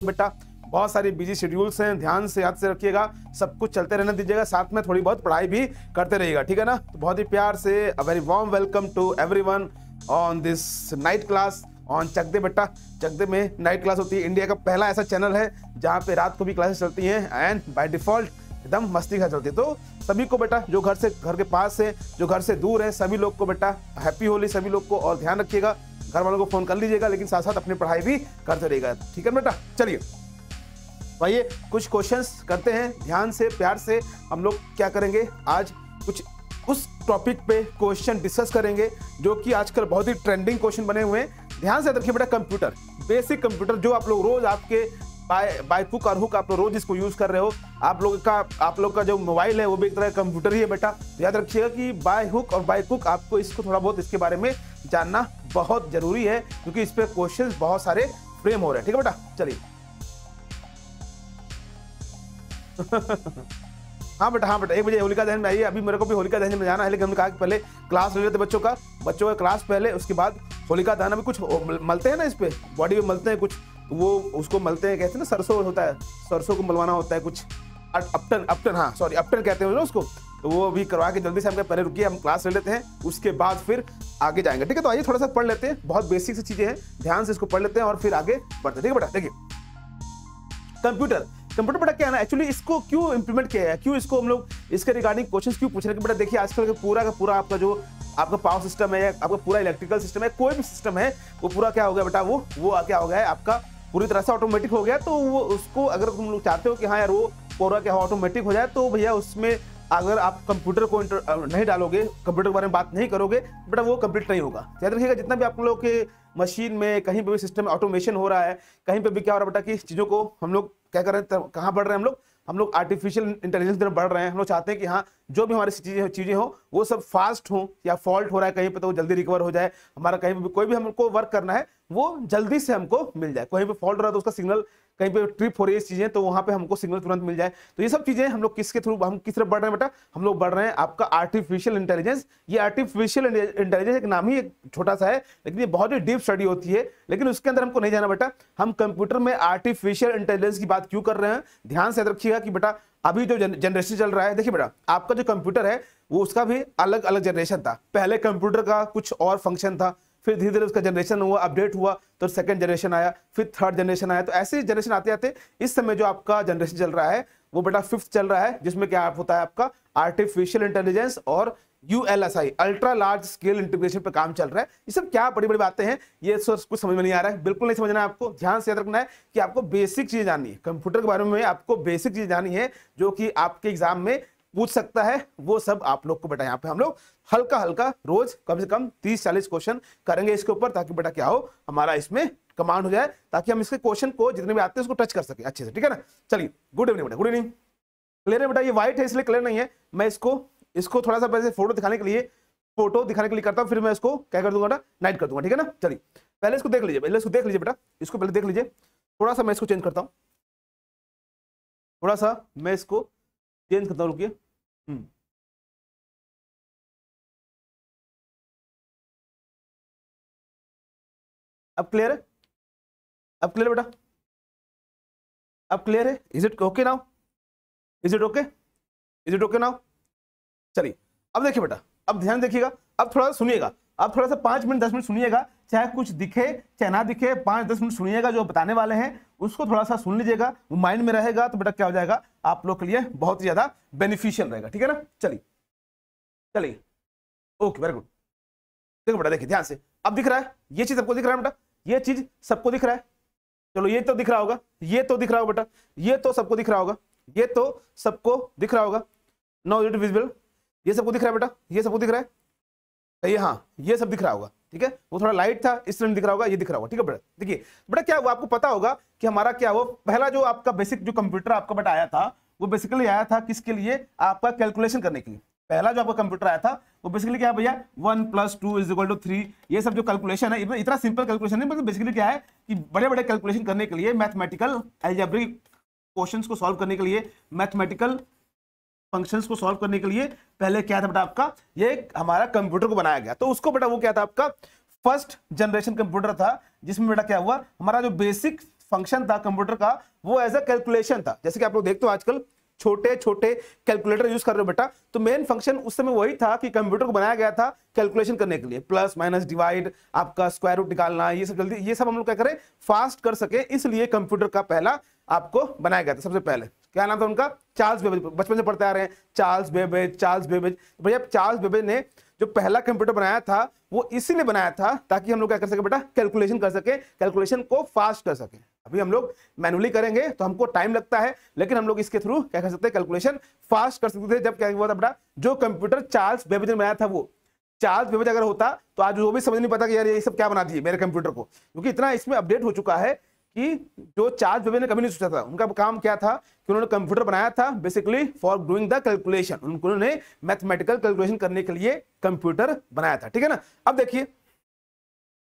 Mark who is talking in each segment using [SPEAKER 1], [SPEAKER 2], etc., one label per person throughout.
[SPEAKER 1] बेटा बहुत सारी बिजी शेड्यूल्स हैं, ध्यान से याद से रखिएगा, सब कुछ चलते रहने दीजिएगा, साथ में थोड़ी बहुत पढ़ाई भी करते रहिएगा, ठीक है ना। तो बहुत ही प्यार से a very warm welcome to everyone on this night class on Chak De बेटा। चक दे में नाइट क्लास होती है, इंडिया का पहला ऐसा चैनल है जहाँ पे रात को भी क्लासेस चलती हैं एंड बाय डिफॉल्ट एकदम मस्ती का चलती है। तो सभी को बेटा जो घर के पास है, जो घर से दूर है, सभी लोग को बेटा हैप्पी होली सभी लोग को, और ध्यान रखिएगा, घर वालों को फोन कर लीजिएगा, लेकिन साथ साथ अपनी पढ़ाई भी करते रहिएगा, ठीक है बेटा। चलिए आइए कुछ क्वेश्चंस करते हैं, ध्यान से प्यार से। हम लोग क्या करेंगे आज, कुछ उस टॉपिक पे क्वेश्चन डिस्कस करेंगे जो कि आजकल बहुत ही ट्रेंडिंग क्वेश्चन बने हुए हैं। ध्यान से रखिए बेटा, कंप्यूटर, बेसिक कंप्यूटर जो आप लोग रोज आपके बाय हुक और हुक आप लोग रोज इसको यूज कर रहे हो। आप लोग का जो मोबाइल है वो भी एक तरह का कंप्यूटर ही है बेटा। तो याद रखिएगा कि बाय हुक और बाय कुक आपको इसको थोड़ा बहुत इसके बारे में जानना बहुत जरूरी है, क्योंकि इस पे क्वेश्चंस बहुत सारे फ्रेम हो रहे हैं, ठीक है बेटा। चलिए हाँ बेटा 1 बजे होलिका दहन में आइए। अभी मेरे को भी होलिका दहन में जाना है, लेकिन हमने कहा कि पहले क्लास ले लेते बच्चों का क्लास पहले, उसके बाद होलिका दहन। अभी कुछ मलते हैं ना, इस पे बॉडी में मलते हैं कुछ, वो उसको मलते हैं, कहते हैं ना सरसों होता है, सरसों को मलवाना होता है कुछ, अपटन हाँ सॉरी अपटन कहते हैं उसको। तो वो भी करवा के जल्दी से हम पहले रुकिए, हम क्लास ले लेते हैं, उसके बाद फिर आगे जाएंगे, ठीक है। तो आइए थोड़ा सा पढ़ लेते हैं, बहुत बेसिक सी चीजें हैं, ध्यान से इसको पढ़ लेते हैं और फिर आगे बढ़ते हैं, ठीक है बेटा। देखिए कंप्यूटर बेटा क्या है ना, एक्चुअली इसको क्यों इंप्लीमेंट किया है, क्यों इसको हम लोग इसके रिगार्डिंग क्वेश्चंस क्यों पूछ रहे हैं बेटा। देखिए आजकल का पूरा आपका जो आपका पावर सिस्टम है, आपका पूरा इलेक्ट्रिकल सिस्टम है, कोई भी सिस्टम है, वो पूरा क्या हो गया बेटा, वो क्या हो गया है आपका पूरी तरह से ऑटोमेटिक हो गया। तो वो उसको अगर तुम लोग चाहते हो कि हाँ यार वो पूरा क्या ऑटोमेटिक हो जाए, तो भैया उसमें अगर आप कंप्यूटर को नहीं डालोगे, कंप्यूटर के बारे में बात नहीं करोगे बेटा, वो कंप्लीट नहीं होगा। याद रखिएगा जितना भी आप लोग के मशीन में कहीं पे भी सिस्टम में ऑटोमेशन हो रहा है, कहीं पे भी क्या हो रहा है बेटा कि चीज़ों को हम लोग क्या कर रहे हैं, कहाँ बढ़ रहे हैं हम लोग आर्टिफिशियल इंटेलिजेंस की तरफ बढ़ रहे हैं। हम लोग चाहते हैं कि हाँ जो भी हमारी चीज़ें हो वो सब फास्ट हो, या फॉल्ट हो रहा है कहीं पे तो वो जल्दी रिकवर हो जाए, हमारा कहीं पे कोई भी हमको वर्क करना है वो जल्दी से हमको मिल जाए। कहीं पे फॉल्ट हो रहा है तो उसका सिग्नल, कहीं पे ट्रिप हो रही है चीजें तो वहां पे हमको सिग्नल तुरंत मिल जाए। तो ये सब चीजें हम लोग किसके थ्रू, हम किस तरफ बढ़ रहे हैं बेटा, हम लोग बढ़ रहे हैं आपका आर्टिफिशियल इंटेलिजेंस। ये आर्टिफिशियल इंटेलिजेंस एक नाम ही एक छोटा सा है, लेकिन ये बहुत ही डीप स्टडी होती है, लेकिन उसके अंदर हमको नहीं जाना बेटा। हम कंप्यूटर में आर्टिफिशियल इंटेलिजेंस की बात क्यों कर रहे हैं, ध्यान से रखिएगा कि बेटा अभी जो जनरेशन चल रहा है, देखिए बेटा आपका जो कंप्यूटर है वो उसका भी अलग अलग जनरेशन था। पहले कंप्यूटर का कुछ और फंक्शन था, फिर धीरे धीरे उसका जनरेशन हुआ, अपडेट हुआ, तो सेकंड जनरेशन आया, फिर थर्ड जनरेशन आया। तो ऐसे जनरेशन आते आते इस समय जो आपका जनरेशन चल रहा है वो बेटा 5th चल रहा है, जिसमें क्या होता है आपका आर्टिफिशियल इंटेलिजेंस और ULSI ultra large scale integration पे काम चल रहा है। ये सब क्या बड़ी बड़ी बातें हैं, ये कुछ समझ में नहीं आ रहा है, बिल्कुल नहीं समझना है आपको। ध्यान से याद रखना है कि आपको बेसिक चीजें जाननी है, कंप्यूटर के बारे में आपको बेसिक चीजें जाननी है जो कि आपके एग्जाम में पूछ सकता है। वो सब आप लोग को बेटा यहाँ पे हम लोग हल्का हल्का रोज कम से कम 30-40 क्वेश्चन करेंगे इसके ऊपर, ताकि बेटा क्या हो हमारा इसमें कमांड हो जाए, ताकि हम इसके क्वेश्चन को जितने भी आते हैं उसको टच कर सके अच्छे से, ठीक है ना। चलिए गुड इवनिंग बेटा, गुड इवनिंग। क्लियर है बेटा, ये व्हाइट है इसलिए क्लियर नहीं है, मैं इसको थोड़ा सा पहले फोटो दिखाने के लिए करता हूँ, फिर मैं इसको क्या कर दूंगा, नाइट कर दूंगा, ठीक है ना। चलिए पहले इसको देख लीजिए, बेटा इसको पहले देख लीजिए। थोड़ा सा मैं इसको चेंज करता हूँ, थोड़ा सा मैं इसको चेंज करता हूँ, रुकिए। अब क्लियर है, बेटा, अब क्लियर है। इज इट ओके नाउ, चलिए अब देखिए बेटा, अब ध्यान देखिएगा, अब थोड़ा सा सुनिएगा, अब थोड़ा सा 5 मिनट 10 मिनट सुनिएगा, चाहे कुछ दिखे चाहे ना दिखे, 5-10 मिनट सुनिएगा, जो बताने वाले हैं उसको थोड़ा सा सुन लीजिएगा, वो माइंड में रहेगा, तो बेटा क्या हो जाएगा आप लोग के लिए बहुत ही ज्यादा बेनिफिशियल रहेगा, ठीक है ना। चलिए ओके वेरी गुड। देखो बेटा, देखिए ध्यान से, अब दिख रहा है, ये चीज सबको दिख रहा है बेटा, ये चीज सबको दिख रहा है, चलो ये तो दिख रहा होगा, ये तो दिख रहा होगा बेटा, ये तो सबको दिख रहा होगा, ये तो सबको दिख रहा होगा, नाउ इट विजिबल, ये सबको दिख रहा है बेटा, ये सबको दिख रहा है, ये हाँ ये सब दिख रहा होगा, ठीक है। वो थोड़ा लाइट था इसलिए दिख रहा होगा, ये दिख रहा होगा, ठीक है बेटा। देखिए बेटा क्या वो आपको पता होगा कि हमारा क्या वो पहला जो आपका बेसिक जो कंप्यूटर आपका बेटा आया था, वो बेसिकली आया था किसके लिए, आपका कैलकुलेशन करने के लिए। पहला जो आपका कंप्यूटर आया था वो बेसिकली क्या है भैया, 1 + 2 = 3, ये सब जो कैलकुलेशन है, इतना सिंपल कैलकुलेशन नहीं, मतलब बेसिकली क्या है कि बड़े बड़े कैलकुलेशन करने के लिए, मैथमेटिकल अलजेब्रिक क्वेश्चंस को सॉल्व करने के लिए, मैथमेटिकल फंक्शंस को सॉल्व करने के लिए पहले क्या था बेटा आपका, ये हमारा कंप्यूटर को बनाया गया। तो उसको बेटा वो क्या था आपका फर्स्ट जनरेशन कंप्यूटर था, जिसमें बेटा क्या हुआ हमारा जो बेसिक फंक्शन था कंप्यूटर का वो एज अ कैलकुलेशन था। जैसे कि आप लोग देखते हो आजकल छोटे छोटे कैलकुलेटर यूज कर रहे हो बेटा, तो मेन फंक्शन उस समय वही था कि कंप्यूटर को बनाया गया था कैलकुलेशन करने के लिए, प्लस माइनस डिवाइड, आपका स्क्वायर रूट निकालना, ये सब जल्दी, ये सब हम लोग क्या करें फास्ट कर सके, इसलिए कंप्यूटर का पहला आपको बनाया गया था। सबसे पहले क्या नाम था उनका? Charles Babbage. बचपन से पढ़ते आ रहे हैं चार्ल्स बेबेज, चार्ल्स बेबेज। भैया चार्ल्स बेबेज ने जो पहला कंप्यूटर बनाया था वो इसीलिए बनाया था ताकि हम लोग क्या कर सके बेटा, कैलकुलेशन कर सके, कैलकुलेशन को फास्ट कर सके। अभी हम लोग मैनुअली करेंगे तो हमको टाइम लगता है, लेकिन हम लोग इसके थ्रू क्या कर सकते हैं, कैलकुलेशन फास्ट कर सकते थे। जब क्या हुआ था बेटा, जो कंप्यूटर चार्ल्स बेबेज ने बनाया था, वो चार्ल्स बेबेज अगर होता तो आज वो भी समझ नहीं पाता कि यार ये सब क्या बना दिए मेरे कंप्यूटर को, क्योंकि इतना इसमें अपडेट हो चुका है कि जो चार्ल्स बेबेज ने कभी नहीं सोचा था। उनका काम क्या था कि उन्होंने कंप्यूटर बनाया था basically for doing the calculation, उन्होंने मैथमेटिकल कैलकुलेशन करने के लिए कंप्यूटर बनाया था। ठीक है ना। अब देखिए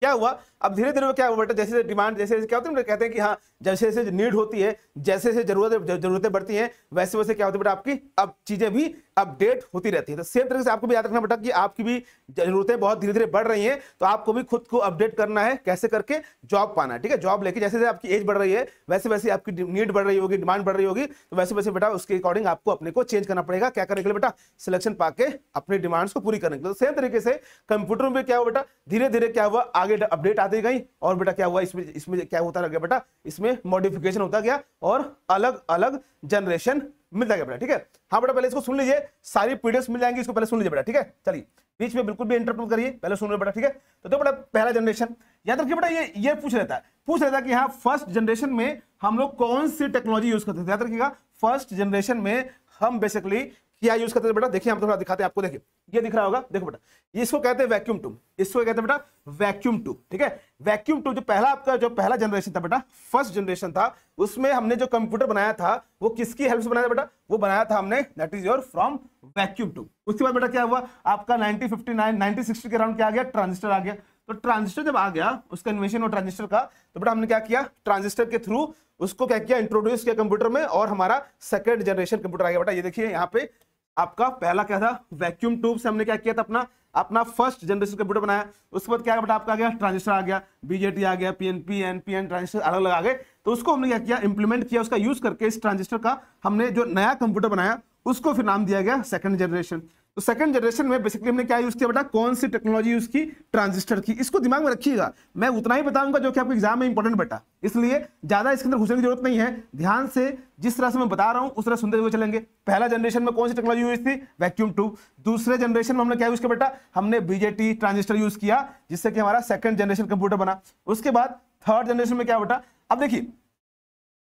[SPEAKER 1] क्या हुआ, अब धीरे धीरे क्या हुआ बेटा, जैसे डिमांड, जैसे क्या होती है, कहते हैं कि हाँ जैसे जैसे नीड होती है, जैसे जैसे जरूरतें बढ़ती हैं, वैसे वैसे क्या होती है बेटा, आपकी अब चीजें भी अपडेट होती रहती है। तो सेम तरीके से आपको भी याद रखना बेटा कि आपकी भी जरूरतें बहुत धीरे धीरे बढ़ रही हैं, तो आपको भी खुद को अपडेट करना है, कैसे करके जॉब पाना है। ठीक है, जॉब लेके जैसे जैसे आपकी एज बढ़ रही है वैसे वैसे आपकी नीड बढ़ रही होगी, डिमांड बढ़ रही होगी, तो वैसे वैसे बेटा उसके अकॉर्डिंग आपको अपने को चेंज करना पड़ेगा। क्या करने के लिए बेटा, सिलेक्शन पाके अपनी डिमांड्स को पूरी करने के लिए। सेम तरीके से कंप्यूटर में क्या हुआ बेटा, धीरे धीरे क्या हुआ, आगे अपडेट आती गई, और बेटा क्या हुआ, इसमें क्या होता गया बेटा, इसमें मॉडिफिकेशन होता गया और अलग अलग जनरेशन मिलता गया बेटा। ठीक है, हाँ बेटा पहले इसको सुन लीजिए, सारी पीडीएफ मिल जाएंगी, इसको पहले सुन लीजिए बेटा। ठीक है, चलिए बीच में बिल्कुल भी इंटरप्ट मत करिए, पहले सुन लो बेटा। ठीक है, तो बेटा पहला जनरेशन याद रखिए बेटा, ये पूछ लेता है कि हाँ फर्स्ट जनरेशन में हम लोग कौन सी टेक्नोलॉजी यूज करते थे। याद रखिएगा, फर्स्ट जनरेशन में हम बेसिकली क्या यूज करते थे बेटा, देखिए हम थोड़ा दिखाते हैं आपको। देखिए ये दिख रहा होगा, देखो बेटा, इसको कहते हैं वैक्यूम ट्यूब, इसको कहते हैं बेटा वैक्यूम ट्यूब। ठीक है, वैक्यूम ट्यूब जो पहला जनरेशन था बेटा, फर्स्ट जनरेशन था, उसमें हमने जो कंप्यूटर बनाया था वो किसकी हेल्प से बनाया बेटा, वो बनाया था हमने, that is your from vacuum tube. उसके बाद बेटा क्या हुआ, आपका 1959 1960 के अराउंड क्या आ गया, ट्रांजिस्टर आ गया। तो ट्रांजिस्टर जब आ गया, उसका इन्वेंशन हो ट्रांजिस्टर का, तो बेटा हमने क्या किया, ट्रांजिस्टर के थ्रू उसको क्या किया, इंट्रोड्यूस किया कंप्यूटर में, और हमारा सेकंड जनरेशन कंप्यूटर आ गया बेटा। ये देखिए यहाँ पे आपका पहला क्या था, वैक्यूम ट्यूब से हमने क्या किया था, अपना फर्स्ट जनरेशन कंप्यूटर बनाया। उसके बाद क्या बेटा आपका आ गया, ट्रांजिस्टर आ गया, बीजेटी आ गया, पीएनपी, एनपीएन, ट्रांजिस्टर अलग अलग आ गए। तो उसको हमने क्या किया, इंप्लीमेंट किया, उसका यूज करके इस ट्रांजिस्टर का हमने जो नया कंप्यूटर बनाया उसको फिर नाम दिया गया सेकंड जनरेशन। तो सेकंड जनरेशन में बेसिकली हमने क्या यूज किया बेटा, कौन सी टेक्नोलॉजी यूज की, ट्रांजिस्टर की। इसको दिमाग में रखिएगा, मैं उतना ही बताऊंगा जो कि आपको एग्जाम में इंपॉर्टेंट बेटा, इसलिए ज्यादा इसके अंदर घुसने की जरूरत नहीं है। ध्यान से जिस तरह से मैं बता रहा हूं उस तरह सुनते हुए चलेंगे। पहला जनरेशन में कौन सी टेक्नोलॉजी यूज थी, वैक्यूम ट्यूब। दूसरे जनरेशन में हमने क्या यूज किया बेटा, हमने बीजेटी ट्रांजिस्टर यूज किया, जिससे कि हमारा सेकंड जनरेशन कंप्यूटर बना। उसके बाद थर्ड जनरेशन में क्या बेटा, अब देखिए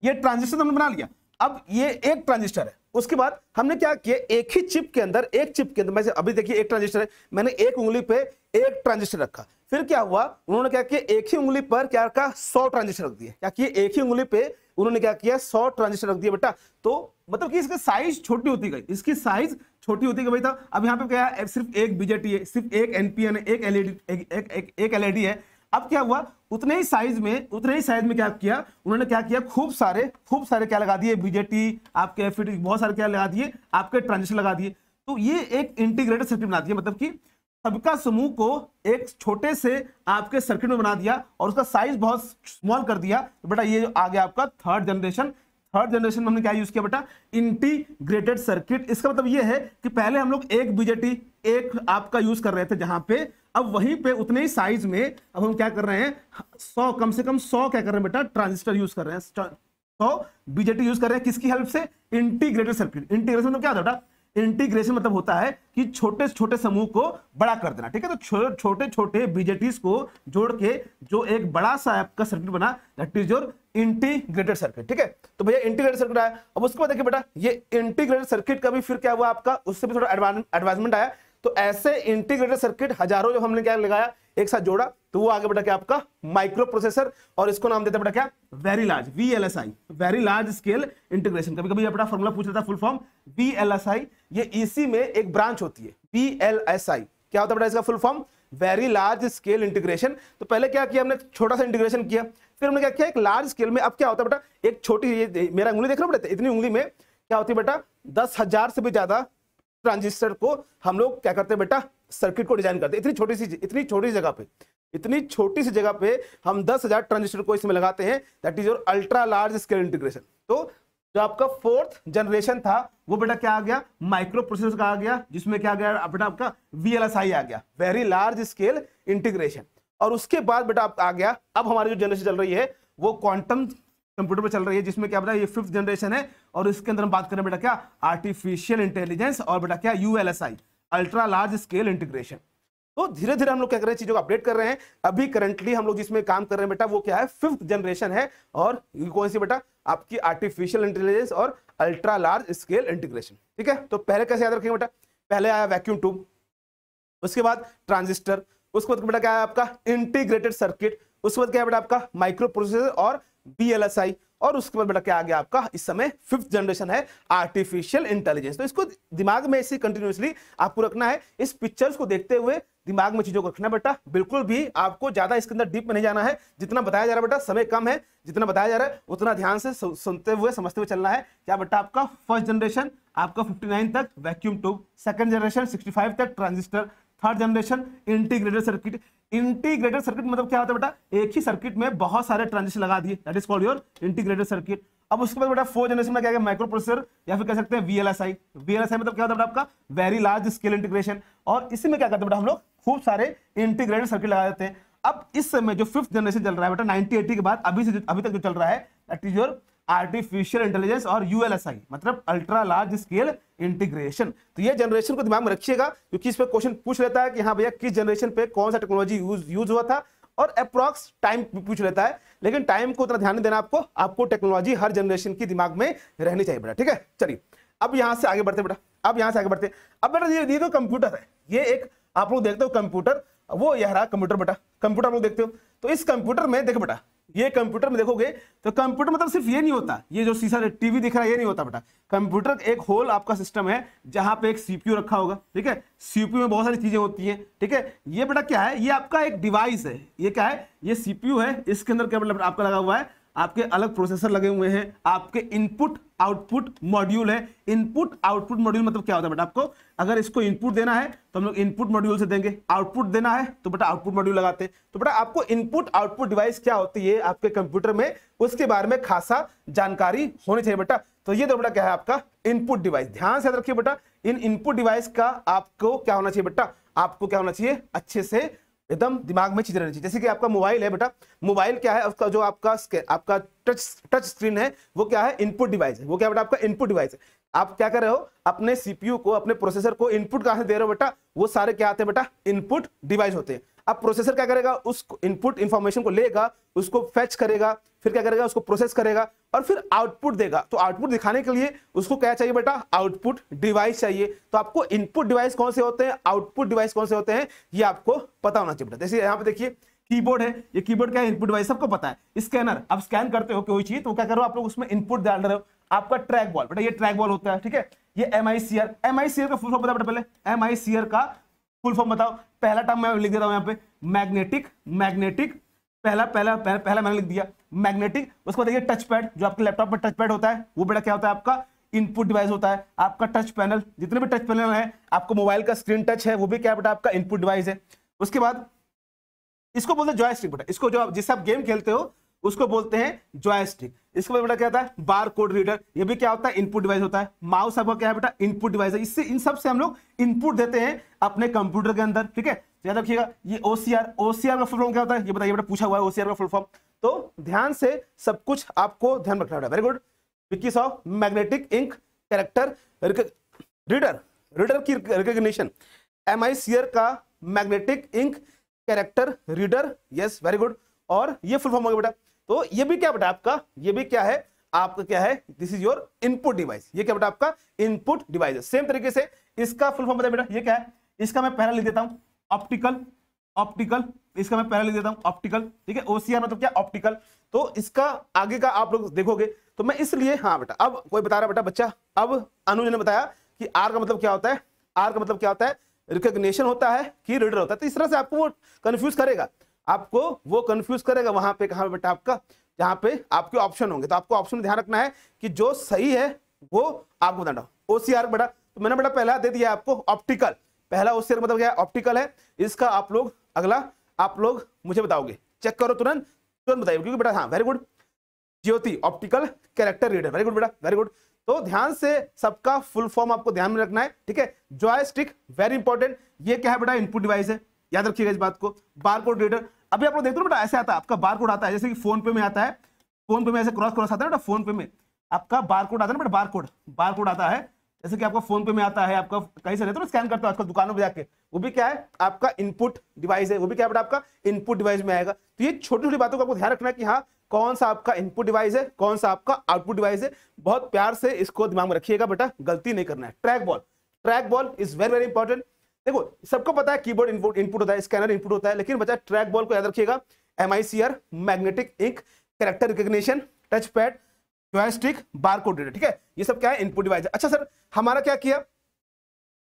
[SPEAKER 1] ये ट्रांजिस्टर हमने बना लिया, अब ये एक ट्रांजिस्टर है। उसके बाद हमने क्या किया, एक ही चिप के अंदर, मैं अभी देखिए एक ट्रांजिस्टर है, मैंने एक उंगली पे एक ट्रांजिस्टर रखा। फिर क्या हुआ, उन्होंने क्या किया, एक ही उंगली पर क्या रखा, 100 ट्रांजिस्टर रख दिए। क्या किए, एक ही उंगली पे उन्होंने क्या किया, 100 ट्रांजिस्टर रख दिए बेटा। तो मतलब कि इसकी साइज छोटी होती गई, इसकी साइज छोटी होती गई था। अब यहाँ पे क्या है, सिर्फ एक बीजेटी है, सिर्फ एक एनपीएन है, एक एलईडी है। अब क्या हुआ, उतने ही साइज में क्या किया उन्होंने, क्या किया, खूब सारे क्या लगा दिए, बीजेटी आपके फिर बहुत सारे क्या लगा दिए, आपके ट्रांजिस्टर लगा दिए। तो ये एक इंटीग्रेटेड सर्किट बना दिया, मतलब कि सबका समूह को एक छोटे से आपके सर्किट में बना दिया और उसका साइज बहुत स्मॉल कर दिया। तो बेटा ये आ गया आपका थर्ड जनरेशन। थर्ड जनरेशन में हमने क्या यूज किया बेटा, इंटीग्रेटेड सर्किट। इसका मतलब ये है कि पहले हम लोग एक बीजेटी एक आपका यूज कर रहे थे जहां पे, अब वहीं पे उतने ही साइज में अब हम क्या कर रहे हैं, 100 कम से कम 100 क्या कर रहे हैं बेटा, ट्रांजिस्टर यूज कर रहे हैं, 100 बीजेटी यूज कर रहे हैं। किसकी हेल्प से, इंटीग्रेटेड सर्किट। इंटीग्रेशन मतलब क्या होता है, इंटीग्रेशन मतलब होता है कि छोटे छोटे समूह को बड़ा कर देना। ठीक है, तो छोटे छोटे बीजेटीज को जोड़ के जो एक बड़ा सा आपका सर्किट बना, that is your integrated circuit. ठीक है, तो भैया इंटीग्रेटेड सर्किट आया। अब उसके बाद देखिए बेटा, ये इंटीग्रेटेड सर्किट का भी फिर क्या हुआ आपका, उससे भी थोड़ा एडवांसमेंट आया। तो ऐसे इंटीग्रेटेड सर्किट हजारों जो हमने क्या लगाया, एक साथ जोड़ा, तो वो आगे बेटा क्या आपका माइक्रो प्रोसेसर, और इसको नाम देता बेटा क्या, very large, VLSI, very large scale integration. कभी कभी अपना फॉर्मूला पूछ लेता है, फुल फॉर्म VLSI, ये इसी में एक ब्रांच होती है VLSI। क्या होता है बेटा इसका full form, very large scale integration. तो पहले क्या किया हमने, छोटा सा इंटीग्रेशन किया, फिर हमने क्या किया, एक लार्ज स्केल में। अब क्या होता है बेटा, एक छोटी, ये मेरा उंगली देख रहे हो बेटा, इतनी उंगली में क्या होती है बेटा, 10,000 से भी ज्यादा ट्रांजिस्टर को हम लोग क्या करते हैं बेटा, सर्किट को डिजाइन करते हैं, इतनी छोटी सी जगह पे। इतनी छोटी सी जगह पे हम 10,000 ट्रांजिस्टर को इसमें लगाते हैं, that is your ultra large scale integration. तो जो आपका 4th जनरेशन था वो बेटा क्या आ गया, माइक्रो प्रोसेसर का आ गया, जिसमें क्या आ गया बेटा आपका VLSI आ गया, वेरी लार्ज स्केल इंटीग्रेशन। और उसके बाद बेटा आ गया, अब हमारी जो जनरेशन चल रही है वो क्वांटम कंप्यूटर पे चल रही है, जिसमें क्या बेटा ये 5th जनरेशन है, और इसके अंदर हम बात करें बेटा क्या, आर्टिफिशियल इंटेलिजेंस और बेटा क्या ULSI, ultra large scale integration. तो धीरे धीरे हम लोग क्या कर रहे हैं, चीजों को अपडेट कर रहे हैं। अभी करंटली हम लोग जिसमें काम कर रहे हैं बेटा वो क्या है, 5th जनरेशन है, और कौन सी बेटा, आपकी आर्टिफिशियल इंटेलिजेंस और अल्ट्रा लार्ज स्केल इंटीग्रेशन। ठीक है, तो पहले कैसे याद रखेंगे बेटा, पहले आया वैक्यूम ट्यूब, उसके बाद ट्रांजिस्टर, उसके बाद बेटा क्या है आपका इंटीग्रेटेड सर्किट, उसके बाद क्या है बेटा आपका माइक्रो प्रोसेसर और VLSI, और उसके बाद बेटा क्या आ गया आपका, इस समय 5th जनरेशन है आर्टिफिशियल इंटेलिजेंस। तो इसको दिमाग में ऐसे कंटिन्यूअसली आपको रखना है, इस पिक्चर्स को देखते हुए दिमाग में चीजों को रखना बेटा, बिल्कुल भी आपको ज्यादा इसके अंदर डीप में नहीं जाना है। जितना बताया जा रहा है बेटा, समय कम है, जितना बताया जा रहा है उतना ध्यान से सुनते हुए समझते हुए चलना है। क्या बेटा आपका 1st जनरेशन आपका 59 तक वैक्यूम ट्यूब, 2nd जनरेशन 65 तक transistor, 3rd generation integrated circuit. Integrated circuit मतलब क्या होता है बेटा, एक ही सर्किट में बहुत सारे ट्रांजिस्टर लगा दिए, that is called your integrated circuit. अब उसके बाद बेटा 4th जनरेशन में क्या है, माइक्रो प्रोसेसर, या फिर कह सकते हैं VLSI। VLSI मतलब क्या होता है बेटा आपका, वेरी लार्ज स्केल इंटीग्रेशन, और इसी में क्या करते हैं बेटा हम लोग खूब सारे इंटीग्रेटेड सर्किट लगा देते हैं। अब इस समय जो 5th जनरेशन चल रहा है बेटा 1980 के बाद अभी तक जो चल रहा है, that is your artificial intelligence और ULSI, मतलब अल्ट्रा लार्ज स्केल इंटीग्रेशन। तो ये जनरेशन को दिमाग में रखिएगा, क्योंकि इस पे क्वेश्चन पूछ लेता है कि हाँ भैया किस जनरेशन पे कौन सा टेक्नोलॉजी यूज हुआ था, और अप्रॉक्स टाइम पूछ लेता है, लेकिन टाइम को उतना ध्यान नहीं देना आपको टेक्नोलॉजी हर जनरेशन की दिमाग में रहनी चाहिए बेटा। ठीक है, चलिए अब यहां से आगे बढ़ते बेटा, अब बेटा ये तो कंप्यूटर है, ये एक आप लोग देखते हो कंप्यूटर, वो यह रहा कंप्यूटर बेटा, कंप्यूटर आप लोग देखते हो। तो इस कंप्यूटर में देखो बेटा, ये कंप्यूटर में देखोगे तो कंप्यूटर मतलब सिर्फ ये नहीं होता, ये जो शीशा टीवी दिख रहा है ये नहीं होता बेटा। कंप्यूटर एक होल आपका सिस्टम है जहां पे एक CPU रखा होगा, ठीक है, CPU में बहुत सारी चीजें होती हैं, ठीक है। ये बेटा क्या है, ये आपका एक डिवाइस है, ये क्या है, ये CPU है, इसके अंदर क्या मतलब आपका लगा हुआ है, आपके अलग प्रोसेसर लगे हुए हैं, आपके इनपुट आउटपुट मॉड्यूल है। इनपुट आउटपुट मॉड्यूल मतलब क्या होता है बेटा, आपको अगर इसको इनपुट देना है तो हम लोग इनपुट मॉड्यूल से देंगे, आउटपुट देना है तो बेटा आउटपुट मॉड्यूल लगाते हैं। तो बेटा आपको इनपुट आउटपुट डिवाइस क्या होती है आपके कंप्यूटर में, उसके बारे में खासा जानकारी होनी चाहिए बेटा। तो ये तो बेटा क्या है आपका इनपुट डिवाइस, ध्यान से याद रखिए बेटा, इन इनपुट डिवाइस का आपको क्या होना चाहिए बेटा, आपको क्या होना चाहिए, अच्छे से एकदम दिमाग में चीज रहनी चाहिए। जैसे कि आपका मोबाइल है बेटा, मोबाइल क्या है, उसका जो आपका टच स्क्रीन है वो क्या है, इनपुट डिवाइस है, वो क्या बेटा आपका इनपुट डिवाइस है। आप क्या कर रहे हो, अपने CPU को, अपने प्रोसेसर को इनपुट कहां से दे रहे हो बेटा, वो सारे क्या आते हैं बेटा, इनपुट डिवाइस होते हैं। अब प्रोसेसर क्या करेगा, उस इनपुट इंफॉर्मेशन को लेगा, उसको फेच करेगा, फिर क्या करेगा, उसको प्रोसेस करेगा और फिर आउटपुट देगा। तो आउटपुट दिखाने के लिए उसको क्या चाहिए बेटा, आउटपुट डिवाइस चाहिए। तो आपको इनपुट डिवाइस कौन से होते हैं, आउटपुट डिवाइस कौन से होते हैं, ये आपको पता होना चाहिए बेटा। जैसे यहाँ पे देखिए कीबोर्ड है, ये कीबोर्ड क्या है, इनपुट डिवाइस सबको पता है। स्कैनर, आप स्कैन करते हो कोई चीज तो क्या करो आप लोग उसमें इनपुट डाल रहे हो। आपका ट्रैक बॉल बेटा, ये ट्रैक बॉल होता है, ठीक है। ये MICR का फुल फॉर्म बताओ बेटा, पहले MICR का फुल फॉर्म बताओ। पहला टर्म मैं लिख देता हूं यहाँ पे, मैग्नेटिक, पहला मैंने लिख दिया मैग्नेटिक। उसके बाद देखिए टच पैड, जो आपके लैपटॉप में टच पैड होता है वो बेटा क्या होता है, आपका इनपुट डिवाइस होता है। आपका टच पैनल, जितने भी टच पैनल है, आपको मोबाइल का स्क्रीन टच है वो भी क्या बेटा आपका इनपुट डिवाइस है। उसके बाद इसको बोलते हैं जॉयस्टिक बेटा, इसको जो जिससे आप गेम खेलते हो उसको बोलते हैं जॉयस्टिक। इसके बाद बेटा क्या होता है, बार कोड रीडर, ये भी क्या होता है, इनपुट डिवाइस होता है। माउस आपका क्या है बेटा, इनपुट डिवाइस है। इससे इन सब से हम लोग इनपुट देते हैं अपने कंप्यूटर के अंदर, ठीक है। याद रखिएगा ये OCR का फुल फॉर्म क्या होता है, ये बताइए बेटा, पूछा हुआ है OCR का फुल फॉर्म। तो ध्यान से सब कुछ आपको ध्यान रखना बेटा, वेरी गुड। विकीज of magnetic ink character reader की रिकॉग्निशन, MICR का magnetic ink character reader, yes very good. और ये फुल फॉर्म हो गया बेटा। तो ये भी क्या बेटा आपका, ये भी क्या है आपका, क्या है, this is your input device. ये क्या बेटा आपका इनपुट डिवाइस है। सेम तरीके से इसका फुल फॉर्म बताइए बेटा, ये क्या है, इसका मैं पहला लिख देता हूं ऑप्टिकल, इसका मैं पहला लिख देता हूं ऑप्टिकल, ठीक है। OCR मतलब क्या, ऑप्टिकल। तो इसका आगे का आप लोग देखोगे तो मैं इसलिए, हाँ बेटा, अब कोई बता रहा बेटा बच्चा, अब अनुज ने बताया कि R का मतलब क्या होता है, R का मतलब क्या होता है, रिकॉग्निशन होता है कि रीडर होता है। तो इस तरह से आपको वो कंफ्यूज करेगा, वहां पे कहां बेटा आपका, जहां पे आपके ऑप्शन होंगे। तो आपको ऑप्शन में ध्यान रखना है कि जो सही है वो आपको बताना। OCR बेटा, तो मैंने बेटा पहला दे दिया आपको ऑप्टिकल, पहला OCR मतलब क्या है, ऑप्टिकल है। इसका आप लोग अगला आप लोग मुझे बताओगे, चेक करो तुरंत तुरंत बताइए, क्योंकि बेटा हाँ very good, Jyoti optical character reader, very good बेटा वेरी गुड। तो ध्यान से सबका फुल फॉर्म आपको ध्यान में रखना है, ठीक है। जॉयस्टिक वेरी इंपॉर्टेंट, ये क्या है बेटा, इनपुट डिवाइस है, याद रखिएगा इस बात को। बारकोड रीडर, अभी आप लोग देखते हो बेटा ऐसे आता है आपका बारकोड आता है, जैसे कि फोन पे में आता है, फोन पे में ऐसे क्रॉस क्रॉस आता है बेटा, फोन पे में आपका बारकोड आता है ना बेटा, बारकोड आता है, जैसे कि आपका फोन पे में आता है, आपका कहीं से रहते हो स्कैन करते हो आजकल दुकानों पे जाके, वो भी क्या है आपका इनपुट डिवाइस है, वो भी क्या बेटा आपका इनपुट डिवाइस में आएगा। तो ये छोटी छोटी बातों का आपको ध्यान रखना है कि हाँ कौन सा आपका इनपुट डिवाइस है, कौन सा आपका आउटपुट डिवाइस है, बहुत प्यार से इसको दिमाग में रखिएगा बेटा, गलती नहीं करना है। Track ball is very very important. देखो सबको पता है कीबोर्ड इनपुट होता है, स्कैनर इनपुट होता है, लेकिन बच्चा ट्रैक बॉल को याद रखिएगा, MICR magnetic ink, character recognition, touch pad, joystick, barcode reader, ठीक है, ये सब क्या है इनपुट डिवाइस है। अच्छा सर हमारा क्या किया,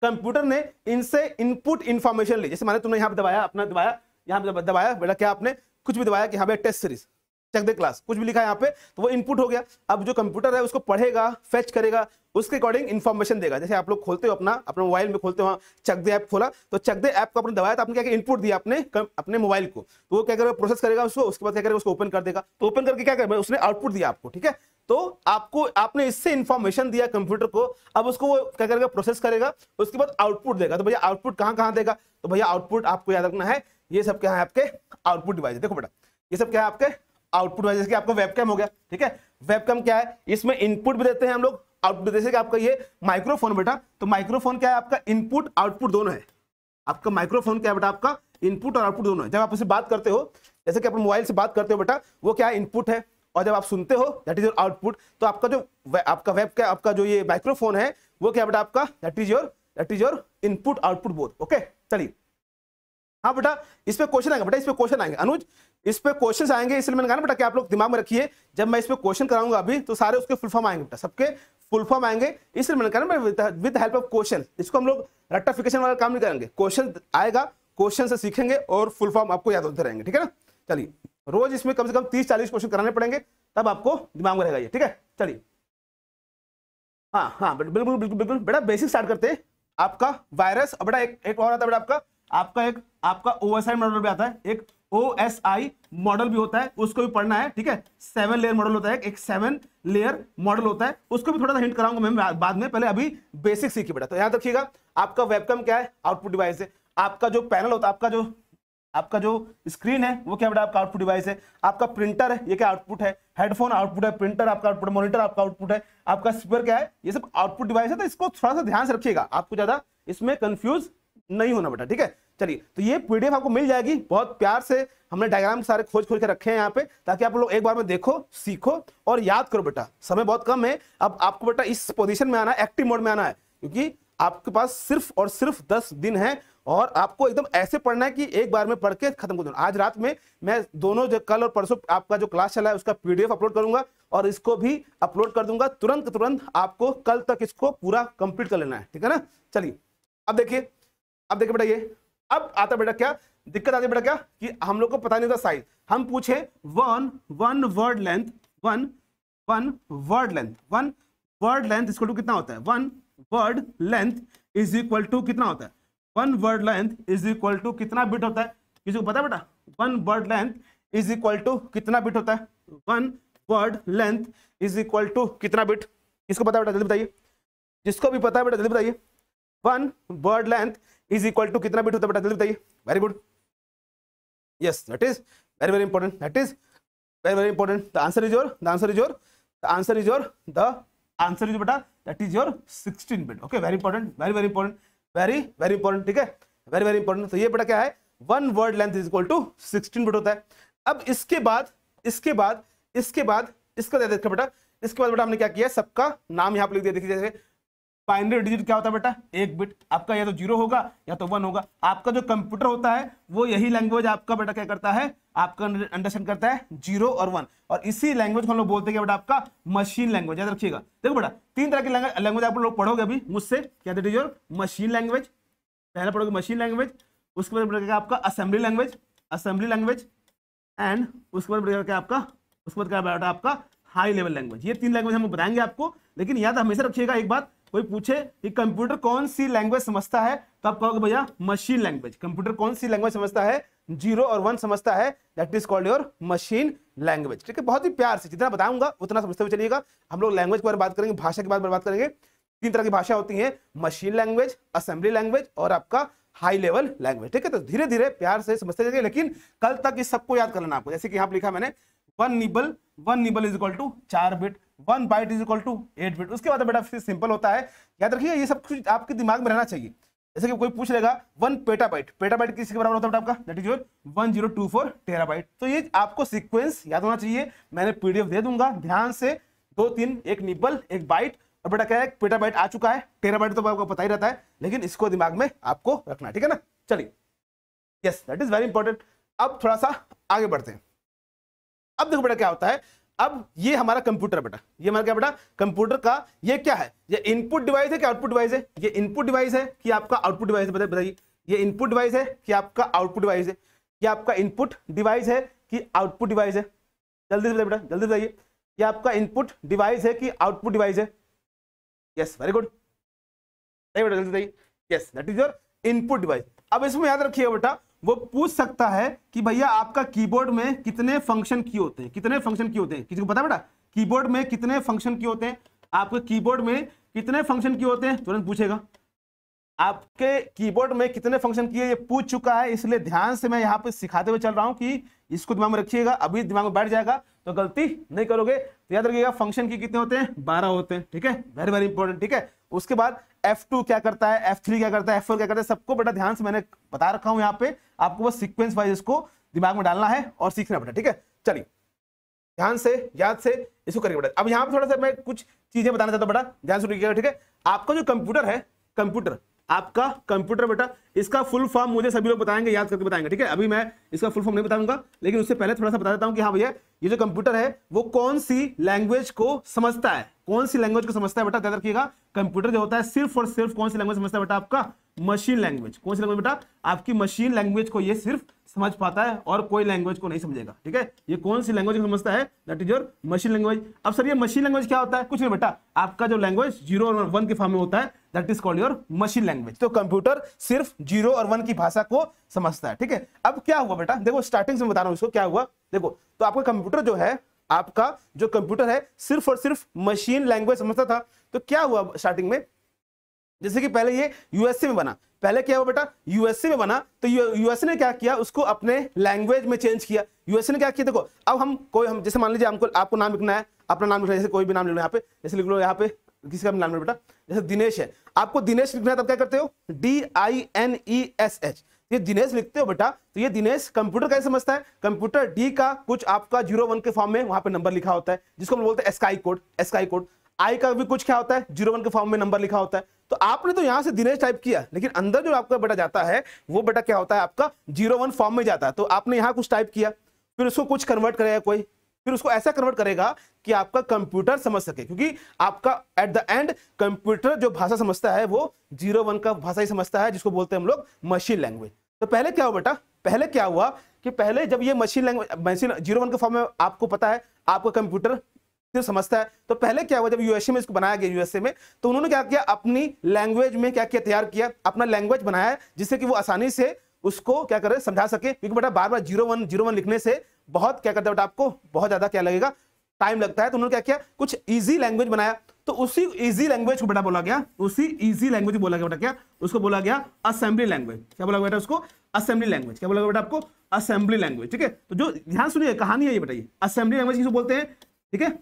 [SPEAKER 1] कंप्यूटर ने इनसे इनपुट इंफॉर्मेशन ली, जैसे माने तुमने यहाँ पे दबाया, अपना दबाया, यहाँ पे दबाया बेटा, क्या आपने कुछ भी दबाया कि हाँ भाई टेस्ट सीरीज चेक दे क्लास, कुछ भी लिखा है यहाँ पे, तो वो इनपुट हो गया। अब जो कंप्यूटर है उसको पढ़ेगा, फेच करेगा, उसके अकॉर्डिंग इन्फॉर्मेशन देगा। जैसे आप लोग खोलते हो अपने मोबाइल में खोलते हो, चक दे ऐप खोला, तो चक दे ऐप को आपने दबाया, तो आपने क्या इनपुट दिया अपने मोबाइल को, तो वो क्या करेगा, प्रोसेस करेगा उसको, उसके बाद क्या करेगा, उसको ओपन कर देगा, तो ओपन करके क्या करेगा, उसने आउटपुट दिया आपको, ठीक है। तो आपने इससे इंफॉर्मेशन दिया कंप्यूटर को, अब उसको वो क्या करेगा, प्रोसेस करेगा, उसके बाद आउटपुट देगा। तो भैया आउटपुट कहाँ देगा, तो भैया आउटपुट आपको याद रखना है, ये सब क्या है आपके आउटपुट डिवाइस। देखो बेटा ये सब क्या है आपके आउटपुट डिवाइस, जैसे कि आपका वेबकैम हो गया, ठीक है, वेबकैम क्या है, इसमें इनपुट भी देते हैं हम लोग, आउटपुट, जैसे कि आपका ये माइक्रोफोन बेटा, तो माइक्रोफोन क्या है आपका इनपुट आउटपुट दोनों है। आपका माइक्रोफोन क्या है बेटा, आपका इनपुट और आउटपुट दोनों है। जब आप उससे बात करते हो, जैसे कि आप मोबाइल से बात करते हो बेटा, वो क्या है इनपुट है, और जब आप सुनते हो दैट इज योर आउटपुट। तो आपका जो आपका वेबकैम, आपका जो ये माइक्रोफोन है, वो क्या बेटा आपका that is your input output both. Okay चलिए, हाँ बेटा इस पे क्वेश्चन आएंगे बेटा, इस पे क्वेश्चन आएंगे अनुज, इस पे क्वेश्चन आएंगे, इसलिए मैंने कहा ना बेटा कि आप लोग दिमाग में रखिए, जब मैं इस पे क्वेश्चन कराऊंगा अभी तो सारे उसके फुल फॉर्म आएंगे बेटा, सबके फुल फॉर्म आएंगे, इसलिए मैंने कहा ना विद हेल्प ऑफ क्वेश्चन। इसको हम लोग रेक्टिफिकेशन वाला काम नहीं करेंगे, क्वेश्चन आएगा, क्वेश्चन से सीखेंगे और फुल फॉर्म आपको याद होते रहेंगे, ठीक है ना। चलिए रोज इसमें कम से कम 30-40 क्वेश्चन कराने पड़ेंगे, तब आपको दिमाग में रहेगा ये, ठीक है। चलिए हाँ बिल्कुल बिल्कुल बिल्कुल बेटा, बेसिक स्टार्ट करते हैं। आपका वायरस, बेटा एक और आता है बेटा, आपका OSI मॉडल भी आता है, एक OSI मॉडल भी होता है, उसको भी पढ़ना है, ठीक है। 7 लेयर मॉडल होता है, एक 7 लेयर मॉडल होता है, उसको भी थोड़ा सा हिंट कराऊंगा मैं बाद में, पहले अभी बेसिक सीखिए बेटा। तो याद रखिएगा आपका वेबकैम क्या है, आउटपुट डिवाइस है। आपका जो पैनल होता है, आपका जो स्क्रीन है वो क्या बेटा आपका आउटपुट डिवाइस है। आपका प्रिंटर है, ये क्या आउटपुट है, हेडफोन आउटपुट है, प्रिंटर आपका आउटपुट है, मॉनिटर आपका आउटपुट है, आपका स्पीकर क्या है, ये सब आउटपुट डिवाइस है। तो इसको थोड़ा सा ध्यान से रखिएगा, आपको ज्यादा इसमें कंफ्यूज नहीं होना बेटा, ठीक है। चलिए तो ये PDF आपको मिल जाएगी, बहुत प्यार से हमने डायग्राम सारे खोज के रखे हैं यहाँ पे, ताकि आप लोग एक बार में देखो, सीखो और याद करो बेटा। समय बहुत कम है, अब आपको बेटा इस पोजीशन में आना है, एक्टिव मोड में आना है, क्योंकि आपके पास सिर्फ और सिर्फ 10 दिन है, और आपको एकदम ऐसे पढ़ना है कि एक बार में पढ़ के खत्म कर दूं। आज रात में मैं दोनों जो कल और परसों आपका जो क्लास चला है उसका PDF अपलोड करूंगा, और इसको भी अपलोड कर दूंगा तुरंत आपको कल तक इसको पूरा कंप्लीट कर लेना है, ठीक है ना। चलिए अब देखिए बेटा, ये अब आता बेटा क्या दिक्कत आती है बेटा, क्या कि हम लोग को पता नहीं था साइज, हम पूछे one word length equal to कितना होता है, 1 word length is equal to कितना होता है, 1 word length is equal to कितना बिट होता है, किसी को पता है बेटा 1 word length is equal to कितना बिट होता है, 1 word length is equal to कितना बिट, किसको पता है बेटा जल्दी बताइए, जिसको भी पता है बेटा जल्दी बताइए, 1 word length is equal to कितना बिट होता है बेटा जल्दी बताइए। Very good, yes that is very very important, that is very very important. The answer is बेटा that is your 16 bit. Okay very important, very very important, very very important, ठीक है, very very important. तो ये बेटा क्या है, 1 word length is equal to 16 bit होता है। अब इसके बाद देखो बेटा, इसके बाद बेटा हमने क्या किया, सबका नाम यहाँ पे लिख दिया। देखिए जैसे बाइनरी डिजिट क्या होता है बेटा, 1 बिट, आपका या तो 0 होगा या तो 1 होगा। आपका जो कंप्यूटर होता है वो यही लैंग्वेज आपका बेटा क्या करता है, आपका अंडरस्टैंड करता है 0 और 1, और इसी लैंग्वेज को हम लोग बोलते हैं बेटा आपका मशीन लैंग्वेज। याद रखिएगा, देखो बेटा 3 तरह की लैंग्वेज आप लोग पढ़ोगे अभी मुझसे, क्या that is your machine language, पहले पढ़ोगे मशीन लैंग्वेज, उसके बाद बेटा आपका असेंबली लैंग्वेज, एंड उसके बाद बेटा आपका हाई लेवल लैंग्वेज। ये 3 लैंग्वेज हम बताएंगे आपको, लेकिन याद हमेशा रखिएगा, एक बात कोई पूछे कि कंप्यूटर कौन सी लैंग्वेज समझता है, तो आप कहोगे भैया मशीन लैंग्वेज। कंप्यूटर कौन सी लैंग्वेज समझता है, जीरो और वन समझता है, that is called your machine language. ठीक है, बहुत ही प्यार से जितना बताऊंगा उतना समझते हुए चलिएगा। हम लोग लैंग्वेज के बारे में बात करेंगे, भाषा के बारे में बात करेंगे। 3 तरह की भाषा होती है, मशीन लैंग्वेज, असेंबली लैंग्वेज और आपका हाई लेवल लैंग्वेज। ठीक है, तो धीरे धीरे प्यार से समझते जाइए, लेकिन कल तक इस सबको याद कर लेना आपको। जैसे कि यहाँ पे लिखा मैंने 1 nibble is equal to 4 bit, 1 byte is equal to 8 bit. उसके बाद बेटा सिंपल होता है, याद रखिए ये सब कुछ आपके दिमाग में रहना चाहिए। जैसे कि कोई पूछ लेगा 1 पेटाबाइट, पेटाबाइट किसके बराबर होता है आपका, दैट इज योर 1024 टेराबाइट। तो ये आपको सीक्वेंस याद होना चाहिए, मैंने पीडीएफ दे दूंगा, ध्यान से 2-3, एक निबल एक बाइट, और बेटा क्या है पेटाबाइट आ चुका है, टेराबाइट तो आपको पता ही रहता है, लेकिन इसको दिमाग में आपको रखना है। ठीक है ना, चलिए, yes that is very important. अब थोड़ा सा आगे बढ़ते हैं। अब देखो बेटा क्या होता है, अब ये हमारा कंप्यूटर बेटा, ये हमारा क्या बेटा कंप्यूटर का, ये क्या है, ये इनपुट डिवाइस है कि आउटपुट डिवाइस है, ये इनपुट डिवाइस है कि आपका आउटपुट डिवाइस है, बताइए ये इनपुट डिवाइस है कि आपका आउटपुट डिवाइस है, ये आपका इनपुट डिवाइस है कि आउटपुट डिवाइस है, जल्दी से बताइए बेटा, जल्दी बताइए, ये आपका इनपुट डिवाइस है कि आउटपुट डिवाइस है। यस वेरी गुड, सही बेटा, जल्दी बताइए, yes that is your input device. अब इसमें याद रखिएगा बेटा, वो पूछ सकता है कि भैया आपका कीबोर्ड में कितने फंक्शन की होते हैं, कितने फंक्शन की होते हैं, किसी को पता बेटा कीबोर्ड में कितने फंक्शन की होते हैं, आपके कीबोर्ड में कितने फंक्शन की होते हैं, तुरंत पूछेगा आपके कीबोर्ड में कितने फंक्शन की है, ये पूछ चुका है, इसलिए ध्यान से मैं यहाँ पे सिखाते हुए चल रहा हूँ कि इसको दिमाग में रखिएगा, अभी दिमाग में बैठ जाएगा तो गलती नहीं करोगे। तो याद रखिएगा फंक्शन की कितने होते हैं, 12 होते हैं। ठीक है, वेरी वेरी इंपॉर्टेंट। ठीक है, उसके बाद F2 क्या करता है, F3 क्या करता है, F4 क्या करता है, सबको बेटा ध्यान से मैंने बता रखा हूं यहाँ पे, आपको बस सीक्वेंस वाइज इसको दिमाग में डालना है और सीखना बेटा। ठीक है, चलिए ध्यान से याद से इसको करिए बेटा। अब यहाँ पे थोड़ा सा मैं कुछ चीजें बताना चाहता हूँ बेटा, ध्यान से सुनिएगा। ठीक है, आपका जो कंप्यूटर है, कंप्यूटर आपका कंप्यूटर बेटा, इसका फुल फॉर्म मुझे सभी लोग बताएंगे, याद करके बताएंगे। ठीक है, अभी मैं इसका फुल फॉर्म नहीं बताऊंगा, लेकिन उससे पहले थोड़ा सा बता देता हूं कि हाँ भैया ये जो कंप्यूटर है वो कौन सी लैंग्वेज को समझता है, कौन सी लैंग्वेज को समझता है बेटा। याद रखिएगा कंप्यूटर जो होता है सिर्फ और सिर्फ कौन सी लैंग्वेज समझता है बेटा, आपका मशीन लैंग्वेज। कौन सी लैंग्वेज बेटा, आपकी मशीन लैंग्वेज को ये सिर्फ समझ पाता है और कोई लैंग्वेज को नहीं समझेगा। ठीक है, ये कौन सी लैंग्वेज को समझता है, that is your machine language. अब सर ये मशीन लैंग्वेज क्या होता है, कुछ नहीं बेटा, आपका जो लैंग्वेज 0 और 1 के फॉर्म में होता है, that is called your machine language. तो कंप्यूटर सिर्फ 0 और 1 की भाषा को समझता है। ठीक है, अब क्या हुआ बेटा, देखो स्टार्टिंग से बता रहा हूं इसको क्या हुआ। देखो तो आपका कंप्यूटर जो है, आपका जो कंप्यूटर है सिर्फ और सिर्फ मशीन लैंग्वेज समझता था। तो क्या हुआ स्टार्टिंग में, जैसे कि पहले ये यूएसए में बना, पहले क्या हुआ बेटा यूएसए में बना, तो यूएसए ने क्या किया, उसको अपने लैंग्वेज में चेंज किया। यूएसए ने क्या किया, देखो अब हम जैसे मान लीजिए आपको नाम लिखना है, अपना नाम लिखना है, जैसे कोई भी नाम ले लो यहाँ पे, जैसे लिख लो यहाँ पे किसी का नाम ले बेटा, जैसे दिनेश है, आपको दिनेश लिखना है, तब क्या करते हो DINESH, ये दिनेश लिखते हो बेटा। तो ये दिनेश कंप्यूटर कैसे समझता है, कंप्यूटर डी का कुछ आपका 0-1 के फॉर्म में वहां पे नंबर लिखा होता है, जिसको हम बोलते हैं स्काई कोड, स्काई कोड। आई का भी कुछ क्या होता है, 0-1 के फॉर्म में नंबर लिखा होता है। तो आपने तो यहां से दिनेश टाइप किया, लेकिन अंदर जो आपका बेटा जाता है वो बेटा क्या होता है, आपका 0-1 फॉर्म में जाता है। तो आपने यहां कुछ टाइप किया, फिर उसको कुछ कन्वर्ट करेगा कोई, फिर उसको ऐसा कन्वर्ट करेगा कि आपका कंप्यूटर समझ सके, क्योंकि आपका एट द एंड कंप्यूटर जो भाषा समझता है वो 0-1 का भाषा ही समझता है, जिसको बोलते हैं हम लोग मशीन लैंग्वेज। तो पहले क्या हुआ बेटा, पहले क्या हुआ कि पहले जब ये मशीन लैंग्वेज, मशीन 0-1 के फॉर्म में आपको पता है आपका कंप्यूटर सिर्फ समझता है। तो पहले क्या हुआ, जब यूएसए में इसको बनाया गया, यूएसए में, तो उन्होंने क्या किया, अपनी लैंग्वेज में क्या किया, तैयार किया, अपना लैंग्वेज बनाया, जिससे कि वो आसानी से उसको क्या करे, समझा सके। क्योंकि बेटा बार बार 0-1 लिखने से बहुत क्या करता है बेटा, आपको बहुत ज्यादा क्या लगेगा, टाइम लगता है। तो उन्होंने क्या किया, कुछ इजी लैंग्वेज बनाया। तो उसी इजी लैंग्वेज को बेटा बोला गया, उसी इजी लैंग्वेज बोला गया बेटा, क्या उसको बोला गया असेंबली लैंग्वेज। क्या बोला बेटा उसको, असेंबली लैंग्वेज। क्या बोला बेटा आपको, असेंबली लैंग्वेज। ठीक है, तो जो ध्यान सुनिए कहानी है ये बेटा, ये असेंबली लैंग्वेज किसको बोलते हैं। ठीक है,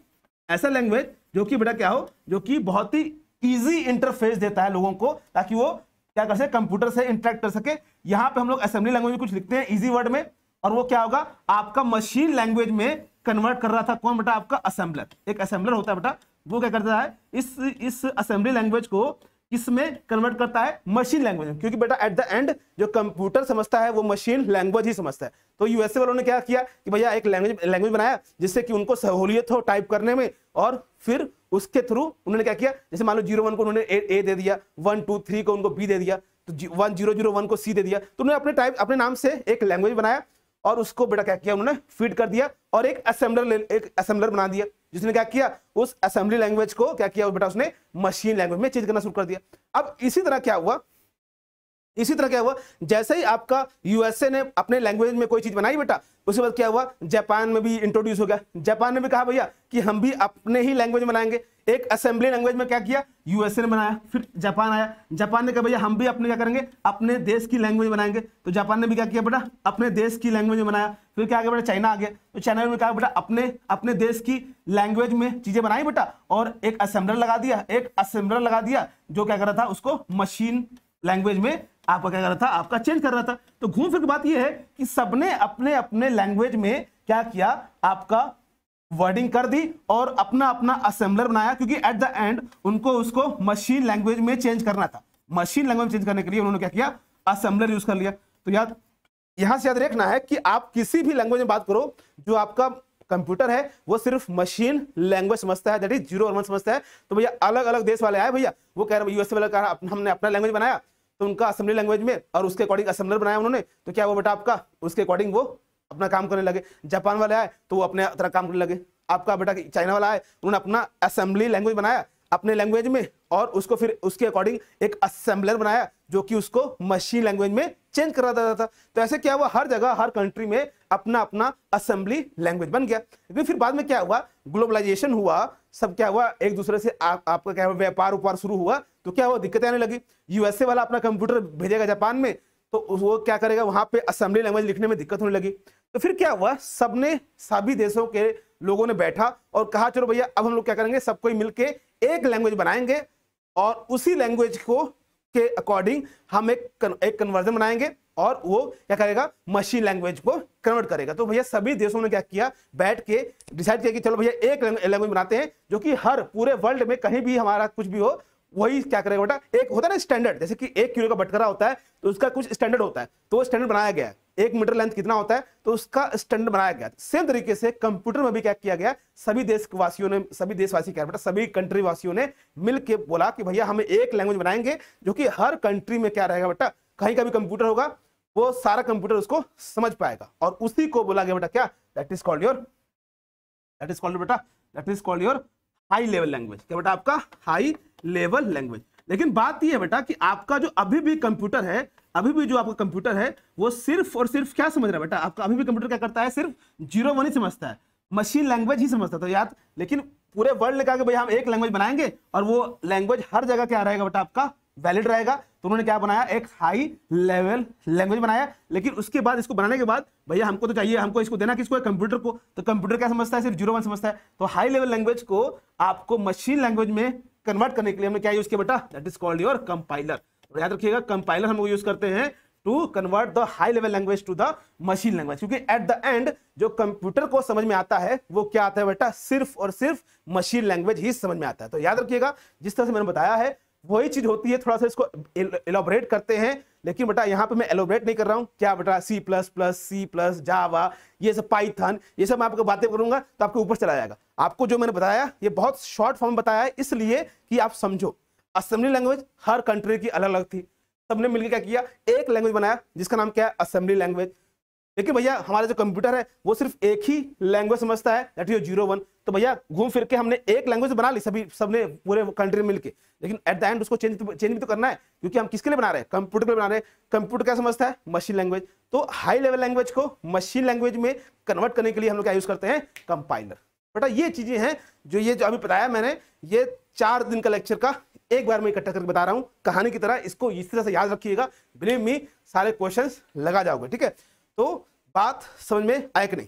[SPEAKER 1] ऐसा लैंग्वेज जो कि बेटा क्या हो, जो कि बहुत ही इजी इंटरफेस देता है लोगों को, ताकि वो क्या कर सके, कंप्यूटर से इंटरेक्ट कर सके। यहां पे हम लोग असेंबली लैंग्वेज में कुछ लिखते हैं इजी वर्ड में, और वो क्या होगा, आपका मशीन लैंग्वेज में कन्वर्ट कर रहा था कौन बेटा, आपका असेंबलर। एक असेंबलर होता है बेटा, वो क्या करता है, इस असेंबली लैंग्वेज को किसमें कन्वर्ट करता है, मशीन लैंग्वेज में। क्योंकि बेटा एट द एंड जो कंप्यूटर समझता है वो मशीन लैंग्वेज ही समझता है। तो यूएसए वालों ने क्या किया कि भैया एक लैंग्वेज बनाया, जिससे कि उनको सहूलियत हो टाइप करने में, और फिर उसके थ्रू उन्होंने क्या किया, जैसे मान लो 0-1 को उन्होंने ए दे दिया, 1-2-3 को उनको बी दे दिया, तो 1001 को सी दे दिया। तो उन्होंने अपने नाम से एक लैंग्वेज बनाया, और उसको बेटा क्या किया, उन्होंने फीड कर दिया, और एक असेंबलर बना दिया, जिसने क्या किया, उस असेंबली लैंग्वेज को क्या किया बेटा, उसने मशीन लैंग्वेज में चेंज करना शुरू कर दिया। अब इसी तरह क्या हुआ, इसी तरह क्या हुआ, जैसे ही आपका यूएसए ने अपने लैंग्वेज में कोई चीज बनाई बेटा, उसके बाद क्या हुआ, जापान में भी इंट्रोड्यूस हो गया। जापान ने भी कहा भैया कि हम भी अपने ही लैंग्वेज में बनाएंगे। एक असेंबली लैंग्वेज में क्या किया, यूएसए ने बनाया, फिर जापान आया, जापान ने कहा भैया हम भी अपने क्या करेंगे, अपने देश की लैंग्वेज बनाएंगे। तो जापान ने भी क्या किया बेटा, अपने देश की लैंग्वेज में बनाया। फिर क्या गया बेटा, चाइना आ गया, तो चाइना ने कहा बेटा अपने देश की लैंग्वेज में चीजें बनाई बेटा, और एक असेंबलर लगा दिया, जो क्या कर रहा था, उसको मशीन लैंग्वेज में आपका क्या कर रहा था, आपका चेंज कर रहा था। तो घूम फिर की बात यह है कि सबने अपने अपने लैंग्वेज में क्या किया, आपका वर्डिंग कर दी और अपना अपना असेंबलर बनाया, क्योंकि एट द एंड उनको उसको मशीन लैंग्वेज में चेंज करना था। मशीन लैंग्वेज चेंज करने के लिए उन्होंने क्या किया, असेंबलर यूज कर लिया। तो यहां से याद रखना है कि आप किसी भी लैंग्वेज में बात करो, जो आपका कंप्यूटर है वो सिर्फ मशीन लैंग्वेज समझता है, दैट इज 0 और 1 समझता है। तो भैया अलग अलग देश वाले आए भैया, वो कह रहे यूएसए वाला कहा हमने अपना लैंग्वेज बनाया, तो उनका असेंबली लैंग्वेज में और उसके अकॉर्डिंग असेंबलर बनाया उन्होंने, तो क्या हुआ बेटा आपका, उसके अकॉर्डिंग वो अपना काम करने लगे। जापान वाले आए तो वो अपने तरह काम करने लगे। आपका बेटा चाइना वाला आए, उन्होंने अपना असेंबली लैंग्वेज बनाया अपने लैंग्वेज में, और उसको फिर उसके अकॉर्डिंग एक असेंबलर बनाया जो कि उसको मशीन लैंग्वेज में चेंज करा देता था। तो ऐसे क्या हुआ, हर जगह हर कंट्री में अपना अपना असेंबली लैंग्वेज बन गया। लेकिन फिर बाद में क्या हुआ, ग्लोबलाइजेशन हुआ, सब क्या हुआ, एक दूसरे से आपका क्या हुआ, व्यापार शुरू हुआ, तो क्या हुआ, दिक्कतें आने लगी। यूएसए वाला अपना कंप्यूटर भेजेगा जापान में, तो वो क्या करेगा, वहां पे असेंबली लैंग्वेज लिखने में दिक्कत होने लगी। तो फिर क्या हुआ, सभी देशों के लोगों ने बैठा और कहा चलो भैया अब हम लोग क्या करेंगे, सब कोई मिलके एक लैंग्वेज बनाएंगे और उसी लैंग्वेज को के अकॉर्डिंग हम एक कन्वर्जन बनाएंगे और वो क्या करेगा, मशीन लैंग्वेज को कन्वर्ट करेगा। तो भैया सभी देशों ने क्या किया, बैठ के डिसाइड किया कि चलो भैया एक लैंग्वेज बनाते हैं जो कि हर पूरे वर्ल्ड में कहीं भी हमारा कुछ भी हो, वही क्या करेगा बेटा, एक होता है ना स्टैंडर्ड, जैसे कि 1 किलो का बटकरा होता है तो उसका कुछ स्टैंडर्ड होता है, तो वो स्टैंडर्ड बनाया गया है। 1 मीटर लेंथ कितना होता है, तो उसका स्टैंडर्ड बनाया गया। सेम तरीके से कंप्यूटर में भी क्या किया गया, सभी देशवासी क्या बेटा, सभी कंट्री वासियों ने मिलके बोला कि भैया हमें एक लैंग्वेज बनाएंगे जो कि हर कंट्री में क्या रहेगा बेटा, कहीं का भी कंप्यूटर होगा वो सारा कंप्यूटर उसको समझ पाएगा, और उसी को बोला गया बेटा क्या, that is called your high level language. क्या बेटा, आपका हाई लेवल लैंग्वेज। लेकिन बात यह है बेटा कि आपका जो अभी भी कंप्यूटर है, अभी भी जो आपका कंप्यूटर है वो सिर्फ और सिर्फ क्या समझ रहा है बेटा, आपका अभी भी कंप्यूटर क्या करता है, सिर्फ 0 1 ही समझता है, मशीन लैंग्वेज ही समझता था याद। लेकिन पूरे वर्ल्ड ने कहा कि भाई हम एक लैंग्वेज बनाएंगे और वो लैंग्वेज हर जगह क्या रहेगा बेटा, आपका वैलिड रहेगा। तो उन्होंने क्या बनाया, एक हाई लेवल लैंग्वेज बनाया। लेकिन उसके बाद इसको बनाने के बाद भैया हमको तो चाहिए, हमको इसको देना किसको, कंप्यूटर को। तो कंप्यूटर क्या समझता है, सिर्फ 0 1 समझता है। तो हाई लेवल लैंग्वेज को आपको मशीन लैंग्वेज में कन्वर्ट करने के लिए हमने क्या यूज किया बेटा, that is called your compiler. याद रखिएगा, कंपाइलर हम यूज करते हैं to convert the high level language to the machine language, क्योंकि एट द एंड जो कंप्यूटर को समझ में आता है वो क्या आता है बेटा, सिर्फ और सिर्फ मशीन लैंग्वेज ही समझ में आता है। तो याद रखिएगा, जिस तरह से मैंने बताया है वही चीज होती है, थोड़ा सा इसको एलोबरेट करते हैं। लेकिन बेटा यहाँ पे मैं एलोबरेट नहीं कर रहा हूं, क्या बेटा C++, जावा, ये सब पाइथन, ये सब मैं आपको बातें करूंगा तो आपके ऊपर चला जाएगा। आपको जो मैंने बताया ये बहुत शॉर्ट फॉर्म बताया है, इसलिए कि आप समझो असेंबली लैंग्वेज हर कंट्री की अलग अलग थी, सबने मिलकर क्या किया, एक लैंग्वेज बनाया जिसका नाम क्या है, असेंबली लैंग्वेज। लेकिन भैया हमारा जो कंप्यूटर है वो सिर्फ एक ही लैंग्वेज समझता है, दैट इज 0 1। तो भैया घूम फिर के हमने एक लैंग्वेज बना ली, सबने पूरे कंट्री में मिलके, लेकिन एट द एंड उसको चेंज भी तो करना है, क्योंकि हम किसके लिए बना रहे हैं, कंप्यूटर के लिए बना रहे हैं। कंप्यूटर क्या समझता है, मशीन लैंग्वेज। तो हाई लेवल लैंग्वेज को मशीन लैंग्वेज में कन्वर्ट करने के लिए हम लोग क्या यूज करते हैं, कंपाइलर। बेटा ये चीजें हैं जो अभी बताया मैंने, ये 4 दिन का लेक्चर का एक बार मैं इकट्ठा करके बता रहा हूं कहानी की तरह। इसको इस तरह से याद रखिएगा, बिलीव मी सारे क्वेश्चंस लगा जाओगे, ठीक है। तो बात समझ में आए कि नहीं,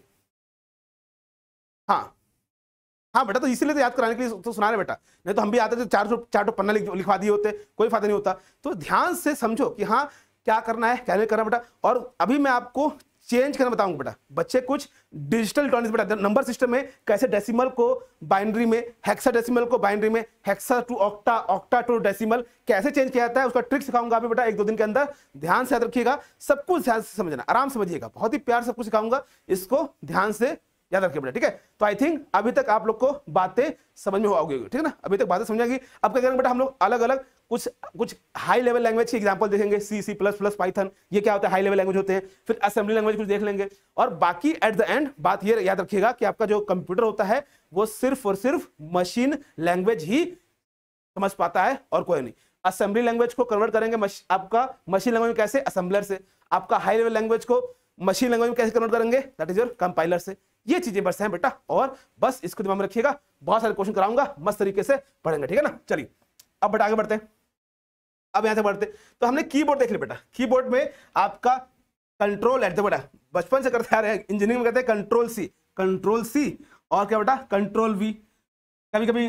[SPEAKER 1] हाँ बेटा, तो इसीलिए तो याद कराने के लिए तो सुना रहे बेटा, नहीं तो हम भी आते थे 4 पन्ना लिखवा दिए होते, कोई फायदा नहीं होता। तो ध्यान से समझो कि हाँ क्या करना है क्या नहीं करना बेटा। और अभी मैं आपको चेंज करना बताऊंगा बेटा, बच्चे कुछ डिजिटल इलेक्ट्रॉनिक्स बेटा, नंबर सिस्टम में कैसे डेसिमल को बाइनरी में, हेक्साडेसिमल को बाइनरी में, hexa to octa, octa to decimal कैसे चेंज किया जाता है, उसका ट्रिक सिखाऊंगा अभी बेटा 1-2 दिन के अंदर। ध्यान से याद रखिएगा, सब कुछ ध्यान से समझना, आराम समझिएगा, बहुत ही प्यार सब कुछ सिखाऊंगा, इसको ध्यान से याद रखिए बेटा, ठीक है। तो आई थिंक अभी तक आप लोग को बातें समझ में होगी, ठीक है ना, अभी तक बातें समझेंगी। अब क्या करेंगे बेटा, हम लोग अलग अलग कुछ हाई लेवल लैंग्वेज की एग्जांपल देखेंगे, C++, पाइथन, ये क्या होता है, हाई लेवल लैंग्वेज होते हैं। फिर असेंबली लैंग्वेज कुछ देख लेंगे, और बाकी एट द एंड बात ये याद रखिएगा कि आपका जो कंप्यूटर होता है वो सिर्फ और सिर्फ मशीन लैंग्वेज ही समझ पाता है और कोई नहीं। असेंबली लैंग्वेज को कन्वर्ट करेंगे आपका मशीन लैंग्वेज में कैसे, असेंबलर से। आपका हाई लेवल लैंग्वेज को मशीन लैंग्वेज में कैसे कन्वर्ट करेंगे, दैट इज योर कंपाइलर से। ये चीजें बस हैं बेटा, और बस इसको दिमाग में रखिएगा, बहुत सारे क्वेश्चन कराऊंगा, मस्त तरीके से पढ़ेंगे, ठीक है ना। चलिए अब बेटा आगे बढ़ते हैं। अब यहां से बढ़ते, तो हमने कीबोर्ड देख लिया बेटा। कीबोर्ड में आपका कंट्रोल एट, बेटा बचपन से करते आ रहे हैं, इंजीनियरिंग में कहते हैं कंट्रोल सी और क्या बेटा कंट्रोल वी। कभी कभी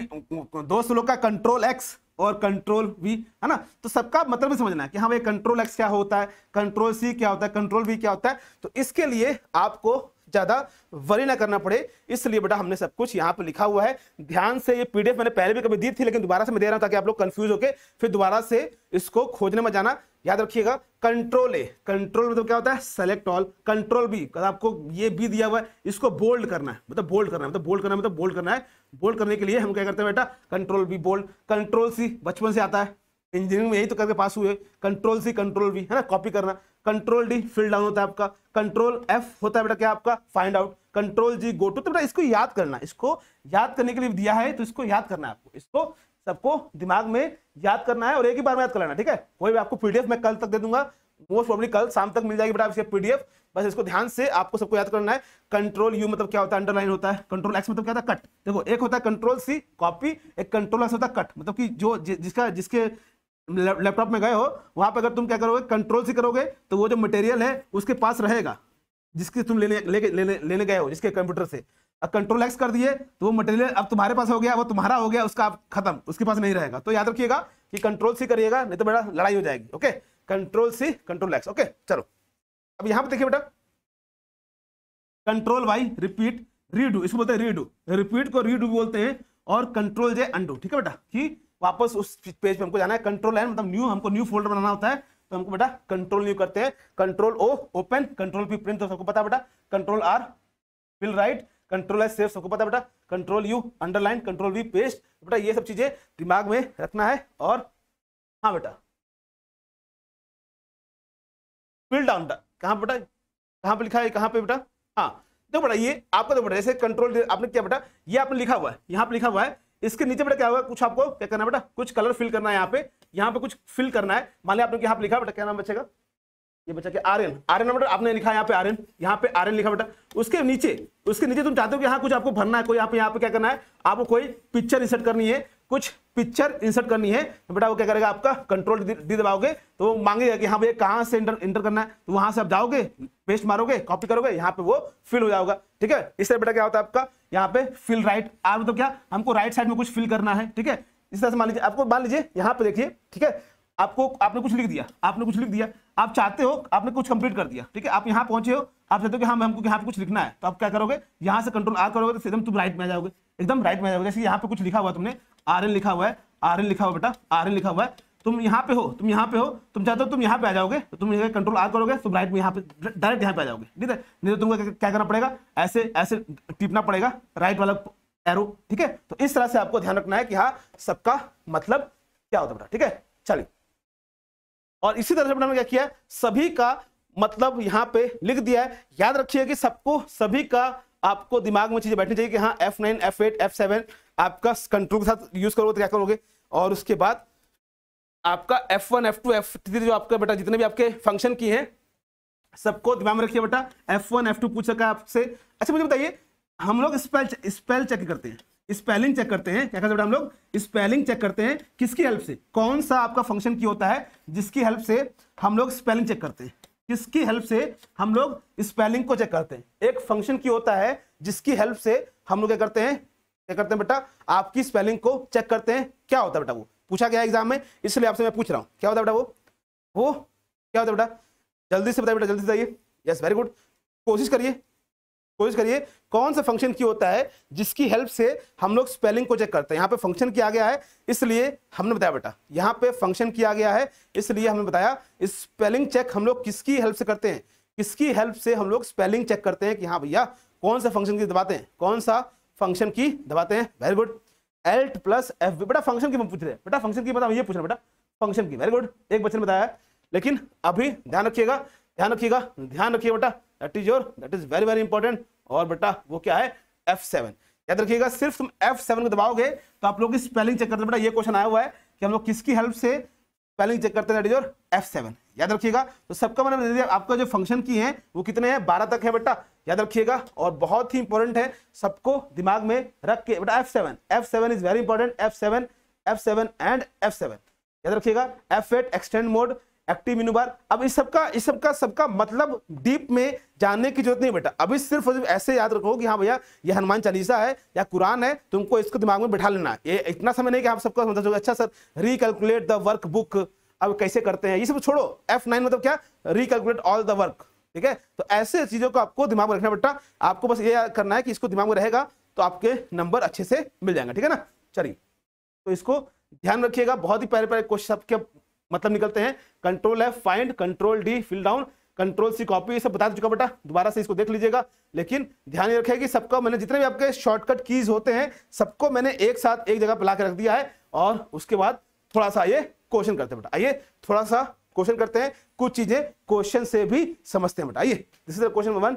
[SPEAKER 1] दोस्त लोग का कंट्रोल एक्स और कंट्रोल वी, है ना। तो सबका मतलब भी समझना है कि हाँ भाई कंट्रोल एक्स क्या होता है, कंट्रोल सी क्या होता है, कंट्रोल वी क्या होता है। तो इसके लिए आपको ज्यादा वरी ना करना पड़े, इसलिए बेटा हमने सब कुछ यहाँ पे लिखा हुआ है। ध्यान से, ये पीडीएफ मैंने पहले भी कभी दी थी, लेकिन दोबारा से मैं दे रहा हूं ताकि आप लोग कंफ्यूज होके फिर दोबारा से इसको खोजने में जाना। याद रखिएगा, कंट्रोल ए, कंट्रोल मतलब क्या होता है, सेलेक्ट ऑल। कंट्रोल बी, आपको ये बी दिया हुआ है, इसको बोल्ड करना है, मतलब बोल्ड करना है, मतलब बोल्ड करना है, मतलब बोल्ड करना है। बोल्ड करने के लिए हम क्या करते हैं बेटा, control B bold. Control C बचपन से आता है, इंजीनियरिंग में यही तो करके पास हुए, कंट्रोल सी कंट्रोल वी, है ना, कॉपी करना। कंट्रोल डी फिल डाउन होता है आपका। कंट्रोल एफ होता है बेटा क्या आपका, find out. Control G go to. तो बेटा इसको याद करना, इसको याद करने के लिए दिया है, तो इसको याद करना है आपको, इसको सबको दिमाग में याद करना है और एक ही बार में याद कर लेना, ठीक है। कोई भी आपको पीडीएफ मैं कल तक दे दूंगा, मोस्ट प्रोबेबली कल शाम तक मिल जाएगी बेटा आपसे पीडीएफ। बस इसको ध्यान से आपको सबको याद करना है। कंट्रोल यू मतलब क्या होता है, अंडरलाइन होता है। कंट्रोल एक्स मतलब क्या होता है, कट। देखो एक होता है कंट्रोल सी कॉपी, एक कंट्रोल एक्स होता है कट, मतलब कि जो जिसके लैपटॉप में गए हो वहां पर अगर तुम क्या करोगे, कंट्रोल सी करोगे तो वो जो मटेरियल है उसके पास रहेगा जिसके तुम लेने गए हो, जिसके कंप्यूटर से। अब कंट्रोल एक्स कर दिए तो वो मटेरियल अब तुम्हारे पास हो गया, वो तुम्हारा हो गया, उसका आप खत्म, उसके पास नहीं रहेगा। तो याद रखिएगा कि कंट्रोल सी करिएगा, नहीं तो बेटा लड़ाई हो जाएगी। Okay, control C control X. Okay चलो अब यहां पर देखिए बेटा, कंट्रोल वाई रिपीट, रीडू, इसको बोलते हैं रीडू, रिपीट को रीडू बोलते हैं। और कंट्रोल जे अंडू, ठीक है बेटा, कि वापस उस पेज पे हमको जाना है। कंट्रोल एन मतलब न्यू, हमको न्यू फोल्डर बनाना होता है, तो हमको बेटा कंट्रोल न्यू करते हैं। Control O open, control P print, तो सबको पता है बेटा। Control R fill right, control S save, सबको पता है बेटा। Control U underline, control V paste. बेटा ये सब चीजें दिमाग में रखना है। और हाँ बेटा फिल डाउन कहां बेटा, कहां पे लिखा है, कहां पे बेटा, हाँ देखो बेटा ये आपका, तो बेटा जैसे कंट्रोल आपने क्या बेटा, ये आपने लिखा हुआ है, यहाँ पे लिखा हुआ है, इसके नीचे बेटा क्या होगा, कुछ आपको क्या करना है बेटा, कुछ कलर फिल करना है। यहाँ पे कुछ फिल करना है। मान लिया आपने यहाँ पे लिखा बेटा, क्या नाम बचेगा, ये बचा क्या, आर्यन। आर्यन बेटा आपने लिखा है यहाँ पे आर्यन, यहाँ पे आर्यन लिखा बेटा। उसके नीचे तुम चाहते हो कि यहाँ कुछ आपको भरना है, कोई यहाँ पे क्या करना है, आपको कोई पिक्चर इंसर्ट करनी है, कुछ पिक्चर इंसर्ट करनी है, तो बेटा वो क्या करेगा, आपका कंट्रोल डी दबाओगे तो वो मांगेगा कि हाँ भैया कहाँ से इंटर करना है, तो वहां से आप जाओगे, पेस्ट मारोगे, कॉपी करोगे, यहाँ पे वो फिल हो जाएगा, ठीक है। इस तरह बेटा क्या होता है आपका, यहाँ पे फिल राइट, आर मतलब क्या, हमको राइट साइड में कुछ फिल करना है, ठीक है। इस तरह से मान लीजिए आपको, मान लीजिए यहाँ पे देखिए, ठीक है, आपने कुछ लिख दिया, आप चाहते हो, आपने कुछ कंप्लीट कर दिया, ठीक है, आप यहाँ पहुंचे हो, आप चाहते हो कि हाँ हमको यहाँ पे कुछ लिखना है, तो आप क्या करोगे, यहाँ से कंट्रोल आर करोगे तो एकदम तुम राइट में आ जाओगे, एकदम राइट में आ जाओगे। जैसे यहाँ पे कुछ लिखा हुआ, तुमने आरएन लिखा हुआ है, आरएन लिखा हुआ बेटा, आरएन लिखा हुआ है, तुम यहाँ पे हो, तुम चाहते हो तुम यहाँ पे आ जाओगे, तो तुम कंट्रोल आर करोगे, तुम राइट में यहाँ पे डायरेक्ट यहाँ पे आ जाओगे, ठीक है। नहीं तो तुमको क्या करना पड़ेगा, ऐसे ऐसे टिपना पड़ेगा राइट वाला एरो, ठीक है। तो इस तरह से आपको ध्यान रखना है कि हाँ सबका मतलब क्या होता है बेटा, ठीक है। चलिए, और इसी तरह से हमने क्या किया, सभी का मतलब यहाँ पे लिख दिया है। याद रखिए कि सबको, सभी का आपको दिमाग में चीजें बैठनी चाहिए कि हाँ F9 F8 F7 आपका कंट्रोल के साथ यूज करोगे तो क्या करोगे, और उसके बाद आपका F1 F2 F3 जो आपका बेटा जितने भी आपके फंक्शन की हैं सबको दिमाग में रखिए बेटा। F1 F2 पूछ सका आपसे। अच्छा मुझे बताइए, हम लोग स्पेल चेक करते हैं, स्पेलिंग चेक करते हैं, क्या करते हैं बेटा, हम लोग स्पेलिंग चेक करते हैं, किसकी हेल्प से, कौन सा आपका फंक्शन की होता है जिसकी हेल्प से हम लोग स्पेलिंग चेक करते हैं, किसकी हेल्प से हम लोग स्पेलिंग को चेक करते हैं। एक फंक्शन की होता है जिसकी हेल्प से हम लोग क्या करते हैं बेटा, आपकी स्पेलिंग को चेक करते हैं। क्या होता है बेटा, वो पूछा गया एग्जाम में, इसलिए आपसे मैं पूछ रहा हूं, क्या होता है बेटा, वो क्या होता है बेटा, जल्दी से बताइए बेटा, जल्दी से बताइए। यस वेरी गुड, कोशिश करिए कौन सा फंक्शन की होता है जिसकी हेल्प से हम लोग स्पेलिंग को चेक करते हैं। यहाँ पे फंक्शन किया गया है इसलिए हमने बताया बेटा, यहाँ पे फंक्शन किया गया है इसलिए हमने बताया स्पेलिंग चेक हम लोग किसकी हेल्प से करते हैं, किसकी हेल्प से हम लोग स्पेलिंग चेक करते हैं कि हाँ भैया कौन सा फंक्शन की दबाते हैं, कौन सा फंक्शन की दबाते हैं। Very good, Alt plus F. बेटा फंक्शन की पूछ रहे हैं बेटा, फंक्शन की बताओ, ये पूछ रहे बेटा फंक्शन की। वेरी गुड, एक बच्चे ने बताया, लेकिन अभी ध्यान रखिएगा बेटा, that is very very important. और बेटा वो क्या है, F7। याद रखिएगा, सिर्फ तुम F7 को दबाओगे तो आप लोग की स्पेलिंग चेक करते बेटा। ये क्वेश्चन आया हुआ है कि हम लोग किसकी हेल्प से स्पेलिंग चेक करते हैं, दैट इज योर F7। याद रखिएगा। तो सबका मैंने आपका जो फंक्शन की है वो कितने हैं, 12 तक है बेटा, याद रखिएगा। और बहुत ही इंपॉर्टेंट है, सबको दिमाग में रख के बेटा F7 is very important. F7 and F7 याद रखिएगा। F8 एक्सटेंड मोड, एक्टिव मेनू बार। अब इस सबका मतलब डीप में जानने की जरूरत नहीं बेटा। अभी सिर्फ ऐसे याद रखो कि हाँ भैया ये हनुमान चालीसा है या कुरान है, तुमको इसको दिमाग में बिठा लेना है। ये इतना समय नहीं कि आप सबको समझोगे। अच्छा sir recalculate the work book अब कैसे करते हैं, ये सब छोड़ो। F9 मतलब क्या, रिकैलकुलेट ऑल द वर्क, ठीक है। तो ऐसे चीजों को आपको दिमाग में रखना बेटा। आपको बस ये करना है कि इसको दिमाग में रहेगा तो आपके नंबर अच्छे से मिल जाएंगे, ठीक है ना। चलिए तो इसको ध्यान रखिएगा। बहुत ही प्यारे प्यारे क्वेश्चन सबके मतलब निकलते हैं। Control F find, control D fill down, control C copy, ये सब बता चुका बेटा, दोबारा से इसको देख लीजिएगा। लेकिन ध्यान रखिए कि सबका मैंने जितने भी आपके शॉर्टकट कीज होते हैं सबको मैंने एक साथ एक जगह पर ला के रख दिया है। और उसके बाद थोड़ा सा ये क्वेश्चन करते हैं बेटा। आइए थोड़ा सा क्वेश्चन करते हैं, कुछ चीजें क्वेश्चन से भी समझते हैं बेटा। आइए this is the question number 1।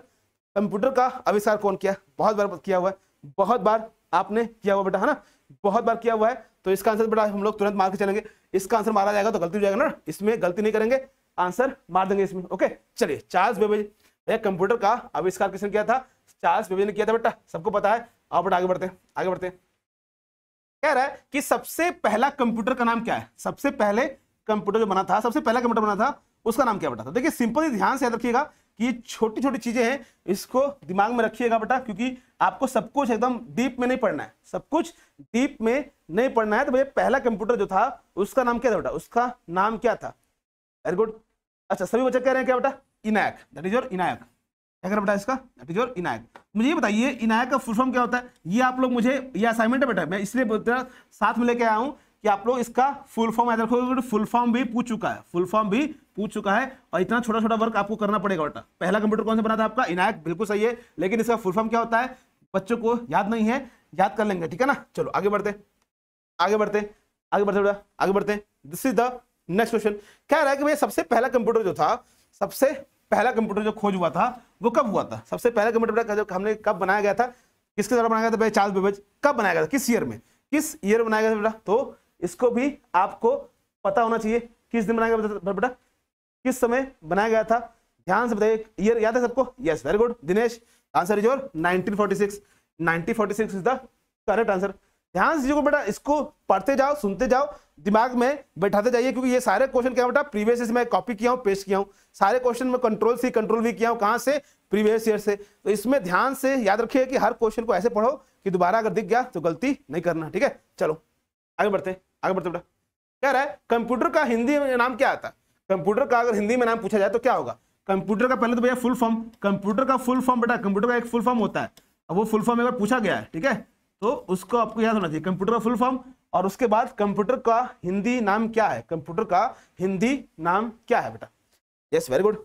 [SPEAKER 1] Computer का आविष्कार कौन किया? बहुत बार किया हुआ है, बहुत बार आपने किया हुआ बेटा, है ना, बहुत बार किया हुआ है। तो इसका आंसर बेटा हम लोग तुरंत मार के चलेंगे। इसका आंसर मारा जाएगा तो गलती हो जाएगा ना, इसमें गलती नहीं करेंगे, आंसर मार देंगे इसमें। ओके चलिए, चार्ल्स बेबेज। कंप्यूटर का आविष्कार किसने किया था? चार्ल्स बेबेज ने किया था बेटा, सबको पता है। आओ बेटा आगे बढ़ते हैं, आगे बढ़ते हैं। कह रहा है कि सबसे पहला कंप्यूटर का नाम क्या है? सबसे पहले कंप्यूटर जो बना था, सबसे पहला कंप्यूटर बना था, उसका नाम क्या बेटा? तो देखिए सिंपल, ध्यान से याद रखिएगा कि छोटी छोटी चीजें हैं, इसको दिमाग में रखिएगा बेटा, क्योंकि आपको सब कुछ एकदम डीप में नहीं पढ़ना है, सब कुछ डीप में नहीं पढ़ना है। तो भैया पहला कंप्यूटर जो था उसका नाम क्या था बेटा? उसका नाम क्या था? Very good. अच्छा सभी बच्चे कह रहे हैं क्या बेटा? इनायक, दैट इज योर इनायक। क्या कर बेटा इसका? दैट इज योर इनायक। मुझे ये बताइए इनायक का फुल फॉर्म क्या होता है? ये आप लोग मुझे, ये असाइनमेंट है बेटा, मैं इसलिए साथ में लेके आया हूं कि आप लोग इसका फुल फॉर्म याद रखोगे। फुल फॉर्म भी पूछ चुका है, फुल फॉर्म भी पूछ चुका है, और इतना छोटा छोटा वर्क आपको करना पड़ेगा बेटा। पहला कंप्यूटर कौन सा बना था आपका? इनायक, बिल्कुल सही है। लेकिन इसका फुल फॉर्म क्या होता है बच्चों को याद नहीं है, याद कर लेंगे, ठीक है ना। चलो आगे बढ़ते, आगे बढ़ते, आगे बढ़ते बेटा, आगे बढ़ते। This is the next question. कह रहा है कि भैया सबसे पहला कंप्यूटर जो था, सबसे पहला कंप्यूटर जो खोज हुआ था वो कब हुआ था? सबसे पहला कंप्यूटर जो हमने कब बनाया गया था, किसके द्वारा बनाया गया था? भाई चार्ल्स बेबेज। कब बनाया गया था, किस ईयर में, किस ईयर बनाया गया था बेटा? तो इसको भी आपको पता होना चाहिए, किस दिन बनाया गया बेटा, किस समय बनाया गया था। ध्यान से बताइए, ईयर याद है सबको? Yes very good Dinesh, answer is your 1946। 1946 is the correct answer. ध्यान से बेटा इसको पढ़ते जाओ, सुनते जाओ, दिमाग में बैठाते जाइए, क्योंकि ये सारे क्वेश्चन क्या बेटा प्रीवियस से मैं कॉपी किया हूं, पेस्ट किया हूं। सारे क्वेश्चन में कंट्रोल C कंट्रोल V किया हूं, कहां से? प्रीवियस ईयर से। तो इसमें ध्यान से याद रखिए कि हर क्वेश्चन को ऐसे पढ़ो कि दोबारा अगर दिख गया तो गलती नहीं करना, ठीक है। चलो आगे बढ़ते, आगे बढ़ते बेटा। कह रहा है कंप्यूटर का हिंदी में नाम क्या आता है? कंप्यूटर का अगर हिंदी में नाम पूछा जाए तो क्या होगा? कंप्यूटर का पहले तो भैया फुल फॉर्म, कंप्यूटर का फुल फॉर्म बेटा, कंप्यूटर का एक फुल फॉर्म होता है। अब वो फुल फॉर्म एक बार पूछा गया है, ठीक है, तो उसको आपको याद होना चाहिए, कंप्यूटर का फुल फॉर्म। और उसके बाद कंप्यूटर का हिंदी नाम क्या है? कंप्यूटर का हिंदी नाम क्या है बेटा? Yes very good.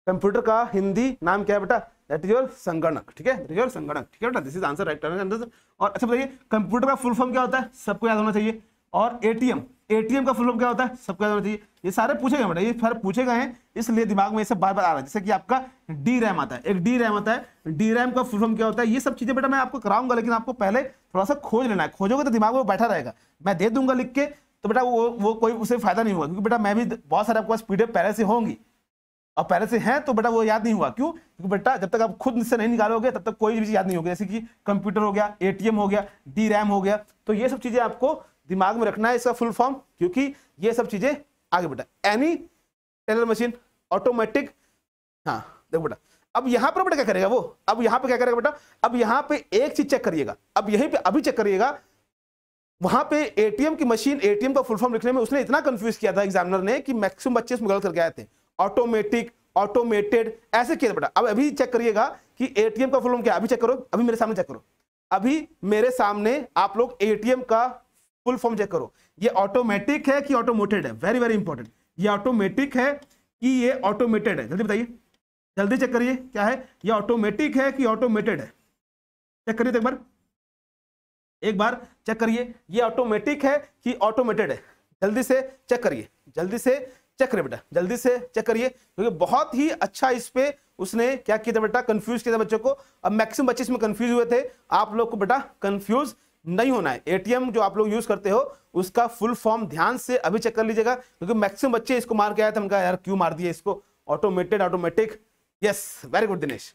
[SPEAKER 1] कंप्यूटर का हिंदी नाम क्या है बेटा? दैट इज योर संगणक, ठीक है, दैट इज योर संगणक, ठीक है बेटा, this is answer right answer. और अच्छा बताइए कंप्यूटर का फुल फॉर्म क्या होता है? सबको याद होना चाहिए। और एटीएम, एटीएम का फुल फॉर्म क्या होता है? सबको याद होना चाहिए। ये सारे पूछे गए बेटा, ये सारे पूछे गए हैं, इसलिए दिमाग में ये सब बार बार आ रहा है। जैसे कि आपका डी रैम आता है, एक डी रैम आता है, डी रैम का फुल फॉर्म क्या होता है? ये सब चीजें बेटा मैं आपको कराऊंगा, लेकिन आपको पहले थोड़ा सा खोज लेना है। खोजोगे तो दिमाग में बैठा रहेगा, मैं दे दूंगा लिख के, तो बेटा वो कोई उसे फायदा नहीं होगा, क्योंकि बेटा मैं भी बहुत सारे आपके पास PDF पहले से होंगी, और पहले से हैं, तो बेटा वो याद नहीं हुआ। क्यों? क्योंकि बेटा जब तक आप खुद से नहीं निकालोगे तब तक कोई भी चीज याद नहीं होगी। जैसे कि कंप्यूटर हो गया, एटीएम हो गया, डी रैम हो गया, तो ये सब चीजें आपको दिमाग में रखना है, इसका फुल फॉर्म, क्योंकि ये सब चीजें आगे बेटा। Any teller machine, automatic. हाँ देखो बेटा, अब यहां पर बेटा क्या करेगा वो? अब यहां पे क्या करेगा बेटा? अब यहां पे एक चीज चेक करिएगा, अब यहीं पे अभी चेक करिएगा, वहां पे एटीएम की मशीन, एटीएम का फुल फॉर्म लिखने में उसने इतना कंफ्यूज किया था एग्जामिनर ने कि मैक्सिमम बच्चे इसमें गलत करके आए थे। ऑटोमेटिक, ऑटोमेटेड ऐसे किया बेटा। अब अभी चेक करिएगा कि एटीएम का फुल फॉर्म क्या है। अभी चेक करो, अभी मेरे सामने चेक करो, अभी मेरे सामने आप लोग एटीएम का फुल फॉर्म चेक करो। ये ऑटोमेटिक है कि ऑटोमेटेड है? वेरी वेरी इंपॉर्टेंट, ये ऑटोमेटिक है कि ये ऑटोमेटेड है? जल्दी बताइए, जल्दी चेक करिए क्या है, ये ऑटोमेटिक है कि ऑटोमेटेड है? चेक करिए तो एक बार चेक करिए, ये ऑटोमेटिक है कि ऑटोमेटेड है? जल्दी से चेक करिए, जल्दी से चेक करिए बेटा, जल्दी से चेक करिए, क्योंकि बहुत ही अच्छा इस पे उसने क्या किया था बेटा, कंफ्यूज किया था बच्चों को। अब मैक्सिमम बच्चे इसमें कंफ्यूज हुए थे, आप लोग को बेटा कंफ्यूज नहीं होना है। एटीएम जो आप लोग यूज करते हो उसका फुल फॉर्म ध्यान से अभी चेक कर लीजिएगा, क्योंकि मैक्सिमम बच्चे इसको मार के आए थे, उनका यार क्यों मार दिया इसको, automated automatic. Yes, very good Dinesh.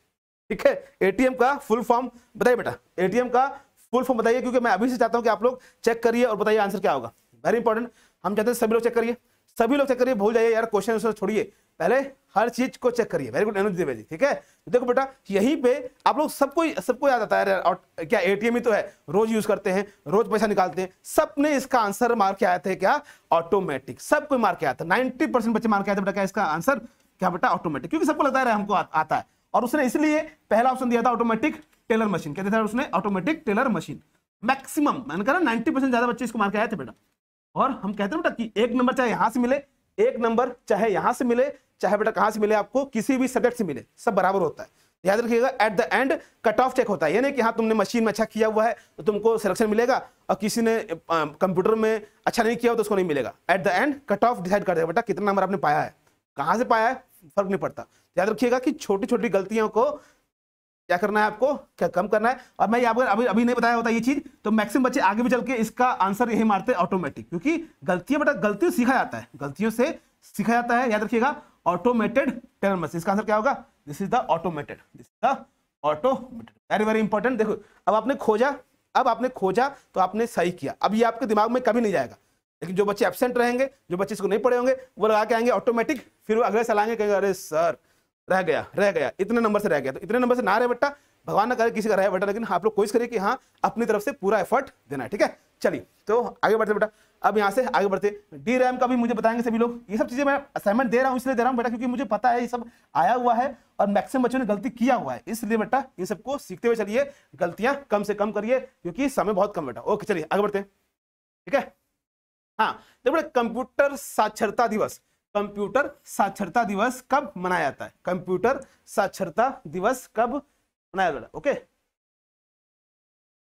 [SPEAKER 1] ठीक है, एटीएम का फुल फॉर्म बताइए बेटा, एटीएम का फुल फॉर्म बताइए, क्योंकि मैं अभी से चाहता हूं कि आप लोग चेक करिए और बताइए आंसर क्या होगा। वेरी इंपॉर्टेंट, हम चाहते हैं सभी लोग चेक करिए, सभी लोग चेक करिए, भूल जाइए यार क्वेश्चन छोड़िए, पहले हर चीज को चेक करिए। वेरी गुड अनुज द्विवेदी। ठीक है, देखो बेटा यहीं पे आप लोग सबको याद आता है, और क्या एटीएम ही तो है, रोज यूज करते हैं, रोज पैसा निकालते हैं, सबने इसका आंसर मार के आया था क्या, ऑटोमेटिक। सबको मार के आया था, 90% बच्चे मार के आए थे बेटा, क्या इसका आंसर क्या बेटा, ऑटोमेटिक, क्योंकि सबको लगता है हमको आता है। और उसने इसलिए पहला ऑप्शन दिया था ऑटोमेटिक टेलर मशीन, क्या दिया था उसने, ऑटोमेटिक टेलर मशीन। मैक्सिमम मैंने कहा 90% ज्यादा बच्चे इसको मार के आए थे बेटा। और हम कहते हैं बेटा कि एक नंबर चाहे यहां से मिले, एक नंबर चाहे यहां से मिले, चाहे बेटा कहां से मिले, आपको किसी भी सब्जेक्ट से मिले, सब बराबर होता है। याद रखिएगा, at the end cut off check होता है, यानी कि हाँ तुमने मशीन में अच्छा किया हुआ है तो तुमको सिलेक्शन मिलेगा, और किसी ने कंप्यूटर में अच्छा नहीं किया हो तो उसको नहीं मिलेगा। Eight the end cut of decide कर देगा बेटा कितना नंबर आपने पाया है, कहां से पाया है फर्क नहीं पड़ता। याद रखिएगा कि छोटी छोटी गलतियों को क्या करना है, आपको क्या कम करना है। और मैं अगर अभी नहीं बताया होता ये चीज, तो मैक्सिमम बच्चे आगे भी चल के इसका आंसर यही मारते ऑटोमेटिक, क्योंकि गलतियां बेटा, गलतियों सीखा जाता है, गलतियों से सीखा जाता है। याद रखिएगा, ऑटोमेटेड टेलर मशीन, इसका आंसर क्या होगा, this is the automated, this is the automated. Very very important. देखो अब आपने खोजा तो आपने सही किया, अब ये आपके दिमाग में कभी नहीं जाएगा। लेकिन जो बच्चे एब्सेंट रहेंगे, जो बच्चे इसको नहीं पढ़े होंगे, वो लगा के आएंगे ऑटोमेटिक, फिर वो अगले साल आएंगे कहेंगे अरे सर रह गया, इतने नंबर से रह गया। तो इतने नंबर से ना रहे बेटा, भगवान ना करे किसी का रहे बेटा, लेकिन आप लोग कोशिश करिए कि हाँ अपनी तरफ से पूरा एफर्ट देना है। ठीक है, चलिए तो आगे बढ़ते बेटा। अब यहाँ से आगे बढ़ते, डी रैम का भी मुझे बताएंगे सभी लोग। ये सब चीजें मैं असाइनमेंट दे रहा हूँ, इसलिए दे रहा हूँ बेटा क्योंकि मुझे पता है ये सब आया हुआ है और मैक्सिमम बच्चों ने गलती किया हुआ है, इसलिए बेटा ये सबको सीखते हुए चलिए, गलतियां कम से कम करिए क्योंकि समय बहुत कम बेटा। ओके चलिए आगे बढ़ते हैं। ठीक है, हाँ देखो बेटा, कंप्यूटर साक्षरता दिवस, कंप्यूटर साक्षरता दिवस कब मनाया जाता है, कंप्यूटर साक्षरता दिवस कब मनाया जाता है। ओके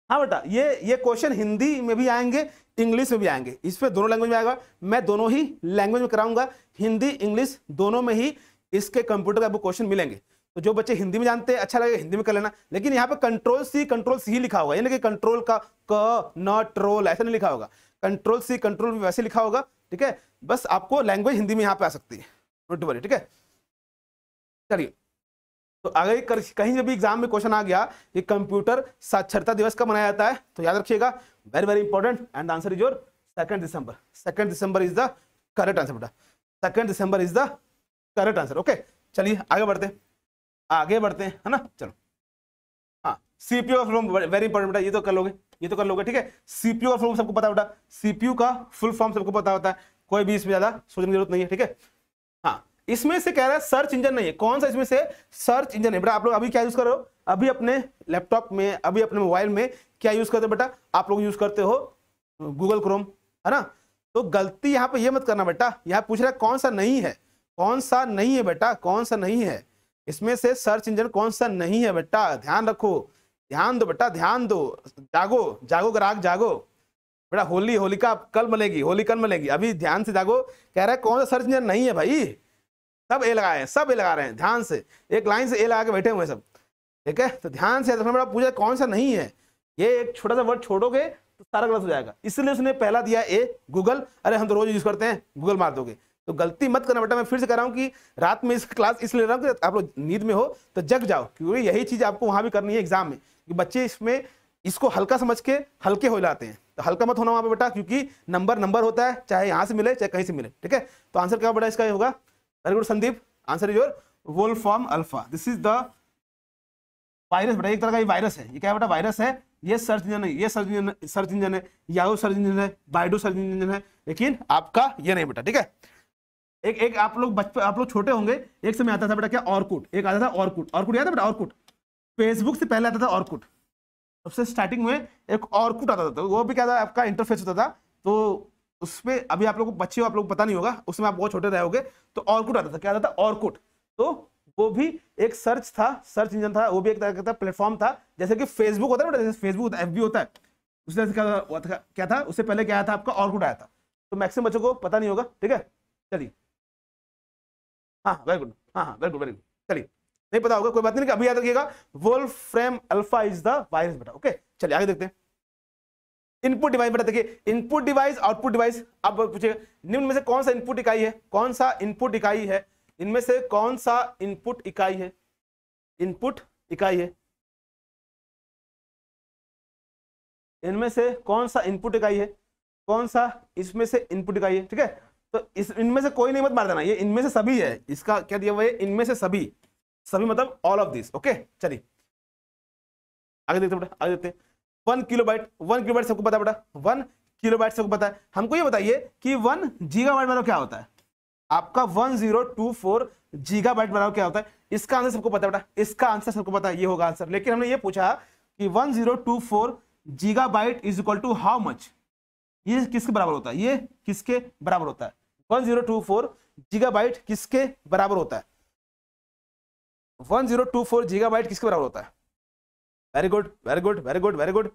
[SPEAKER 1] हाँ बेटा, ये क्वेश्चन हिंदी में भी आएंगे, इंग्लिश में भी आएंगे, इस पे दोनों लैंग्वेज में आएगा। मैं दोनों ही लैंग्वेज में कराऊंगा, हिंदी इंग्लिश दोनों में ही इसके कंप्यूटर के आपको क्वेश्चन मिलेंगे। तो जो बच्चे हिंदी में जानते हैं अच्छा लगेगा हिंदी में कर लेना, लेकिन यहाँ पे कंट्रोल सी ही लिखा होगा, यानी कि कंट्रोल का क नॉट रोल ऐसा नहीं लिखा होगा, कंट्रोल सी कंट्रोल भी वैसे लिखा होगा। ठीक है, बस आपको लैंग्वेज हिंदी में यहाँ पे आ सकती है, नोट वरी। ठीक है, चलिए तो आगे कहीं भी एग्जाम में क्वेश्चन आ गया कि कंप्यूटर साक्षरता दिवस कब मनाया जाता है, तो याद रखिएगा very very important, and answer is your 2 December. 2 December is the correct answer बेटा, 2 December is the correct answer. Okay चलिए आगे बढ़ते हैं, है ना। चलो हाँ, सीपीयू का फुल फॉर्म वेरी इंपॉर्टेंट बेटा, ये तो कर लोगे। ठीक है, सीपीयू का फुल फॉर्म सबको पता बेटा, सीपीयू का फुल फॉर्म सबको पता होता है, कोई भी इसमें ज्यादा सोचने की जरूरत नहीं है। ठीक है, हाँ इसमें से कह रहा है सर्च इंजन नहीं है, कौन सा इसमें से सर्च इंजन है बेटा। आप लोग अभी क्या यूज कर रहे हो, अभी अपने लैपटॉप में, अभी अपने मोबाइल में क्या यूज करते हो बेटा, आप लोग यूज करते हो गूगल क्रोम, है ना। तो गलती यहाँ पे ये मत करना बेटा, यहाँ पूछ रहा है कौन सा नहीं है, कौन सा नहीं है बेटा, कौन सा नहीं है इसमें से सर्च इंजन कौन सा नहीं है बेटा, ध्यान रखो, ध्यान दो बेटा, ध्यान दो, जागो जागो ग्राहक जागो बेटा, होलिका कल मलेगी, होली कल मलेगी, अभी ध्यान से जागो। कह रहा है कौन सा सर्च इंजन नहीं है भाई, सब ए लगाए हैं, सब ए लगा रहे हैं, ध्यान से एक लाइन से ए लगा के बैठे हुए हैं सब। ठीक है, तो ध्यान से बेटा पूछा कौन सा नहीं है, ये एक छोटा सा वर्ड छोड़ोगे तो सारा गलत हो जाएगा, इसलिए उसने पहला दिया ए गूगल। अरे हम तो रोज यूज करते हैं, गूगल मार दोगे, तो गलती मत करना बेटा। मैं फिर से कह रहा हूं कि रात में इस क्लास इसलिए ले रहा हूं कि आप लोग नींद में हो तो जग जाओ, क्योंकि यही चीज आपको वहां भी करनी है एग्जाम में, कि बच्चे इसमें इसको हल्का समझ के हल्के हो जाते हैं, तो हल्का मत होना वहां पे बेटा, क्योंकि नंबर होता है, चाहे यहां से मिले चाहे कहीं से मिले। ठीक है, तो आंसर क्या बेटा इसका होगा, very good Sandeep, answer is your Wolfram alpha. This is the virus बेटा, एक तरह का ये वायरस है, ये क्या बेटा वायरस है, ये सर्च इंजन है, ये सर्च इंजन है, याहू सर्च इंजन है, बाइडू सर्च इंजन है, लेकिन आपका ये नहीं बेटा। ठीक है, एक आप लोग छोटे होंगे, एक समय आता था बेटा क्या, ऑर्कुट, एक आता था ऑर्कुट याद है बेटा, ऑर्कुट फेसबुक से पहले आता था ऑर्कुट, सबसे स्टार्टिंग में एक ऑर्कुट आता था, तो वो भी क्या था आपका इंटरफेस होता था, तो उसपे अभी आप लोग बच्चे हो, आप लोग पता नहीं होगा, उसमें आप बहुत छोटे रहे होगे, तो ऑर्कुट आता था, क्या आता था ऑर्कुट, तो वो भी एक सर्च था, सर्च इंजन था, वो भी एक तरह का प्लेटफॉर्म था, जैसे कि फेसबुक होता है ना, जैसे फेसबुक एफबी होता है, उससे क्या था, उससे पहले क्या आया था आपका ऑर्कुट आया था, तो मैक्सिमम बच्चों को पता नहीं होगा। ठीक है, चलिए हाँ वेरी गुड, हाँ वेरी गुड, चलिए नहीं पता होगा कोई बात नहीं, अभी याद रखिएगा Wolfram alpha is the virus बेटा। ओके चलिए आगे देखते हैं। इनपुट डिवाइस बेटा देखिए, इनपुट डिवाइस आउटपुट डिवाइस। अब पूछिए निम्न में से कौन सा इनपुट इकाई है, कौन सा इनपुट इकाई है, इनमें से कौन सा इनपुट इकाई है, इनपुट इकाई है, इनमें से कौन सा इनपुट इकाई है, कौन सा इसमें से इनपुट इकाई है। ठीक है, तो इस इनमें से कोई नहीं मत मार देना, ये इनमें से सभी है, इसका क्या दिया हुआ है, इनमें से सभी, सभी मतलब ऑल ऑफ दिस। ओके चलिए आगे देखते बेटा, आगे देखते हैं। 1 किलोबाइट, 1 किलोबाइट सबको पता है बेटा, 1 किलोबाइट सबको पता है। हमको ये बताइए कि 1 गीगाबाइट मतलब क्या होता है, आपका 1024 गीगाबाइट बराबर क्या होता है। इसका आंसर सबको पता है बेटा, इसका आंसर सबको पता है, ये होगा आंसर। लेकिन हमने ये पूछा कि 1024 gigabyte is equal to how much, ये किसके बराबर होता है, ये किसके बराबर होता है, 1024 गीगाबाइट किसके बराबर होता है, 1024 गीगाबाइट किसके बराबर होता है। Very good very good very good very good.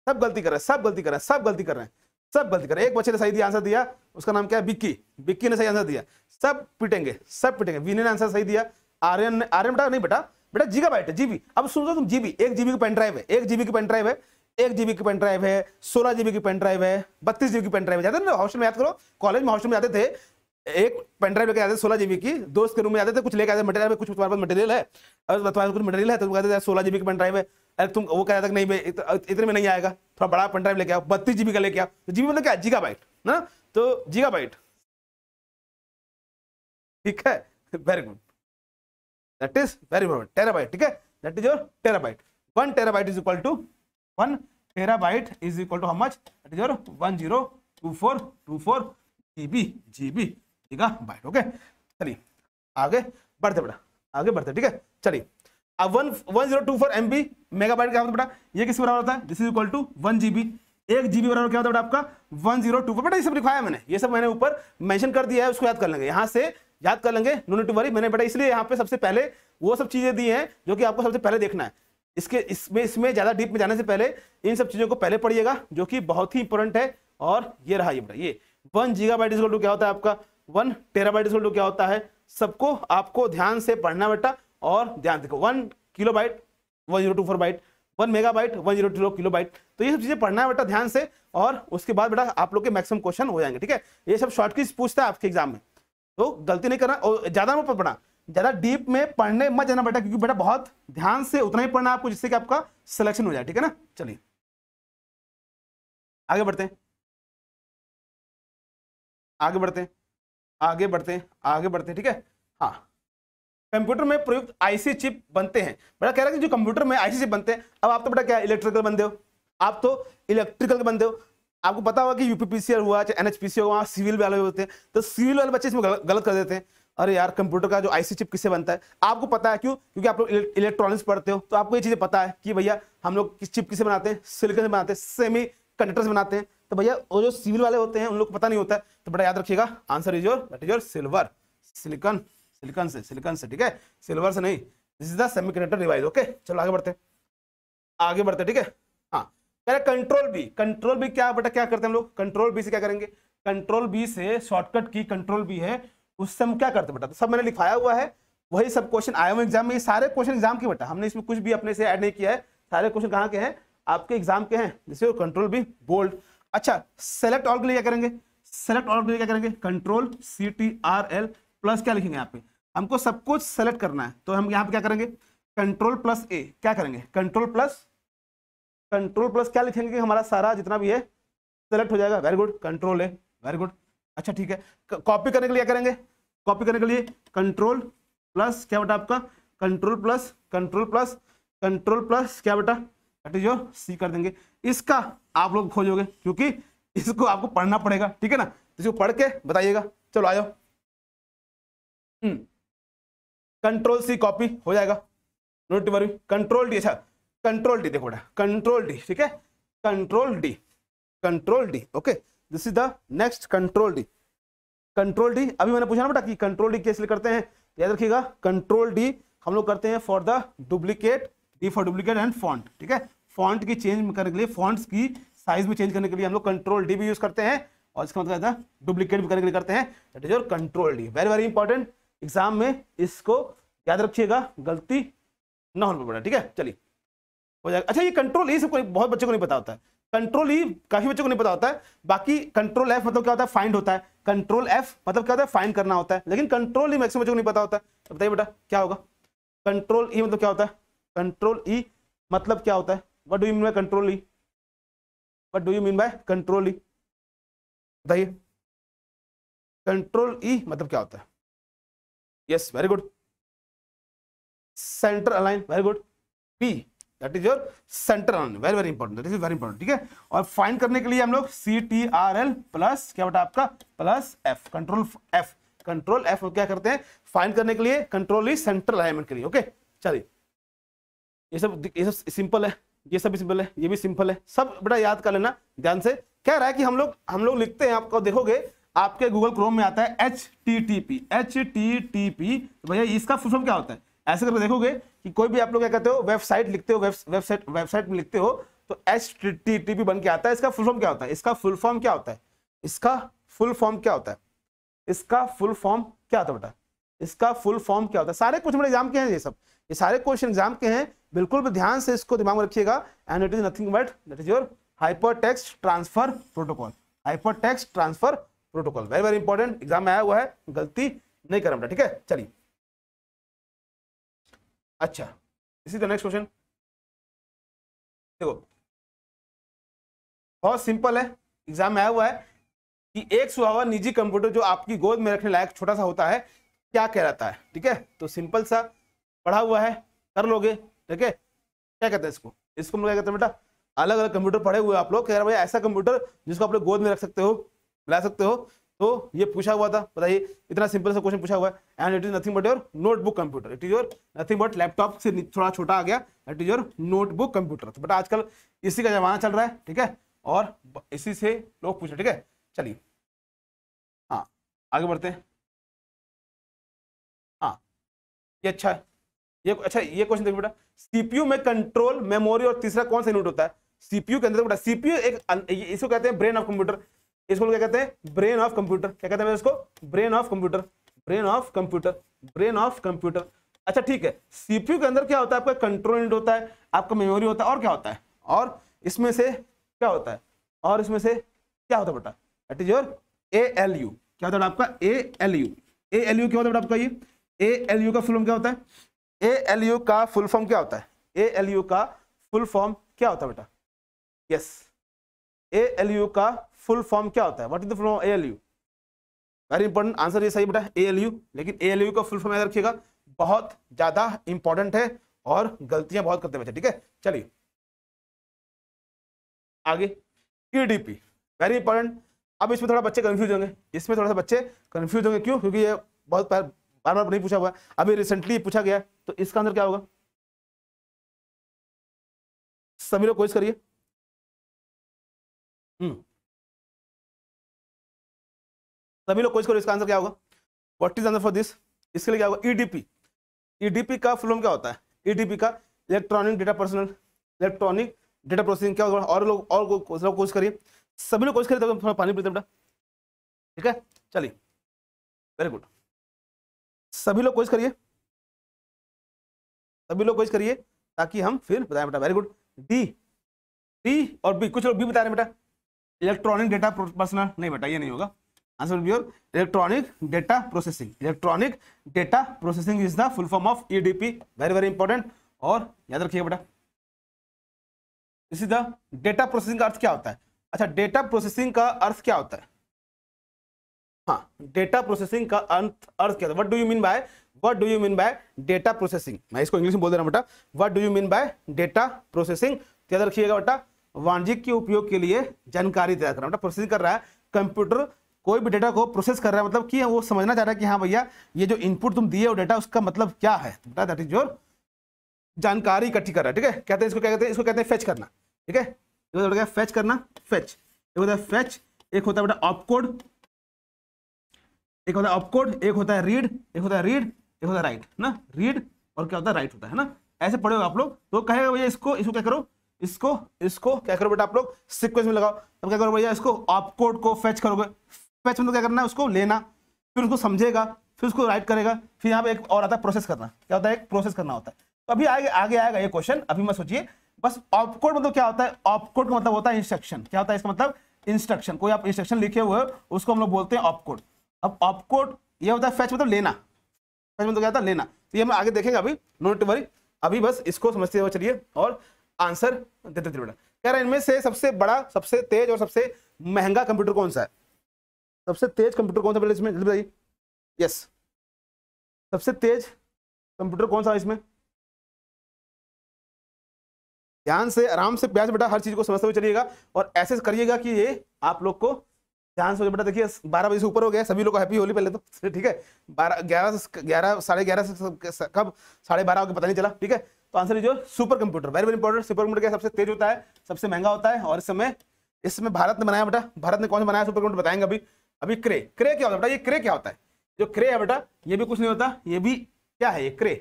[SPEAKER 1] सब गलती कर रहे हैं, सब गलती कर रहे हैं, सब गलती कर रहे हैं, सब गलती कर रहे हैं। एक बच्चे ने सही दिया आंसर दिया, उसका नाम क्या है, बिक्की, बिक्की ने सही आंसर दिया। सब पिटेंगे, सब पिटेंगे। विनय ने आंसर सही दिया, आर्यन ने, आर्यन बेटा नहीं बेटा, बेटा गीगाबाइट है, जीबी। अब सुन लो तुम, जीबी, 1 जीबी की पेन ड्राइव है, 1 जीबी की पेन ड्राइव है, 1 जीबी की पेन ड्राइव है, 16 जीबी की पेन ड्राइव है, 32 जीबी की पेन ड्राइव है। जाते ना हॉस्टल में, याद करो कॉलेज में हॉस्टल में जाते थे, एक पेन ड्राइव लेके आते 16 जीबी की, दोस्त के रूम में जाते थे, कुछ लेके आते मटेरियल में, कुछ तुम्हारे पास मटेरियल है, और तुम्हारे कुछ मटेरियल है तो कहते थे 16 जीबी की पेन ड्राइव है। अरे तुम वो कहता था नहीं भाई इतने में नहीं आएगा, थोड़ा बड़ा पेन ड्राइव लेके आओ, 32 जीबी का लेके आओ। तो जीबी मतलब क्या, गीगाबाइट ना, तो गीगाबाइट। ठीक है, very good, that is very good. Terabyte, ठीक है, that is your terabyte. 1 terabyte is equal to 1 terabyte is equal to how much, that is your 102424 GB, GB gigabyte. Okay चलिए आगे बढ़ते बेटा, आगे बढ़ते। ठीक है चलिए, अब 1024 MB मेगाबाइट क्या होता है बेटा, ये किसके बराबर होता है, this is equal to 1 GB। 1 GB बराबर क्या होता है बेटा आपका 1024। बेटा ये सब लिखवाया मैंने, ये सब मैंने ऊपर मेंशन कर दिया है, उसको याद कर लेंगे, यहाँ से याद कर लेंगे, नो नीड टू वरी। मैंने बेटा इसलिए यहाँ पे सबसे पहले वो सब चीजें दी हैं जो कि आपको सबसे पहले देखना है। इसमें ज्यादा डीप में जाने से पहले इन सब चीजों को पहले पढ़िएगा, जो कि बहुत ही इंपॉर्टेंट है। और ये रहा, ये बेटा ये 1 गीगाबाइट इज इक्वल टू क्या होता है आपका, 1 टेराबाइट इज इक्वल टू क्या होता है, सबको आपको ध्यान से पढ़ना बेटा। और ध्यान देखो, 1 किलोबाइट 1024 बाइट, 1 मेगाबाइट 1024 किलोबाइट, तो ये सब चीजें पढ़ना है बेटा ध्यान से। और उसके बाद बेटा आप लोग के मैक्सिमम क्वेश्चन हो जाएंगे। ठीक है, ये सब शॉर्टकट्स पूछता है आपके एग्जाम में, तो गलती नहीं करना। और ज्यादा मत पढ़ना, ज्यादा डीप में पढ़ने मत जाना बेटा, क्योंकि बेटा बहुत ध्यान से उतना ही पढ़ना आपको, जिससे कि आपका सिलेक्शन हो जाए। ठीक है ना, चलिए आगे बढ़ते हैं, आगे बढ़ते हैं, आगे बढ़ते हैं, आगे बढ़ते हैं। ठीक है, हाँ, कंप्यूटर में प्रयुक्त आईसी चिप बनते हैं। बेटा कह रहा है कि जो कंप्यूटर में आईसी चिप बनते हैं, अब आप तो बेटा क्या इलेक्ट्रिकल बंदे हो, आप तो इलेक्ट्रिकल के बंदे हो, आपको पता होगा कि यूपीपीसीआर हुआ चाहे एनएचपीसी हुआ, सिविल वाले होते हैं, तो सिविल वाले बच्चे इसमें गलत कर देते हैं। अरे यार कंप्यूटर का जो आईसी चिप किससे बनता है, आपको पता है, क्यों, क्योंकि आप लोग इलेक्ट्रॉनिक्स पढ़ते हो, तो आपको ये चीजें पता है कि भैया हम लोग किस चिप किसे बनाते हैं, सिलिकॉन से बनाते हैं, सेमी कंडक्टर से बनाते हैं। तो भैया वो जो सिविल वाले होते हैं उन लोग को पता नहीं होता है, तो बेटा याद रखिएगा answer is your, that is your silver, silicon, silicon से, सिलिकॉन से। ठीक है, सिल्वर से नहीं, this is the semiconductor device. Okay चलो आगे बढ़ते हैं, आगे बढ़ते हैं। ठीक है, हाँ कंट्रोल बी, कंट्रोल बी क्या बेटा, क्या करते हैं हम लोग, कंट्रोल बी से क्या करेंगे, कंट्रोल बी से शॉर्टकट की कंट्रोल बी है, उससे हम क्या करते हैं बेटा, तो सब मैंने लिखाया हुआ है, वही सब क्वेश्चन आए हुए एग्जाम में। ये सारे क्वेश्चन एग्जाम के बेटा, हमने इसमें कुछ भी अपने से ऐड नहीं किया है, सारे क्वेश्चन कहाँ के हैं, आपके एग्जाम के हैं, जैसे कंट्रोल बी बोल्ड। अच्छा, सेलेक्ट ऑल के लिए क्या करेंगे, सेलेक्ट ऑल के लिए क्या करेंगे, कंट्रोल CTRL प्लस क्या लिखेंगे, यहाँ पे हमको सब कुछ सेलेक्ट करना है, तो हम यहाँ पे क्या करेंगे, कंट्रोल प्लस A, क्या करेंगे, कंट्रोल प्लस क्या लिखेंगे, हमारा सारा जितना भी है सेलेक्ट हो जाएगा। Very good, control A, very good. अच्छा ठीक है, कॉपी करने के लिए क्या करेंगे, कॉपी करने के लिए कंट्रोल प्लस क्या बेटा आपका, कंट्रोल प्लस क्या बेटा, दैट इज योर C कर देंगे। इसका आप लोग खोजोगे, क्योंकि इसको आपको पढ़ना पड़ेगा। ठीक है ना, तो इसको पढ़ के बताइएगा। चलो आ जाओ, कंट्रोल C कॉपी हो जाएगा, नोट वरी, कंट्रोल D, अच्छा कंट्रोल D देखो बेटा, कंट्रोल D, ठीक है, control D, okay, this is the next control D। Control D अभी मैंने पूछा ना बेटा कि कंट्रोल D कैसे करते हैं, याद रखिएगा, कंट्रोल D हम लोग करते हैं for the duplicate, D for duplicate and font. ठीक है, फॉन्ट की चेंज करने के लिए, फॉन्ट्स की साइज में चेंज करने के लिए हम लोग कंट्रोल D भी यूज करते हैं, और इसका मतलब डुप्लीकेट भी करने के लिए करते हैं, that is your control D। Very very important, exam में इसको याद रखिएगा, गलती ना होने पर। ठीक है चलिए हो जाएगा। अच्छा ये कंट्रोल, ये सबको बहुत बच्चों को नहीं पता होता है, कंट्रोल ई काफी बच्चों को नहीं पता होता है, बाकी कंट्रोल एफ मतलब क्या होता है, फाइंड होता है, कंट्रोल एफ मतलब क्या होता है, फाइंड करना होता है, लेकिन कंट्रोल ई मैक्सिमम बच्चों को नहीं पता होता है। तो बताइए बेटा क्या होगा, कंट्रोल ई मतलब क्या होता है, कंट्रोल ई मतलब क्या होता है, what do you mean by control E, what do you mean by control ई, बताइए कंट्रोल ई मतलब क्या होता है। Yes very good, centre align, very good, P that is your centre align, very very important, that is very important, ठीक है। और find करने के लिए हम लोग CTRL प्लस क्या बेटा आपका plus F, control F, control F क्या करते हैं फाइंड करने के लिए, कंट्रोल ई सेंटर अलाइनमेंट के लिए। ओके चलिए ये सब सिंपल है, ये सब भी सिंपल है, ये भी सिंपल है, सब बेटा याद कर लेना ध्यान से। कह रहा है कि हम लोग लिखते हैं, आपको देखोगे आपके गूगल क्रोम में आता है HTTP, तो भैया इसका फुल फॉर्म क्या होता है, ऐसे करके देखोगे कि कोई भी आप लोग क्या कहते हो वेबसाइट लिखते हो, वेबसाइट में लिखते हो तो HTTP बन के आता है, इसका फुल फॉर्म क्या होता है, इसका फुल फॉर्म क्या होता है, इसका फुल फॉर्म क्या होता है, इसका फुल फॉर्म क्या होता है बेटा, इसका फुल फॉर्म क्या होता है। सारे क्वेश्चन एग्जाम के हैं ये सब, ये सारे क्वेश्चन एग्जाम के हैं, बिल्कुल भी ध्यान से इसको दिमाग में रखिएगा। And it is nothing but that is your hypertext transfer protocol, hypertext transfer protocol, very very important, exam में आया हुआ है, गलती नहीं करना बेटा, ठीक है। चलिए अच्छा इसी तरह नेक्स्ट क्वेश्चन देखो, बहुत सिंपल है, एग्जाम में आया हुआ है कि एक सुहावा निजी कंप्यूटर जो आपकी गोद में रखने लायक छोटा सा होता है क्या कहलाता है, ठीक है। तो सिंपल सा पढ़ा हुआ है, कर लोगे, ठीक है। क्या कहते हैं इसको, इसको हम लोग क्या कहते हैं बेटा, अलग अलग कंप्यूटर पढ़े हुए आप लोग, कह रहे हैं भाई ऐसा कंप्यूटर जिसको आप लोग गोद में रख सकते हो, ला सकते हो, तो ये पूछा हुआ था, बताइए इतना सिंपल सा क्वेश्चन पूछा हुआ है। And it is nothing but your notebook computer, it is your nothing but laptop से थोड़ा छोटा आ गया, it is your notebook computer. तो बेटा आजकल इसी का जमाना चल रहा है, ठीक है, और इसी से लोग पूछ रहे, ठीक है। चलिए हाँ आगे बढ़ते हैं, हाँ ये अच्छा है, ये क्वेश्चन देखो बेटा, सीपीयू में कंट्रोल, मेमोरी और तीसरा कौन सा यूनिट होता है सीपीयू के अंदर बेटा। सीपीयू एक इसको कहते हैं ब्रेन ऑफ कंप्यूटर, इसको क्या कहते हैं ब्रेन ऑफ कंप्यूटर, क्या कहते हैं इसको brain of computer, brain of computer, brain of computer. अच्छा ठीक है, सीपीयू के अंदर क्या होता है, आपका कंट्रोल यूनिट होता है, आपका मेमोरी होता है, और क्या होता है, और इसमें से क्या होता है, और इसमें से क्या होता है बेटा, दैट इज योर ALU, क्या होता है आपका ALU, ALU क्या होता है आपका, ये ALU का फुल फॉर्म क्या होता है, ALU का फुल फॉर्म क्या होता है, ALU का फुल फॉर्म क्या होता है बेटा, यस ALU का फुल फॉर्म क्या होता है, what is the full form ALU, very important answer ये सही बेटा ALU, लेकिन ALU का फुल फॉर्म याद रखिएगा, बहुत ज्यादा इंपॉर्टेंट है और गलतियां बहुत करते हैं बच्चे, ठीक है। चलिए आगे TDP, वेरी इंपॉर्टेंट। अब इसमें थोड़ा बच्चे कंफ्यूज होंगे, इसमें थोड़ा सा बच्चे कंफ्यूज होंगे, क्यों, क्योंकि ये बहुत बार बार नहीं पूछा हुआ है, अभी रिसेंटली पूछा गया, तो इसका आंसर क्या होगा, सभी लोग कोशिश करिए। सभी लोग कोशिश करो, इसका आंसर क्या होगा, what is answer for this, इसके लिए क्या होगा EDP, EDP का फुल फॉर्म क्या होता है, EDP का electronic data personal, electronic data processing क्या होगा, और लोग कोशिश करिए, सभी लोग कोशिश करिए, तो थोड़ा पानी पीते बेटा, ठीक है। चलिए वेरी गुड, सभी लोग कोशिश करिए, सभी लोग कोशिश करिए, ताकि हम फिर बताएं बेटा, वेरी गुड। डी और बी, कुछ लोग बी बता रहे हैं बेटा, इलेक्ट्रॉनिक डेटा पर्सनल, नहीं बेटा ये नहीं होगा, answer will B electronic data processing, electronic data processing is the full form of EDP, very very important, और याद रखिएगा बेटा this is the data processing का अर्थ क्या होता है। अच्छा डेटा प्रोसेसिंग का अर्थ क्या होता है, हाँ डेटा प्रोसेसिंग का अर्थ क्या है, what do you mean by data processing, मैं इसको इंग्लिश में बोल दे रहा हूं बेटा, what do you mean by data processing, याद रखिएगा बेटा, वाणिज्यिक के उपयोग के लिए जानकारी तैयार करना, बेटा प्रोसेसिंग कर रहा है कंप्यूटर, कोई भी डेटा को प्रोसेस कर रहा है, मतलब कि वो समझना चाह रहा है कि हाँ भैया ये जो इनपुट तुम दिए हो डेटा उसका मतलब क्या है, बेटा दैट इज योर जानकारी इकट्ठी कर रहा है, ठीक है। कहते हैं इसको क्या कहते हैं, इसको कहते हैं फेच करना, ठीक है, फेच करना, फेच एक होता है फेच, एक होता है बेटा ऑपकोड, एक होता है ऑपकोड, एक होता है रीड, एक होता है राइट ना, रीड और क्या होता है राइट होता है ना, ऐसे पढ़े हो आप लोग, तो कहेगा भैया इसको क्या करो, इसको क्या करो बेटा आप लोग सीक्वेंस में लगाओ, तब क्या करो भैया इसको ऑपकोड को फेच करोगे, फेच मतलब क्या करना है, उसको लेना, फिर उसको समझेगा, फिर उसको राइट करेगा, फिर यहाँ पे एक और आता है प्रोसेस करना, क्या होता है एक प्रोसेस करना होता है। तो अभी आगे आएगा ये क्वेश्चन, अभी मत सोचिए, बस ऑपकोड मतलब क्या होता है, ऑपकोड का मतलब होता है इंस्ट्रक्शन। क्या होता है इसका मतलब, इंस्ट्रक्शन। कोई आप इंस्ट्रक्शन लिखे हुए उसको हम लोग बोलते हैं ऑपकोड। अब ऑपकोड ये होता है फेच मतलब लेना, फेच मतलब क्या होता है लेना। तो ये हम आगे देखेंगे, अभी नोट वरी, अभी बस इसको समझते हुए चलिए और आंसर देते थे बेटा। कह रहा है इनमें से सबसे बड़ा, सबसे तेज और सबसे महंगा कंप्यूटर कौन सा है? सबसे तेज कंप्यूटर कौन सा बेटा इसमें, जल्दी बताइए। यस, सबसे तेज कंप्यूटर कौन सा है इसमें? ध्यान से, आराम से, प्यार से बेटा हर चीज को समझते हुए चलिएगा और ऐसे करिएगा कि ये आप लोग को ध्यान से। बेटा देखिए 12 बजे से ऊपर हो गया, सभी लोग को हैप्पी होली पहले तो, ठीक है। 11 साढ़े 11 से कब 12:30 हो गया पता नहीं चला, ठीक है। तो आंसर जो super computer, very very important. Super computer क्या सबसे तेज होता है, सबसे महंगा होता है, और इसमें भारत ने बनाया बेटा। भारत ने कौन सा बनाया सुपर कंप्यूटर बताएंगे अभी। क्रे क्या होता है बेटा, ये क्रे क्या होता है? जो क्रे है बेटा ये भी कुछ नहीं होता, ये भी क्या है, ये क्रे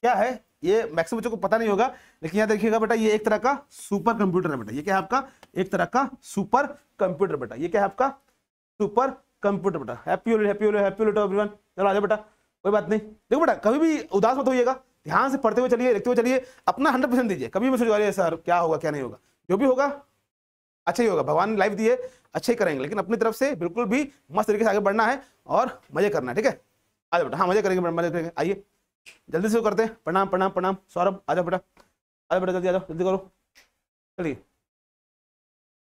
[SPEAKER 1] क्या है, ये मैक्सिमम बच्चों को पता नहीं होगा, लेकिन यहाँ देखिएगा बेटा ये एक तरह का सुपर कंप्यूटर है बेटा। ये क्या है आपका, एक तरह का सुपर कंप्यूटर बेटा। ये क्या है आपका, सुपर कंप्यूटर बेटा। Happy Holi everyone. चलो आ जाओ बेटा, कोई बात नहीं। देखो बेटा कभी भी उदास मत होइएगा, ध्यान से पढ़ते हुए चलिए, लिखते हुए चलिए, अपना 100% दीजिए। कभी मैं सोच सर क्या होगा क्या नहीं होगा, जो भी होगा अच्छा ही होगा। भगवान ने लाइफ दी है, अच्छे ही करेंगे, लेकिन अपनी तरफ से बिल्कुल भी मस्त तरीके से आगे बढ़ना है और मजे करना है, ठीक है। आ जाओ बेटा, हाँ मजे करेंगे, मजे करेंगे। आइए जल्दी से करते हैं। प्रणाम प्रणाम प्रणाम। सौरभ आ जाओ बेटा, आ जाओ बेटा, जल्दी आ जाओ, जल्दी करो, चलिए।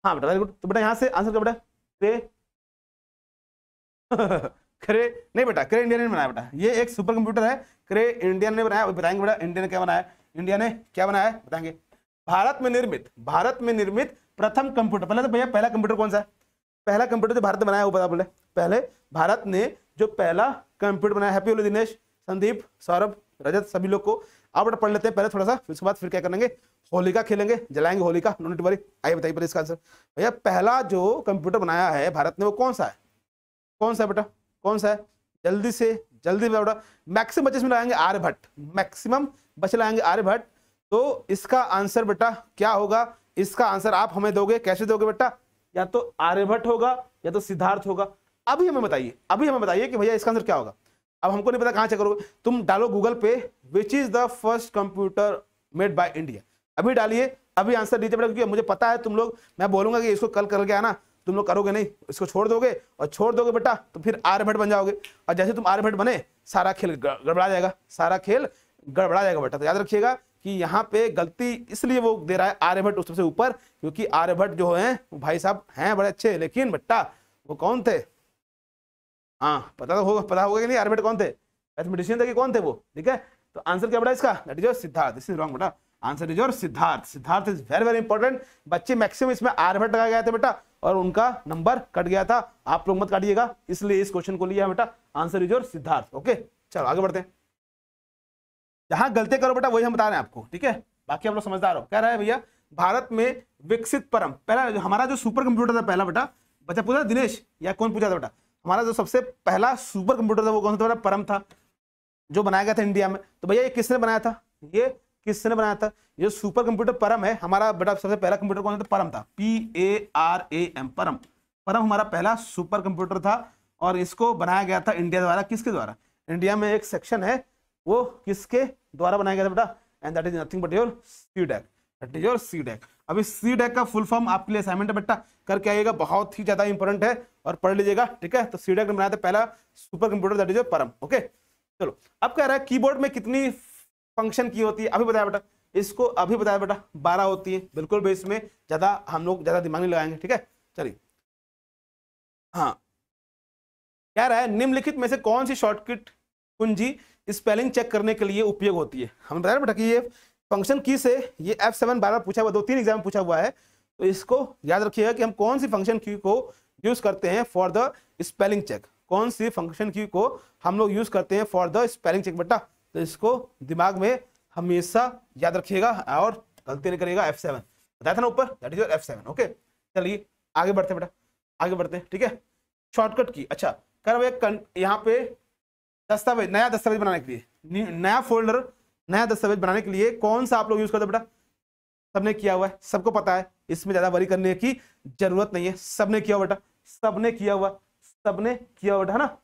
[SPEAKER 1] हाँ बेटा वेरी गुड। तो बेटा यहाँ से आंसर क्या बेटा, क्रे क्रे नहीं बेटा, क्रे इंडिया ने बनाया बेटा। ये एक सुपर कंप्यूटर है, क्रे इंडिया ने बनाया। बताएंगे बेटा इंडिया ने क्या बनाया, इंडिया ने क्या बनाया बताएंगे। भारत में निर्मित प्रथम कंप्यूटर। पहले तो भैया पहला कंप्यूटर कौन सा है, पहला कंप्यूटर जो भारत ने बनाया वो बता बोले। पहले भारत ने जो पहला कंप्यूटर बनाया। हैप्पी होली दिनेश, संदीप, सौरभ, रजत, सभी लोग को। आप बेटा पढ़ लेते हैं पहले थोड़ा सा, फिर उसके बाद फिर क्या करेंगे, होलिका खेलेंगे, जलाएंगे होलिका, नोट वरी। आइए बताइए पर इसका आंसर। भैया पहला जो कंप्यूटर बनाया है भारत ने वो कौन सा है, कौन सा है बेटा, कौन सा है? जल्दी से जल्दी बेटा। मैक्सिमम बच्चे इसमें लगाएंगे आर्यभट्ट, मैक्सिमम बच्चे लगाएंगे आर्यभट्ट। तो इसका आंसर बेटा क्या होगा, इसका आंसर आप हमें दोगे, कैसे दोगे बेटा, या तो आर्यभट्ट होगा या तो सिद्धार्थ होगा। अभी हमें बताइए कि भैया इसका आंसर क्या होगा। अब हमको नहीं पता कहां चेक करोगे, तुम डालो गूगल पे which is the first computer made by India. अभी डालिए, अभी आंसर दीजिए बेटा, क्योंकि मुझे पता है तुम लोग, मैं बोलूंगा कि इसको कल करके आना, तुम लोग करोगे नहीं, इसको छोड़ दोगे, और छोड़ दोगे बेटा तो फिर आर्यभट्ट बन जाओगे। और जैसे तुम आर्यभट्ट बने सारा खेल गड़बड़ा जाएगा, सारा खेल गड़बड़ा जाएगा बेटा। तो याद रखिएगा कि यहाँ पे गलती इसलिए वो दे रहा है आर्यभट्ट उस सबसे ऊपर, क्योंकि आर्यभट्ट जो है भाई साहब हैं बड़े अच्छे, लेकिन बेटा वो कौन थे, हाँ पता होगा कि नहीं, आर्यभट्ट कौन थे, मैथमेटिशियन थे कि कौन थे वो, ठीक है। तो आंसर क्या बेटा इसका, that is your Siddharth. This is wrong बेटा, answer is your Siddharth. Siddharth is very very important. बच्चे मैक्सिमम इसमें आर्यभट्ट लगाए गए थे बेटा, और उनका नंबर कट गया था। आप लोग मत काटिएगा, इसलिए इस क्वेश्चन को लिया बेटा, answer is your Siddharth. Okay चलो आगे बढ़ते हैं। जहां गलती करो बेटा वही हम बता रहे हैं आपको, ठीक है, बाकी आप लोग समझदार हो। कह रहा है भैया भारत में विकसित परम, पहला हमारा जो सुपर कंप्यूटर था पहला बेटा, बच्चा पूछा दिनेश या कौन पूछा था बेटा, हमारा जो सबसे पहला सुपर कंप्यूटर था वो कौन सा था, परम था, जो बनाया गया था इंडिया में। तो भैया ये किसने बनाया था, ये किसने बनाया था, ये सुपर कंप्यूटर परम है हमारा बेटा। सबसे पहला कंप्यूटर कौन सा था, परम था, PARAM, परम। परम हमारा पहला सुपर कंप्यूटर था, और इसको बनाया गया था इंडिया द्वारा। किसके द्वारा, इंडिया में एक सेक्शन है वो किसके द्वारा बनाया गया था बेटा, and that is nothing but your CDAC, that is your CDAC। अभी CDAC का फुल फॉर्म आपके लिए असाइनमेंट है बेटा, करके आइएगा, बहुत ही ज्यादा इंपॉर्टेंट है और पढ़ लीजिएगा, ठीक है। तो CDAC ने बनाया था पहला super computer, that is your परम। ओके चलो अब कह रहा है कीबोर्ड में कितनी फंक्शन की होती है, अभी बताया बेटा, इसको अभी बताया बेटा, 12 होती है। बिल्कुल भी इसमें ज्यादा हम लोग ज्यादा दिमाग नहीं लगाएंगे, ठीक है। चलिए हाँ, कह रहा है निम्नलिखित में से कौन सी शॉर्टकट कुंजी स्पेलिंग चेक करने के लिए उपयोग होती है। हम बताया बेटा कि ये फंक्शन की से ये F7 बार पूछा हुआ, 2-3 एग्जाम पूछा हुआ है, तो इसको याद रखिएगा कि हम कौन सी फंक्शन की को यूज करते हैं फॉर द स्पेलिंग चेक, कौन सी फंक्शन की को हम लोग यूज करते हैं फॉर द स्पेलिंग चेक बेटा। तो इसको दिमाग में हमेशा याद रखिएगा और गलती नहीं करिएगा। F7 बताया था ना ऊपर, that is your F7। Okay चलिए आगे बढ़ते बेटा, आगे बढ़ते हैं, ठीक है। शॉर्टकट की, अच्छा कर भैया यहाँ पे दस्तावेज, नया दस्तावेज बनाने के लिए, नया फोल्डर, नया दस्तावेज बनाने के लिए कौन सा आप लोग यूज करते हैं बेटा, सबने किया हुआ है, सबको पता है, इसमें ज्यादा वरी करने की जरूरत नहीं है, सबने किया हुआ बेटा, सबने किया हुआ बेटा, है ना।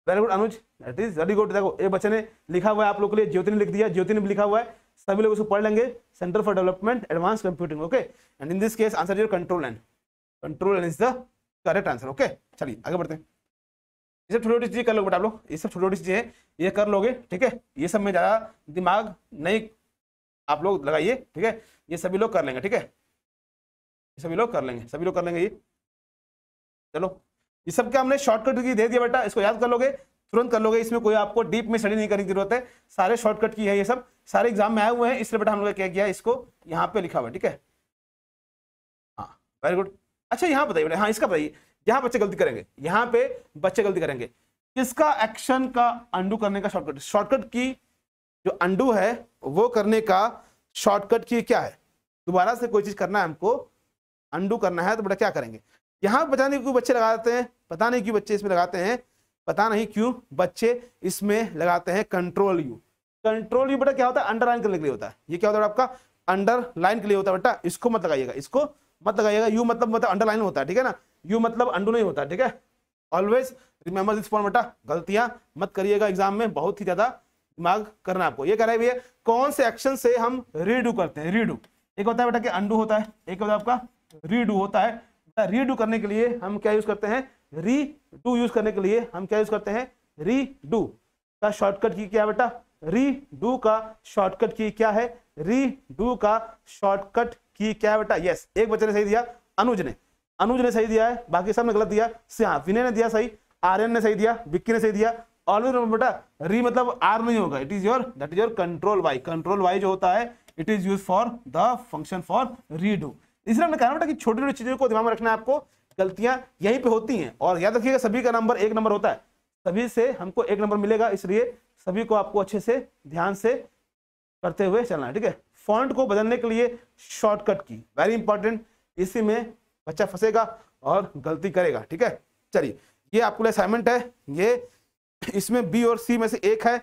[SPEAKER 1] Very good Anuj, that is very good. देखो एक बच्चे ने लिखा हुआ है आप लोग के लिए, ज्योति ने लिख दिया, ज्योति ने लिखा हुआ है सभी लोग इसको पढ़ लेंगे, centre for development advance computing, okay. And in this case answer your control N, control N is the correct answer, okay. चलिए आगे बढ़ते हैं। ये सब छोटी छोटी चीजें कर लोगे बेटा आप लोग, ये सब छोटी छोटी चीजें ये कर लोगे, ठीक है। ये सब में ज्यादा दिमाग नहीं आप लोग लगाइए, ठीक है। ये सभी लोग कर लेंगे, ठीक है, ये सभी लोग कर लेंगे, सभी लोग कर लेंगे ये। चलो ये सब क्या हमने शॉर्टकट की दे दिया बेटा, इसको याद कर लोगे, तुरंत कर लोगे, इसमें कोई आपको डीप में स्टडी नहीं करने की जरूरत है, सारे शॉर्टकट की है, ये सब सारे एग्जाम में आए हुए हैं, इसलिए बेटा हम लोग क्या किया, इसको यहाँ पे लिखा हुआ है, ठीक है। हाँ वेरी गुड। अच्छा यहाँ बताइए बेटा, हाँ इसका बताइए, यहाँ बच्चे गलती करेंगे, यहाँ पे बच्चे गलती करेंगे, किसका एक्शन का अंडू करने का शॉर्टकट, शॉर्टकट की जो अंडू है वो करने का शॉर्टकट की क्या है, दोबारा से कोई चीज करना है हमको, अंडू करना है तो बेटा क्या करेंगे, यहाँ पता नहीं क्यों बच्चे लगाते हैं, पता नहीं क्यों बच्चे इसमें लगाते हैं, पता नहीं क्यों बच्चे इसमें लगाते हैं कंट्रोल यू। कंट्रोल यू बेटा क्या होता है, अंडरलाइन करने के लिए होता है, ये क्या होता है आपका, अंडरलाइन के लिए होता है बेटा, इसको मत लगाइएगा, इसको मत लगाइएगा, यू मतलब अंडरलाइन होता है, ठीक है ना, यू मतलब अंडू नहीं होता, ठीक है। ऑलवेज रिमेंबर दिस पॉइंट बेटा, गलतियां मत करिएगा एग्जाम में, बहुत ही ज्यादा दिमाग करना आपको। ये कह रहा है भैया कौन से एक्शन से हम रीडू करते हैं, रीडू एक होता है बेटा कि अंडू होता है, एक होता है आपका रीडू होता है। रीडू करने के लिए हम क्या यूज करते हैं, रीडू यूज करने के लिए हम क्या यूज करते हैं, रीडू का शॉर्टकट की क्या है बेटा, रीडू का शॉर्टकट की क्या है, रीडू का शॉर्टकट की क्या है बेटा, यस एक बच्चे ने सही दिया, अनुज ने सही दिया है, बाकी सब ने गलत दिया, विनय ने दिया सही, आर्यन ने सही दिया, विक्की ने सही दिया। ऑलवेज बेटा री मतलब आर नहीं होगा, it is your that is your control Y, control Y जो होता है it is use for the function for redo. इसलिए हमने कहा बेटा कि छोटी छोटी चीजों को दिमाग में रखना है आपको, गलतियां यहीं पे होती हैं, और याद रखिएगा सभी का नंबर एक नंबर होता है, सभी से हमको एक नंबर मिलेगा, इसलिए सभी को आपको अच्छे से ध्यान से करते हुए चलना है, ठीक है। फॉन्ट को बदलने के लिए शॉर्टकट की वेरी इंपॉर्टेंट, इसी में बच्चा फंसेगा और गलती करेगा, ठीक है। चलिए ये आपको असाइनमेंट है, ये इसमें बी और सी में से एक है,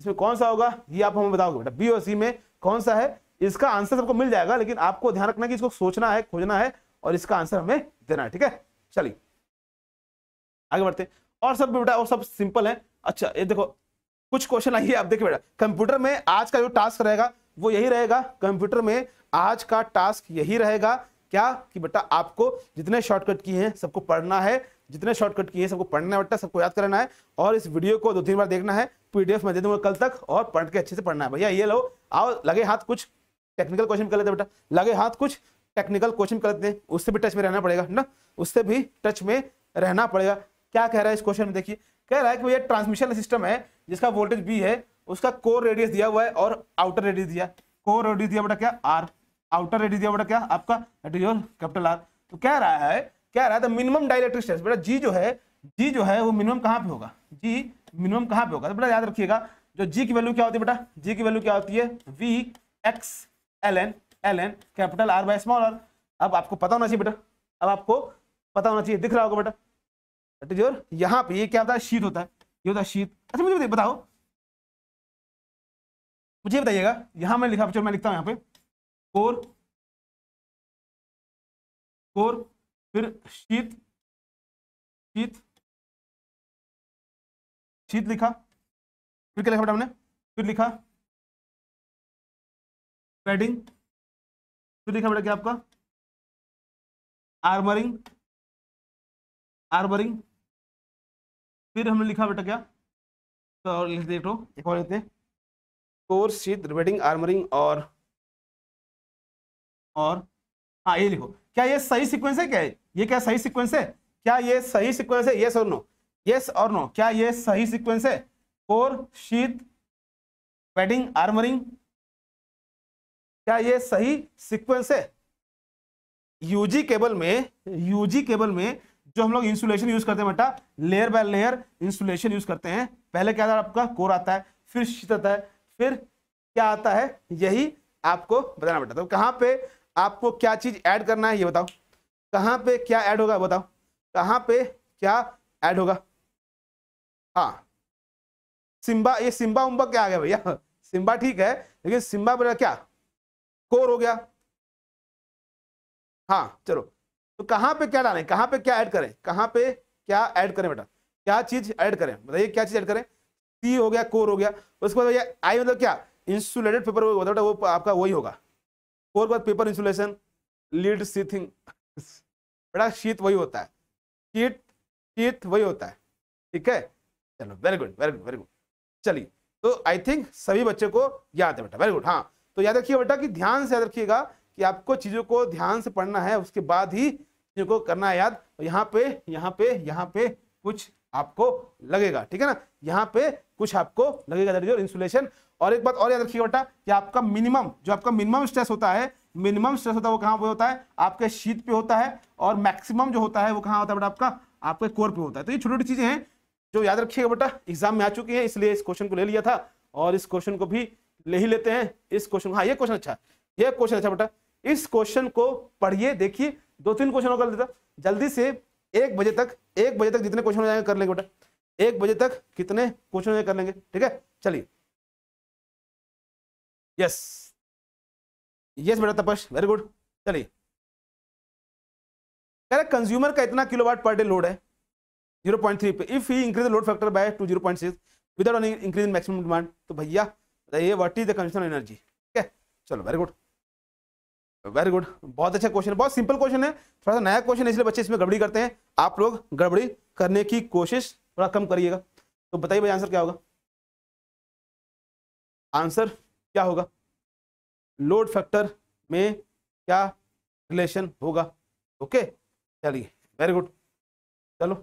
[SPEAKER 1] इसमें कौन सा होगा ये आप हमें बताओगे बेटा, बी और सी में कौन सा है, इसका आंसर सबको मिल जाएगा, लेकिन आपको ध्यान रखना है कि इसको सोचना है, खोजना है और इसका आंसर हमें देना है, ठीक है। चलिए आगे बढ़ते, और सब बेटा और सब सिंपल है। अच्छा ये देखो कुछ क्वेश्चन आइए, आप देखिए बेटा कंप्यूटर में आज का जो टास्क रहेगा वो यही रहेगा, कंप्यूटर में आज का टास्क यही रहेगा क्या कि बेटा आपको जितने शॉर्टकट की हैं सबको पढ़ना है, जितने शॉर्टकट की है सबको पढ़ना है बेटा, सबको याद करना है, और इस वीडियो को 2-3 बार देखना है, पीडीएफ में दे दूंगा कल तक, और पढ़ के अच्छे से पढ़ना है। भैया ये लो आओ लगे हाथ कुछ टेक्निकल क्वेश्चन कर लेते हैं बेटा, लगे हाथ कुछ टेक्निकल क्वेश्चन कर लेते हैं, उससे भी टच में रहना पड़ेगा ना, उससे भी टच में रहना पड़ेगा। क्या कह रहा है इस क्वेश्चन में, देखिए कह रहा है कि भैया ट्रांसमिशन सिस्टम है जिसका वोल्टेज बी है, उसका कोर रेडियस दिया हुआ है और आउटर रेडियस दिया, कोर रेडियस दिया बेटा क्या आर, आउटर रेडियस दिया बेटा क्या आपका कैपिटल आर। तो कह रहा है द मिनिमम डाइलेक्ट्रिक स्ट्रेस बेटा जी जो है वो मिनिमम कहाँ पे होगा, जी मिनिमम कहाँ पे होगा, तो बेटा याद रखिएगा जो जी की वैल्यू क्या होती है बेटा, जी की वैल्यू क्या होती है V X L N capital R by small R. अब आपको पता होना चाहिए बेटा, अब आपको पता होना चाहिए, दिख रहा होगा बेटा दैट इज योर, यहाँ पे ये क्या होता है शीट होता है, ये होता है शीट। अच्छा मुझे बताओ, मुझे बताइएगा यहाँ मैं लिखा, मैं लिखता हूँ यहाँ पे कोर फिर शीत लिखा, फिर क्या लिखा बेटा हमने, फिर लिखा पैडिंग, फिर लिखा बेटा क्या आपका आर्मरिंग, फिर हमने लिखा बेटा क्या, तो और लिख दे एक और लेते हैं कोर शीट रिवेटिंग आर्मरिंग और हाँ ये लिखो। क्या ये सही सीक्वेंस है, क्या है ये, क्या सही सीक्वेंस है, क्या ये सही सीक्वेंस है, यस और नो, यस और नो, क्या ये सही सीक्वेंस है, कोर शीट पैडिंग आर्मरिंग, क्या ये सही सीक्वेंस है। यूजी केबल में जो हम लोग इंसुलेशन यूज करते हैं बेटा, layer by layer insulation use करते हैं, पहले क्या आता है आपका कोर आता है, फिर शीट आता है, फिर क्या आता है, यही आपको बताना बेटा। तो कहाँ पे आपको क्या चीज ऐड करना है ये बताओ, कहाँ पे क्या ऐड होगा बताओ, कहाँ पे क्या ऐड होगा। हाँ सिम्बा, ये सिम्बा उम्बा क्या आ गया भैया, सिम्बा ठीक है लेकिन सिम्बा बेटा क्या कोर हो गया। हाँ चलो तो कहाँ पे क्या डालें, कहाँ पे क्या ऐड करें, कहाँ पे क्या ऐड करें बेटा, क्या चीज ऐड करें बताइए, क्या चीज ऐड करें, सी हो गया कोर हो गया, उसके बाद भैया आई मतलब क्या इंसुलेटेड पेपर होता है बेटा, वो आपका वही होगा। कोर के बाद पेपर इंसुलेशन, लीड शीथिंग, बेटा शीत वही होता है, शीत वही होता है, ठीक है। चलो very good very good very good. चलिए, तो आई थिंक सभी बच्चे को याद है बेटा, वेरी गुड। हाँ, तो याद रखिए बेटा कि ध्यान से याद रखिएगा कि आपको चीजों को ध्यान से पढ़ना है, उसके बाद ही चीजों को करना है याद। तो यहाँ पे कुछ आपको लगेगा, ठीक है ना, यहाँ पे कुछ आपको लगेगा दैट इज योर इंसुलेशन। और एक बात और याद रखिएगा बेटा कि आपका मिनिमम, जो आपका मिनिमम स्ट्रेस होता है, वो कहाँ पे होता है, आपके शीट पे होता है, और मैक्सिमम जो होता है वो कहाँ होता है बेटा, आपका आपके कोर पे होता है। तो ये छोटी छोटी चीजें हैं जो याद रखिएगा बेटा, एग्जाम में आ चुकी है, इसलिए इस क्वेश्चन को ले लिया था और इस क्वेश्चन को भी ले ही लेते हैं। इस क्वेश्चन, हाँ ये क्वेश्चन अच्छा, ये क्वेश्चन अच्छा बेटा, इस क्वेश्चन को पढ़िए, देखिए 2-3 क्वेश्चन कर देता जल्दी से। 1 बजे तक जितने क्वेश्चन हो जाएंगे कर लेंगे बेटा, 1 बजे तक कितने क्वेश्चन कर लेंगे, ठीक है। चलिए, यस यस बेटा तपस, वेरी गुड। चलिए, कह रहे कंज्यूमर का इतना किलोवाट पर डे लोड है 0.3 पे, if he increase load factor by two 0.6 without any increase in maximum demand, तो भैया बताइए what is the consumption energy, ठीक है। चलो वेरी गुड वेरी गुड, बहुत अच्छा क्वेश्चन है, बहुत सिंपल क्वेश्चन है, थोड़ा सा नया क्वेश्चन है इसलिए बच्चे इसमें गड़बड़ी करते हैं। आप लोग गड़बड़ी करने की कोशिश थोड़ा कम करिएगा। तो बताइए भाई आंसर क्या होगा, आंसर क्या होगा, लोड फैक्टर में क्या रिलेशन होगा, ओके। चलिए वेरी गुड, चलो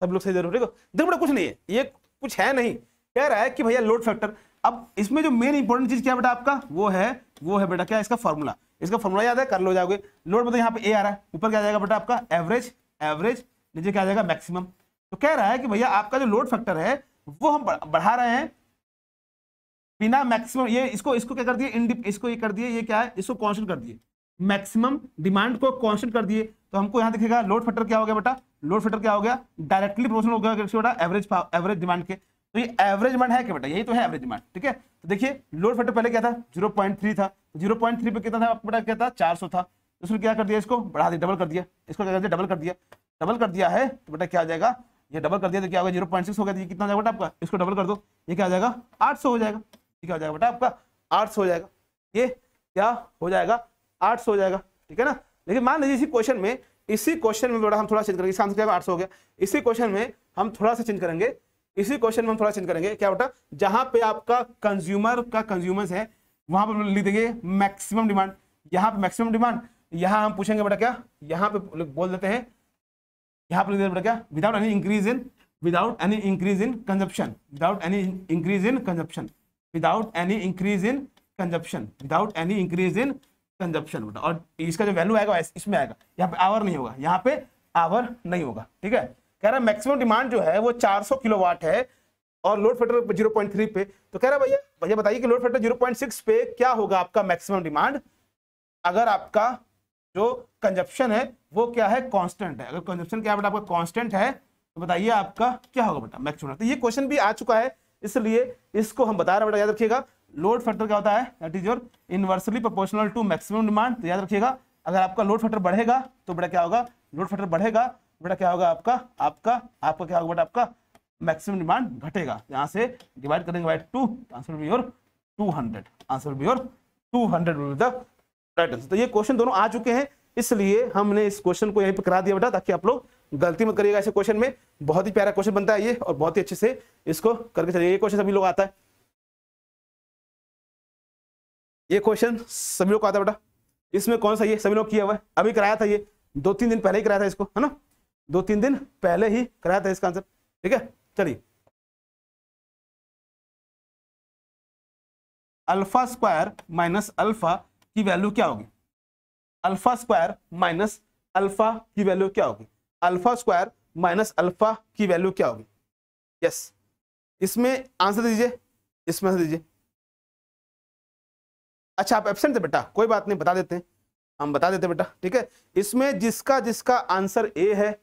[SPEAKER 1] सब लोग सही जरूर, देखो बेटा कुछ नहीं है, ये कुछ है नहीं, कह रहा है कि भैया लोड फैक्टर। अब इसमें जो मेन इंपॉर्टेंट चीज क्या है बेटा आपका, वो है बेटा क्या, इसका फॉर्मूला, याद है, कर लो जाओगे। लोड मतलब यहाँ पे ए आ रहा है, ऊपर क्या आ जाएगा बेटा आपका एवरेज, नीचे क्या आ जाएगा मैक्सिमम। तो कह रहा है कि भैया आपका जो लोड फैक्टर है वो हम बढ़ा रहे हैं बिना मैक्सिमम, ये इसको क्या कर दिए, इसको ये कर दिए, ये क्या है, इसको कांस्टेंट कर दिए, मैक्सिमम डिमांड को कांस्टेंट कर दिए। तो हमको यहाँ दिखेगा लोड फैक्टर क्या हो गया बेटा, लोड फैक्टर क्या हो गया, डायरेक्टली प्रोपोर्शनल हो गया बेटा एवरेज डिमांड के। तो ये एवरेज डिमांड है क्या बेटा, यही तो है एवरेज डिमांड, ठीक है। तो देखिए लोड फैक्टर पहले क्या था 0.3 था, 0.3 पे कितना था बेटा, क्या था 400 था, तो उसने क्या कर दिया, इसको बढ़ा दिया, डबल कर दिया, इसको क्या कर दिया, डबल कर दिया है, तो बेटा क्या आ जाएगा, ये डबल कर दिया तो क्या होगा 0.6 हो गया, ये कितना हो जाएगा बेटा आपका, इसको डबल कर दो, ये क्या आ जाएगा 800 हो जाएगा, ये क्या हो जाएगा बेटा आपका 800 हो जाएगा, ये क्या हो जाएगा 800 हो जाएगा, ठीक है ना। लेकिन मान लीजिए इसी क्वेश्चन में बेटा हम थोड़ा चेंज करेंगे, इसका आंसर क्या 800 हो गया, इसी क्वेश्चन में हम थोड़ा सा चेंज करेंगे, क्या बेटा, जहां पे आपका कंज्यूमर का कंज्यूमर्स है वहां पर लिख देंगे मैक्सिमम डिमांड, यहाँ पे मैक्सिमम डिमांड, यहाँ हम पूछेंगे बेटा क्या, यहाँ पे बोल देते हैं, यहाँ पे लिख देते बेटा क्या, without any increase in consumption बेटा। और इसका जो वैल्यू आएगा इसमें आएगा, यहाँ पे आवर नहीं होगा, यहाँ पे आवर नहीं होगा, ठीक है। कह रहा है मैक्सिमम डिमांड जो है वो 400 किलोवाट है और लोड फैक्टर 0.3 पे, तो कह रहा है भैया बताइए कि लोड फैक्टर 0.6 पे क्या होगा आपका मैक्सिमम डिमांड, अगर आपका जो कंजप्शन है वो क्या है, कांस्टेंट है। अगर कंजप्शन क्या बेटा आपका कांस्टेंट है तो बताइए आपका क्या होगा बेटा मैक्सिमम। तो ये क्वेश्चन भी आ चुका है, इसलिए इसको हम बता रहे हैं बेटा, याद रखिएगा लोड फैक्टर क्या होता है, that is your inversely proportional to maximum demand. तो याद रखिएगा अगर आपका लोड फैक्टर बढ़ेगा तो बेटा क्या होगा, लोड फैक्टर बढ़ेगा बेटा क्या होगा आपका क्या होगा बेटा आपका मैक्सिमम डिमांड घटेगा। यहाँ से डिवाइड करेंगे by 2, answer will be your 200, answer will be your 200 will be the right answer. तो ये क्वेश्चन दोनों आ चुके हैं, इसलिए हमने इस क्वेश्चन को यहीं पे करा दिया बेटा, ताकि आप लोग गलती मत करिएगा। ऐसे क्वेश्चन में बहुत ही प्यारा क्वेश्चन बनता है ये, और बहुत ही अच्छे से इसको करके चलिए। ये क्वेश्चन सभी लोग आता है, ये क्वेश्चन सभी लोग को आता है बेटा। इसमें कौन सा ये सभी लोग किया हुआ है, अभी कराया था ये 2-3 दिन पहले ही कराया था इसको, है ना, 2-3 दिन पहले ही कराया था इसका आंसर, ठीक है। चलिए, अल्फा स्क्वायर माइनस अल्फा की वैल्यू क्या होगी, अल्फा स्क्वायर माइनस अल्फा की वैल्यू क्या होगी, अल्फा स्क्वायर माइनस अल्फा की वैल्यू क्या होगी। यस, इसमें आंसर दीजिए, इसमें आंसर दीजिए। अच्छा आप एब्सेंट थे बेटा, कोई बात नहीं, बता देते हैं, हम बता देते बेटा, ठीक है। इसमें जिसका आंसर ए है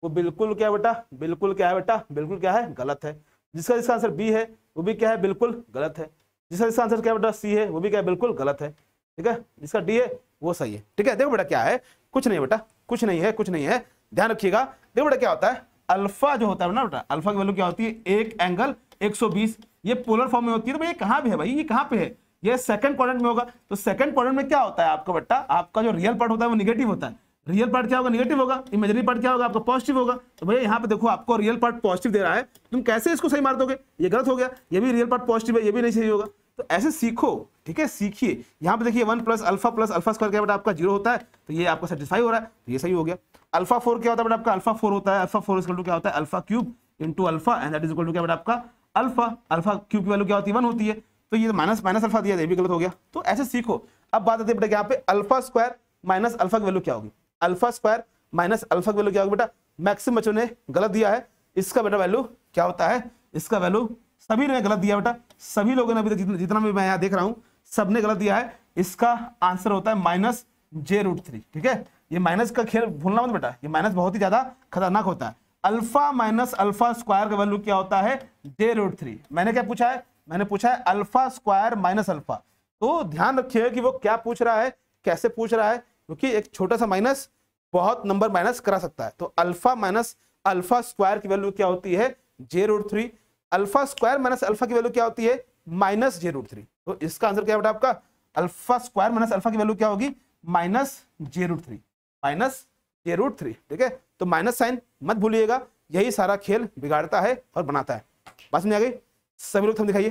[SPEAKER 1] वो बिल्कुल क्या बेटा, बिल्कुल क्या है बेटा, बिल्कुल क्या है, गलत है। जिसका आंसर बी है वो भी क्या है, बिल्कुल गलत है। जिसका आंसर क्या बेटा सी है वो भी क्या है, बिल्कुल गलत है, ठीक है। जिसका डी है वो सही है, ठीक है। देखो बेटा क्या है, कुछ नहीं बेटा, कुछ नहीं है, ध्यान रखिएगा। देखो बेटा क्या होता है, अल्फा जो होता है ना बेटा, अल्फा की वैल्यू क्या होती है, एक एंगल 120, ये पोलर फॉर्म में होती है, तो ये कहाँ पे है भाई, ये कहाँ पे है, ये सेकंड क्वाड्रेंट में होगा। तो सेकंड क्वाड्रेंट में क्या होता है आपका बेटा, आपका जो रियल पार्ट होता है वो निगेटिव होता है, रियल पार्ट क्या होगा, निगेटिव होगा, इमेजिनरी पार्ट क्या होगा आपका पॉजिटिव होगा। तो भैया यहाँ पे देखो आपको रियल पार्ट पॉजिटिव दे रहा है, तुम कैसे इसको सही मार दोगे, ये गलत हो गया, ये भी रियल पार्ट पॉजिटिव है, ये भी नहीं सही होगा। तो ऐसे सीखो, ठीक है, सीखिए। यहाँ पे देखिए 1 प्लस अल्फा स्क्वायर क्या बेटा आपका 0 होता है, तो ये आपका सेटिस्फाई हो रहा है, तो ये सही हो गया। अल्फा 4 क्या होता है बेटा आपका, अल्फा 4 होता है, अल्फा 4 इक्वल टू क्या होता है, alpha cube into alpha, and that is equal to क्या बेटा आपका अल्फा, अल्फा क्यूब की वैल्यू क्या होती है 1 होती है, तो ये माइनस अल्फा दिया, ये भी गलत हो गया। तो ऐसे सीखो। अब बात आती है बेटा यहाँ पे अल्फा स्क्वायर माइनस अल्फा की वैल्यू क्या होगी, अल्फा स्क्वायर माइनस अल्फा की वैल्यू क्या होगी बेटा, मैक्सिमम बच्चों ने गलत दिया है, इसका बेटा वैल्यू क्या होता है, इसका वैल्यू सभी ने गलत दिया बेटा, सभी लोगों ने अभी जितना भी मैं यहाँ देख रहा हूँ सबने गलत दिया है। इसका आंसर होता है माइनस j√3, ठीक है। ये माइनस का खेल भूलना मत बेटा, ये माइनस बहुत ही ज्यादा खतरनाक होता है। अल्फा माइनस अल्फा स्क्वायर का वैल्यू क्या होता है, j√3। मैंने क्या पूछा है, मैंने पूछा है अल्फा स्क्वायर माइनस अल्फा। तो ध्यान रखिएगा कि वो क्या पूछ रहा है, कैसे पूछ रहा है, क्योंकि एक छोटा सा माइनस बहुत नंबर माइनस करा सकता है। तो अल्फा माइनस अल्फा स्क्वायर की वैल्यू क्या होती है, j√3। Alpha square minus alpha की वैल्यू क्या होती है, माइनस j√3। तो इसका आंसर क्या बेटा आपका, अल्फा स्क्वायर माइनस अल्फा की वैल्यू क्या होगी, माइनस j√3, माइनस j√3, ठीक है। तो माइनस साइन मत भूलिएगा, यही सारा खेल बिगाड़ता है और बनाता है। बात समझ आ गई? सभी लोग थम दिखाइए,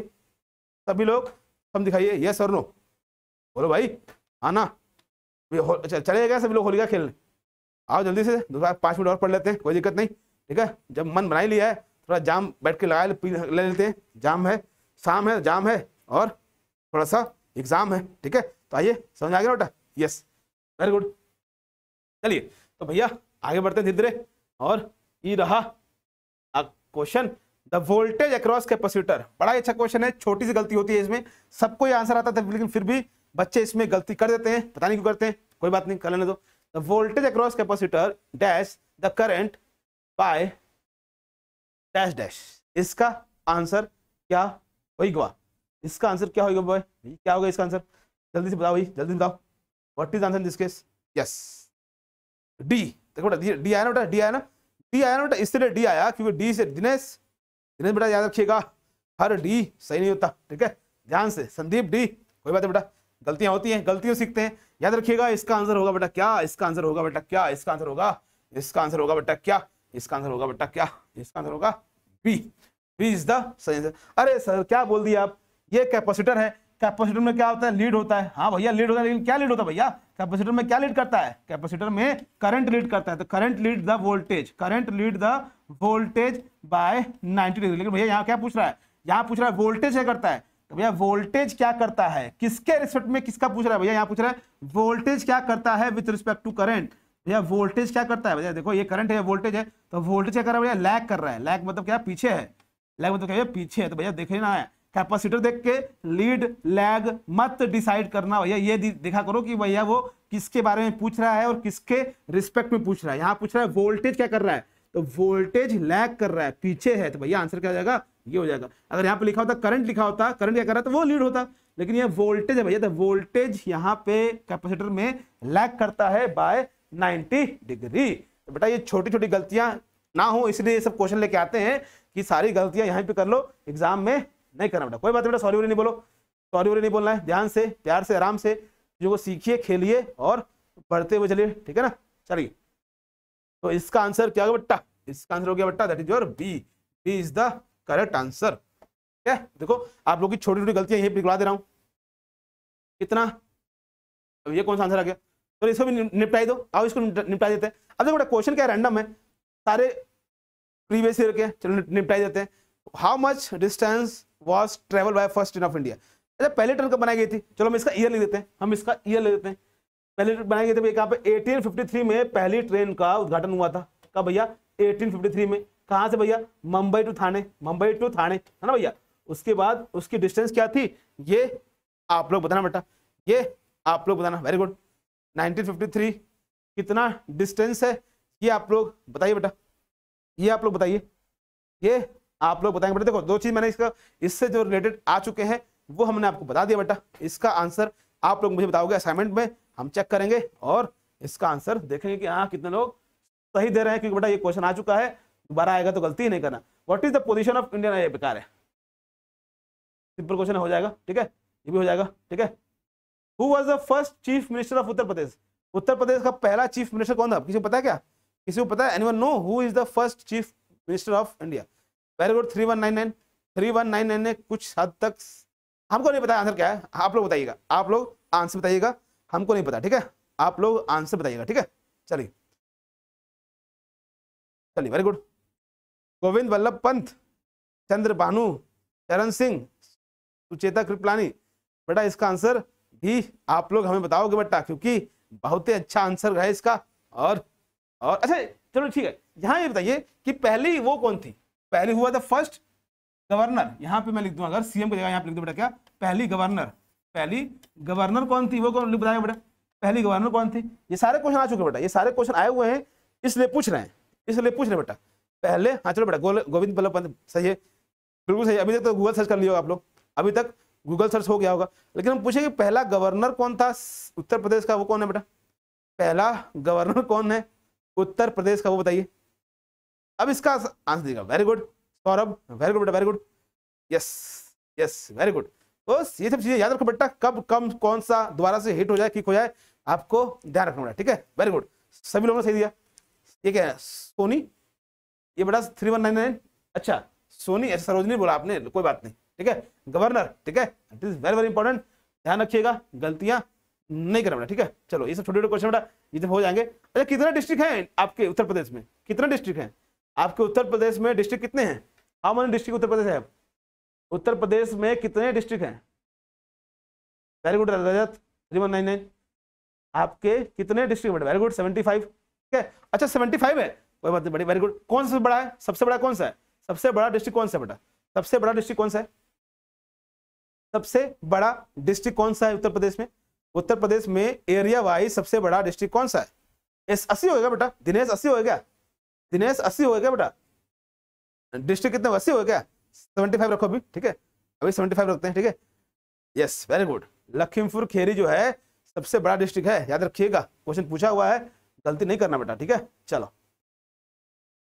[SPEAKER 1] सभी लोग थम दिखाइए, यस और नो बोलो भाई, आना चलेगा, सभी लोग होलिका खेलने आओ जल्दी से, 5 मिनट और पढ़ लेते हैं, कोई दिक्कत नहीं, ठीक है। जब मन बना ही लिया है, थोड़ा जाम बैठ के लगा ले लेते हैं, जाम है, शाम है, जाम है और थोड़ा सा एग्जाम है, ठीक है। तो आइए, समझ आ गया बेटा, यस वेरी गुड। चलिए तो भैया आगे बढ़ते हैं धीरे धीरे, और ये रहा question, the voltage across capacitor. बड़ा ही अच्छा क्वेश्चन है, छोटी सी गलती होती है इसमें, सबको ये आंसर आता था, लेकिन फिर भी बच्चे इसमें गलती कर देते हैं, पता नहीं क्यों करते हैं, कोई बात नहीं, कर लेने दो। The voltage across capacitor dash the current by dash dash, इसका आंसर क्या होगा, इसका आंसर क्या होगा बॉय, क्या होगा इसका आंसर, जल्दी से बताओ भाई, जल्दी बताओ, what is answer in this case, yes D. देखो बेटा डी आया ना बेटा, डी आया ना, डी आया ना बेटा, इसलिए डी आया क्योंकि डी से दिनेश बेटा याद रखिएगा, हर डी सही नहीं होता, ठीक है, ध्यान से, संदीप डी, कोई बात है बेटा, गलतियां होती हैं, गलतियों सीखते हैं, याद रखिएगा। इसका आंसर होगा बेटा क्या, इसका आंसर होगा बेटा क्या, इसका आंसर होगा, इसका आंसर होगा बेटा क्या, इसका आंसर होगा बेटा क्या, इसका आंसर होगा बी, बी इज द सही आंसर। अरे सर क्या बोल दिया आप, ये कैपेसिटर है, कैपेसिटर में क्या होता है, लीड होता है, हाँ भैया लीड होता है, लेकिन क्या लीड होता है भैया, कैपेसिटर में क्या लीड करता है, कैपेसिटर में करंट लीड करता है, तो current lead the voltage, current lead the voltage bye 90 degree. लेकिन भैया यहाँ क्या पूछ रहा है, यहाँ पूछ रहा है वोल्टेज क्या करता है, तो भैया वोल्टेज क्या करता है, किसके रिस्पेक्ट में, किसका पूछ रहा है भैया, यहाँ पूछ रहा है वोल्टेज क्या करता है विद रिस्पेक्ट टू करंट। भैया वोल्टेज क्या करता है भैया, देखो ये करंट है, वोल्टेज है, तो वोल्टेज क्या कर रहा है भैया, लैग कर रहा है, लैग मतलब क्या, पीछे है, लैग मतलब क्या पीछे है। तो भैया देखिए ना, कैपेसिटर देख के लीड लैग मत डिसाइड करना भैया, ये देखा करो कि भैया वो किसके बारे में पूछ रहा है और किसके रिस्पेक्ट में पूछ रहा है। यहाँ पूछ रहा है वोल्टेज क्या कर रहा है, तो वोल्टेज लैग कर रहा है, पीछे है, तो भैया आंसर क्या हो जाएगा, ये हो जाएगा। अगर यहाँ पे लिखा होता करंट, लिखा होता करंट क्या कर रहा है, तो वो लीड होता, लेकिन ये वोल्टेज है भैया, तो वोल्टेज यहाँ पे कैपेसिटर में लैग करता है बाय 90 डिग्री। तो बेटा ये छोटी छोटी गलतियां ना हो, इसलिए ये सब क्वेश्चन लेके आते हैं कि सारी गलतियां यहीं पे कर लो, एग्जाम में नहीं करना बेटा। कोई बात नहीं बेटा, सॉरी वॉरी नहीं बोलो, सॉरी वॉरी नहीं बोलना है, ध्यान से, प्यार से, आराम से जो सीखिए, खेलिए और बढ़ते हुए चलिए, ठीक है ना। चलिए तो इसका आंसर क्या होगा बेटा, इसका आंसर हो गया बेटा that is your B, B is the correct answer. ठीक है, देखो आप लोग की छोटी छोटी गलतियां यहीं पिघला दे रहा हूं, कितना, अब ये कौन सा आंसर आ गया, तो इसको भी निपटाई दो, आओ इसको निपटा देते हैं। अब देखो बेटा क्वेश्चन क्या रैंडम है, सारे प्रीवियस ईयर के, चलो निपटाई देते हैं। How much distance was travel by first train of India. अच्छा पहले ट्रेन कब बनाई गई थी, चलो हम इसका ईयर लिख देते हैं, हम इसका ईयर ले देते हैं। पहले ट्रेन बनाई गई थी यहाँ पे 1853 में पहली ट्रेन का उद्घाटन हुआ था। कब भैया, 1853 में। कहाँ से भैया, मुंबई टू थाने, मुंबई टू थाने, है ना भैया। उसके बाद उसकी डिस्टेंस क्या थी, ये आप लोग बताना बेटा, ये आप लोग बताना, वेरी गुड। 1953 कितना डिस्टेंस है, ये आप लोग बताइए बेटा, ये आप लोग बताइए, ये आप लोग बताएंगे बेटा। देखो दो चीज मैंने इसका इससे जो रिलेटेड आ चुके हैं वो हमने आपको बता दिया बेटा। इसका आंसर आप लोग मुझे बताओगे असाइनमेंट में, हम चेक करेंगे और इसका आंसर देखेंगे कि हाँ कितने लोग सही दे रहे हैं, क्योंकि बेटा ये क्वेश्चन आ चुका है, दोबारा आएगा तो गलती ही नहीं करना। What is the position of India, ये बेकार है, सिंपल क्वेश्चन हो जाएगा, ठीक है, ये भी हो जाएगा, ठीक है। Who was the first chief minister of Uttar Pradesh? Uttar Pradesh का पहला चीफ मिनिस्टर कौन था? किसी को पता है क्या? किसी को पता है? Anyone know who is the first chief minister of India? Very good, 3199 ने कुछ हद तक, हमको नहीं पता आंसर क्या है, आप लोग बताइएगा, आप लोग आंसर बताइएगा, हमको नहीं पता, ठीक है, आप लोग आंसर बताइएगा, ठीक है। चलिए चलिए, वेरी गुड। गोविंद वल्लभ पंत, चंद्र भानु, चरण सिंह, सुचेता कृपलानी। बेटा इसका आंसर भी आप लोग हमें बताओगे बेटा, क्योंकि बहुत ही अच्छा आंसर है इसका। और अच्छा चलो ठीक है, यहाँ ये बताइए कि पहली वो कौन थी, पहली हुआ था फर्स्ट गवर्नर, यहाँ पे मैं लिख दूं, अगर सीएम की जगह यहाँ पे लिख दूं बेटा, क्या पहली गवर्नर कौन थी, वो कौन बताया बेटा, पहली गवर्नर कौन थी? ये सारे क्वेश्चन आ चुके बेटा, ये सारे क्वेश्चन आए हुए हैं, इसलिए पूछ रहे हैं बेटा। पहले, हाँ चलो बेटा, गोविंद वल्लभ पंत सही है, बिल्कुल सही। अभी तक तो गूगल सर्च कर लिया होगा आप लोग, अभी तक गूगल सर्च हो गया होगा, लेकिन हम पूछेंगे पहला गवर्नर कौन था उत्तर प्रदेश का, वो कौन है बेटा? पहला गवर्नर कौन है उत्तर प्रदेश का, वो बताइए। अब इसका आंसर देगा। Very good Saurabh, very good बेटा, very good, yes yes, very good. तो ये सब चीजें याद रखो बेटा, कब कम कौन सा दोबारा से हिट हो जाए, किक हो जाए, आपको ध्यान रखना बेटा, ठीक है। वेरी गुड, सभी लोगों ने सही दिया। ये क्या है? सोनी, ये बेटा 3199, अच्छा सोनी, ऐसे सरोजनी बोला आपने, कोई बात नहीं, ठीक है। गवर्नर, ठीक है, it is very very important, ध्यान रखिएगा, गलतियां नहीं करना बेटा, ठीक है। चलो ये सब छोटे छोटे क्वेश्चन बेटा, ये जब हो जाएंगे। अच्छा कितने डिस्ट्रिक्ट हैं आपके उत्तर प्रदेश में? कितने डिस्ट्रिक्ट हैं आपके उत्तर प्रदेश में? डिस्ट्रिक्ट कितने हैं? How many district Uttar Pradesh है? उत्तर प्रदेश में कितने डिस्ट्रिक्ट हैं? वेरी गुड रजत, 3199, आपके कितने डिस्ट्रिक्ट बेटा? वेरी गुड, 75, ठीक है। अच्छा 75 है, कोई बात नहीं बड़ी, वेरी गुड। कौन सा बड़ा है? सबसे बड़ा कौन सा है? सबसे बड़ा डिस्ट्रिक्ट कौन सा है बेटा? सबसे बड़ा डिस्ट्रिक्ट कौन सा है? सबसे बड़ा डिस्ट्रिक्ट कौन सा है उत्तर प्रदेश में? उत्तर प्रदेश में एरिया वाइज सबसे बड़ा डिस्ट्रिक्ट कौन सा है? 80 होगा बेटा, दिनेश 80 होगा, दिनेश 80 होगा बेटा, डिस्ट्रिक्ट कितने? 80 हो गया, 75 रखो अभी, ठीक है, अभी 75 रखते हैं, ठीक है, yes very good. Lakhimpur Kheri जो है सबसे बड़ा डिस्ट्रिक्ट है, याद रखिएगा, क्वेश्चन पूछा हुआ है, गलती नहीं करना बेटा, ठीक है। चलो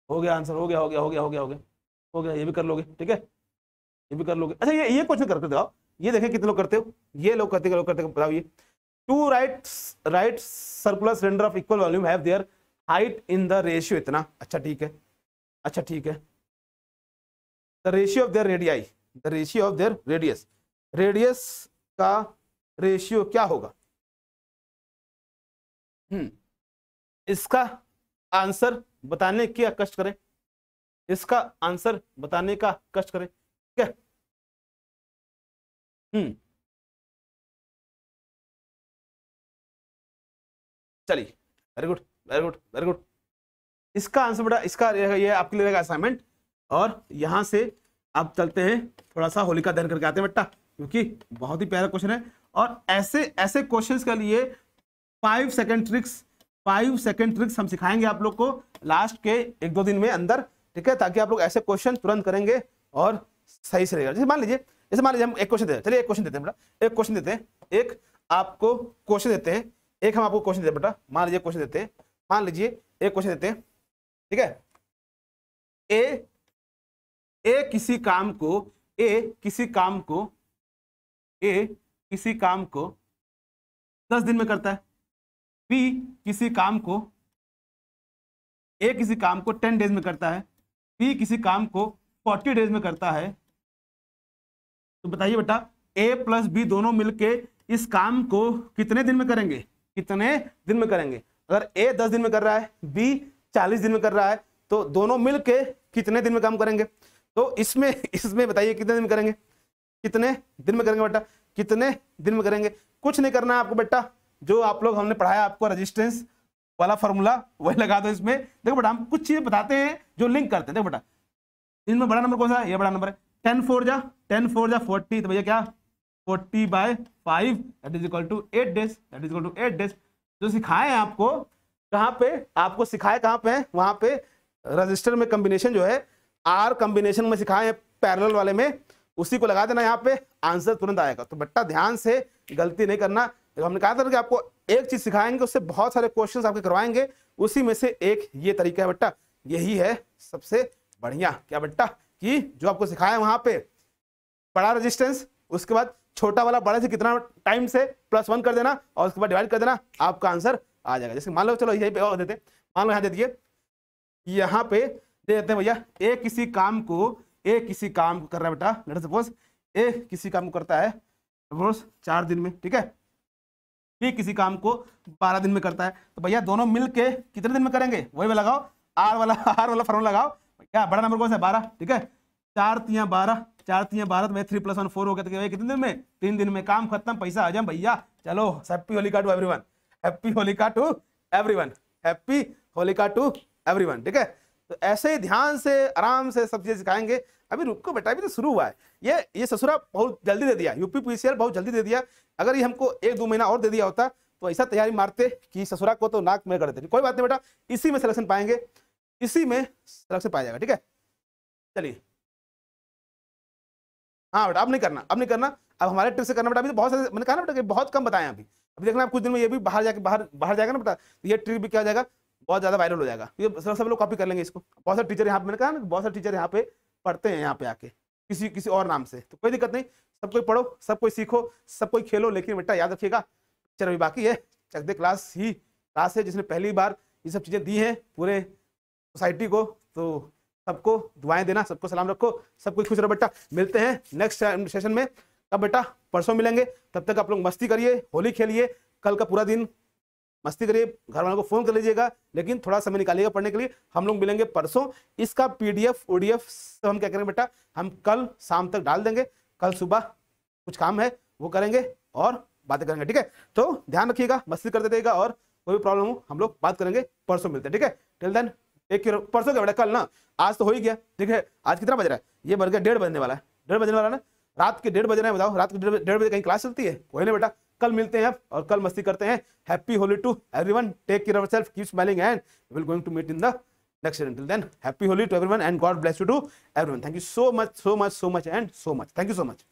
[SPEAKER 1] हो गया आंसर, हो गया हो गया हो गया हो गया हो गया हो गया, ये भी कर लोगे, ठीक है, ये भी कर लोगे। अच्छा ये क्वेश्चन करते थे आप, ये देखें कितने लोग करते हो, ये लोग करते बताओ। ये two right circular cylinder of equal volume have their height in the ratio इतना, अच्छा ठीक है, अच्छा ठीक है, the ratio of their radii, the ratio of their radius, radius का रेशियो क्या होगा? इसका आंसर बताने का कष्ट करें, इसका आंसर बताने का कष्ट करें, ठीक है। चलिए very good very good very good. इसका आंसर बेटा, इसका ये आपके लिए रहेगा असाइनमेंट, और यहां से आप चलते हैं थोड़ा सा होलिका दहन करके आते हैं बेटा, क्योंकि बहुत ही प्यारा क्वेश्चन है। और ऐसे ऐसे क्वेश्चंस के लिए 5 सेकंड ट्रिक्स हम सिखाएंगे आप लोग को लास्ट के 1-2 दिन में अंदर, ठीक है, ताकि आप लोग ऐसे क्वेश्चन तुरंत करेंगे और सही से रहेगा। जैसे मान लीजिए हम एक क्वेश्चन देते हैं, चलिए एक क्वेश्चन देते हैं बेटा, एक क्वेश्चन देते हैं, एक आपको क्वेश्चन देते हैं, एक हम आपको क्वेश्चन देते हैं बेटा, मान लीजिए क्वेश्चन देते हैं, मान लीजिए एक क्वेश्चन देते हैं, ठीक है। ए किसी काम को 10 दिन में करता है, बी किसी काम को 10 डेज में करता है, बी किसी काम को 40 डेज में करता है, तो बताइए बेटा ए प्लस बी दोनों मिलके इस काम को कितने दिन में करेंगे? कितने दिन में करेंगे? अगर ए 10 दिन में कर रहा है, बी 40 दिन में कर रहा है, तो दोनों मिलके कितने दिन में काम करेंगे? तो इसमें बताइए कितने दिन में करेंगे? कितने दिन में करेंगे बेटा? कितने दिन में करेंगे? कुछ नहीं करना है आपको बेटा, जो आप लोग हमने पढ़ाया आपको रेजिस्टेंस वाला फॉर्मूला वही लगा दो इसमें। देखो बेटा हम कुछ चीजें बताते हैं जो लिंक करते हैं। देखो बेटा इनमें बड़ा नंबर कौन सा है? ये बड़ा नंबर है, 10 4 जा 40, तो भैया क्या 40/5 that is equal to 8 days, that is equal to 8 days. जो सिखाए हैं आपको कहाँ पे, आपको सिखाए कहाँ पे है? वहां पे रजिस्टर में कॉम्बिनेशन जो है आर कॉम्बिनेशन में सिखाए हैं, पैरेलल वाले में, उसी को लगा देना, यहाँ पे आंसर तुरंत आएगा। तो बेटा ध्यान से गलती नहीं करना। हमने कहा था कि आपको एक चीज सिखाएंगे उससे बहुत सारे क्वेश्चंस आपके करवाएंगे, उसी में से एक ये तरीका है बेटा, यही है सबसे बढ़िया। क्या बेटा कि जो आपको सिखाया वहां पे बड़ा रेजिस्टेंस, उसके बाद छोटा वाला बड़े से कितना टाइम से +1 कर देना और उसके बाद डिवाइड कर देना, आपका आंसर आ जाएगा। जैसे मान लो, चलो यहीं पे और देते, मान लो यहाँ दे दिए, यहाँ पे दे देते हैं भैया, ए किसी काम को कर रहा है बेटा, लेट अस सपोज ए किसी काम को करता है सपोज 4 दिन में, ठीक है, बी किसी काम को 12 दिन में करता है, तो भैया दोनों मिल के कितने दिन में करेंगे, वही में लगाओ, आर वाला फॉर्मूला लगाओ, क्या बड़ा नंबर कौन सा है, 12, ठीक है, 4 तियां 12, 4 तियां 12, तो 3 + 1 4 हो गया, तो कितने दिन में, 3 दिन में, काम खत्म, पैसा आ जाए भैया। चलो happy Holika to everyone, happy Holika to everyone, happy Holika to everyone, ठीक है। तो ऐसे ही ध्यान से आराम से सब चीजें सिखाएंगे। अभी रुको बेटा, अभी तो शुरू हुआ है, ये ससुरा बहुत जल्दी दे दिया, यूपीपीसीएल बहुत जल्दी दे दिया। अगर ये हमको 1-2 महीना और दे दिया होता तो ऐसा तैयारी मारते कि ससुरा को तो नाक में कर देते। कोई बात नहीं बेटा, इसी में सिलेक्शन पाएंगे, इसी में सिलेक्शन पाया जाएगा, ठीक है। चलिए हाँ बेटा, अब नहीं करना, अब हमारे ट्रिक से करना बेटा। अभी तो बहुत सारे मैंने कहा ना बेटा कि बहुत कम बताएं अभी देखना, आप कुछ दिन में ये भी बाहर जाएगा ना बेटा, तो ये ट्रिक भी क्या हो जाएगा, बहुत ज्यादा वायरल हो जाएगा, ये सब लोग कॉपी कर लेंगे इसको। बहुत सारे टीचर यहाँ पे, मैंने कहा ना बहुत सारे टीचर यहाँ पे पढ़ते हैं, यहाँ पे आके किसी और नाम से, तो कोई दिक्कत नहीं, सब कोई पढ़ो, सब कोई सीखो, सब कोई खेलो, लेकिन बेटा याद रखिएगा चलो अभी बाकी है, चक दे क्लास है जिसने पहली बार ये सब चीजें दी हैं पूरे सोसाइटी को, तो सबको दुआएं देना, सबको सलाम रखो, सब कुछ खुश रहो बेटा। मिलते हैं नेक्स्ट सेशन में, तब बेटा परसों मिलेंगे, तब तक आप लोग मस्ती करिए, होली खेलिए, कल का पूरा दिन मस्ती करिए, घर वालों को फोन कर लीजिएगा, लेकिन थोड़ा समय निकालिएगा पढ़ने के लिए। हम लोग मिलेंगे परसों, इसका PDF ODF सब हम क्या करेंगे बेटा, हम कल शाम तक डाल देंगे, कल सुबह कुछ काम है वो करेंगे और बातें करेंगे, ठीक है। तो ध्यान रखिएगा, मस्ती करते रहिएगा, और कोई भी प्रॉब्लम हो हम लोग बात करेंगे, परसों मिलते हैं, ठीक है। Till then take care. परसों क्या बेटा, कल ना, आज तो हो ही गया, ठीक है। आज कितना बज रहा है, ये बज गया 1:30 बजने वाला है, 1:30 बजने वाला ना, रात के 1:30 बज रहे हैं, बताओ रात के 1:30 बजे कहीं क्लास चलती है, कोई नहीं बेटा। कल मिलते हैं और कल मस्ती करते हैं। Happy Holi to everyone, take care of yourself, keep smiling and we will going to meet in the next session. Till then happy Holi to everyone and God bless you to everyone. Thank you so much and so much. Thank you so much.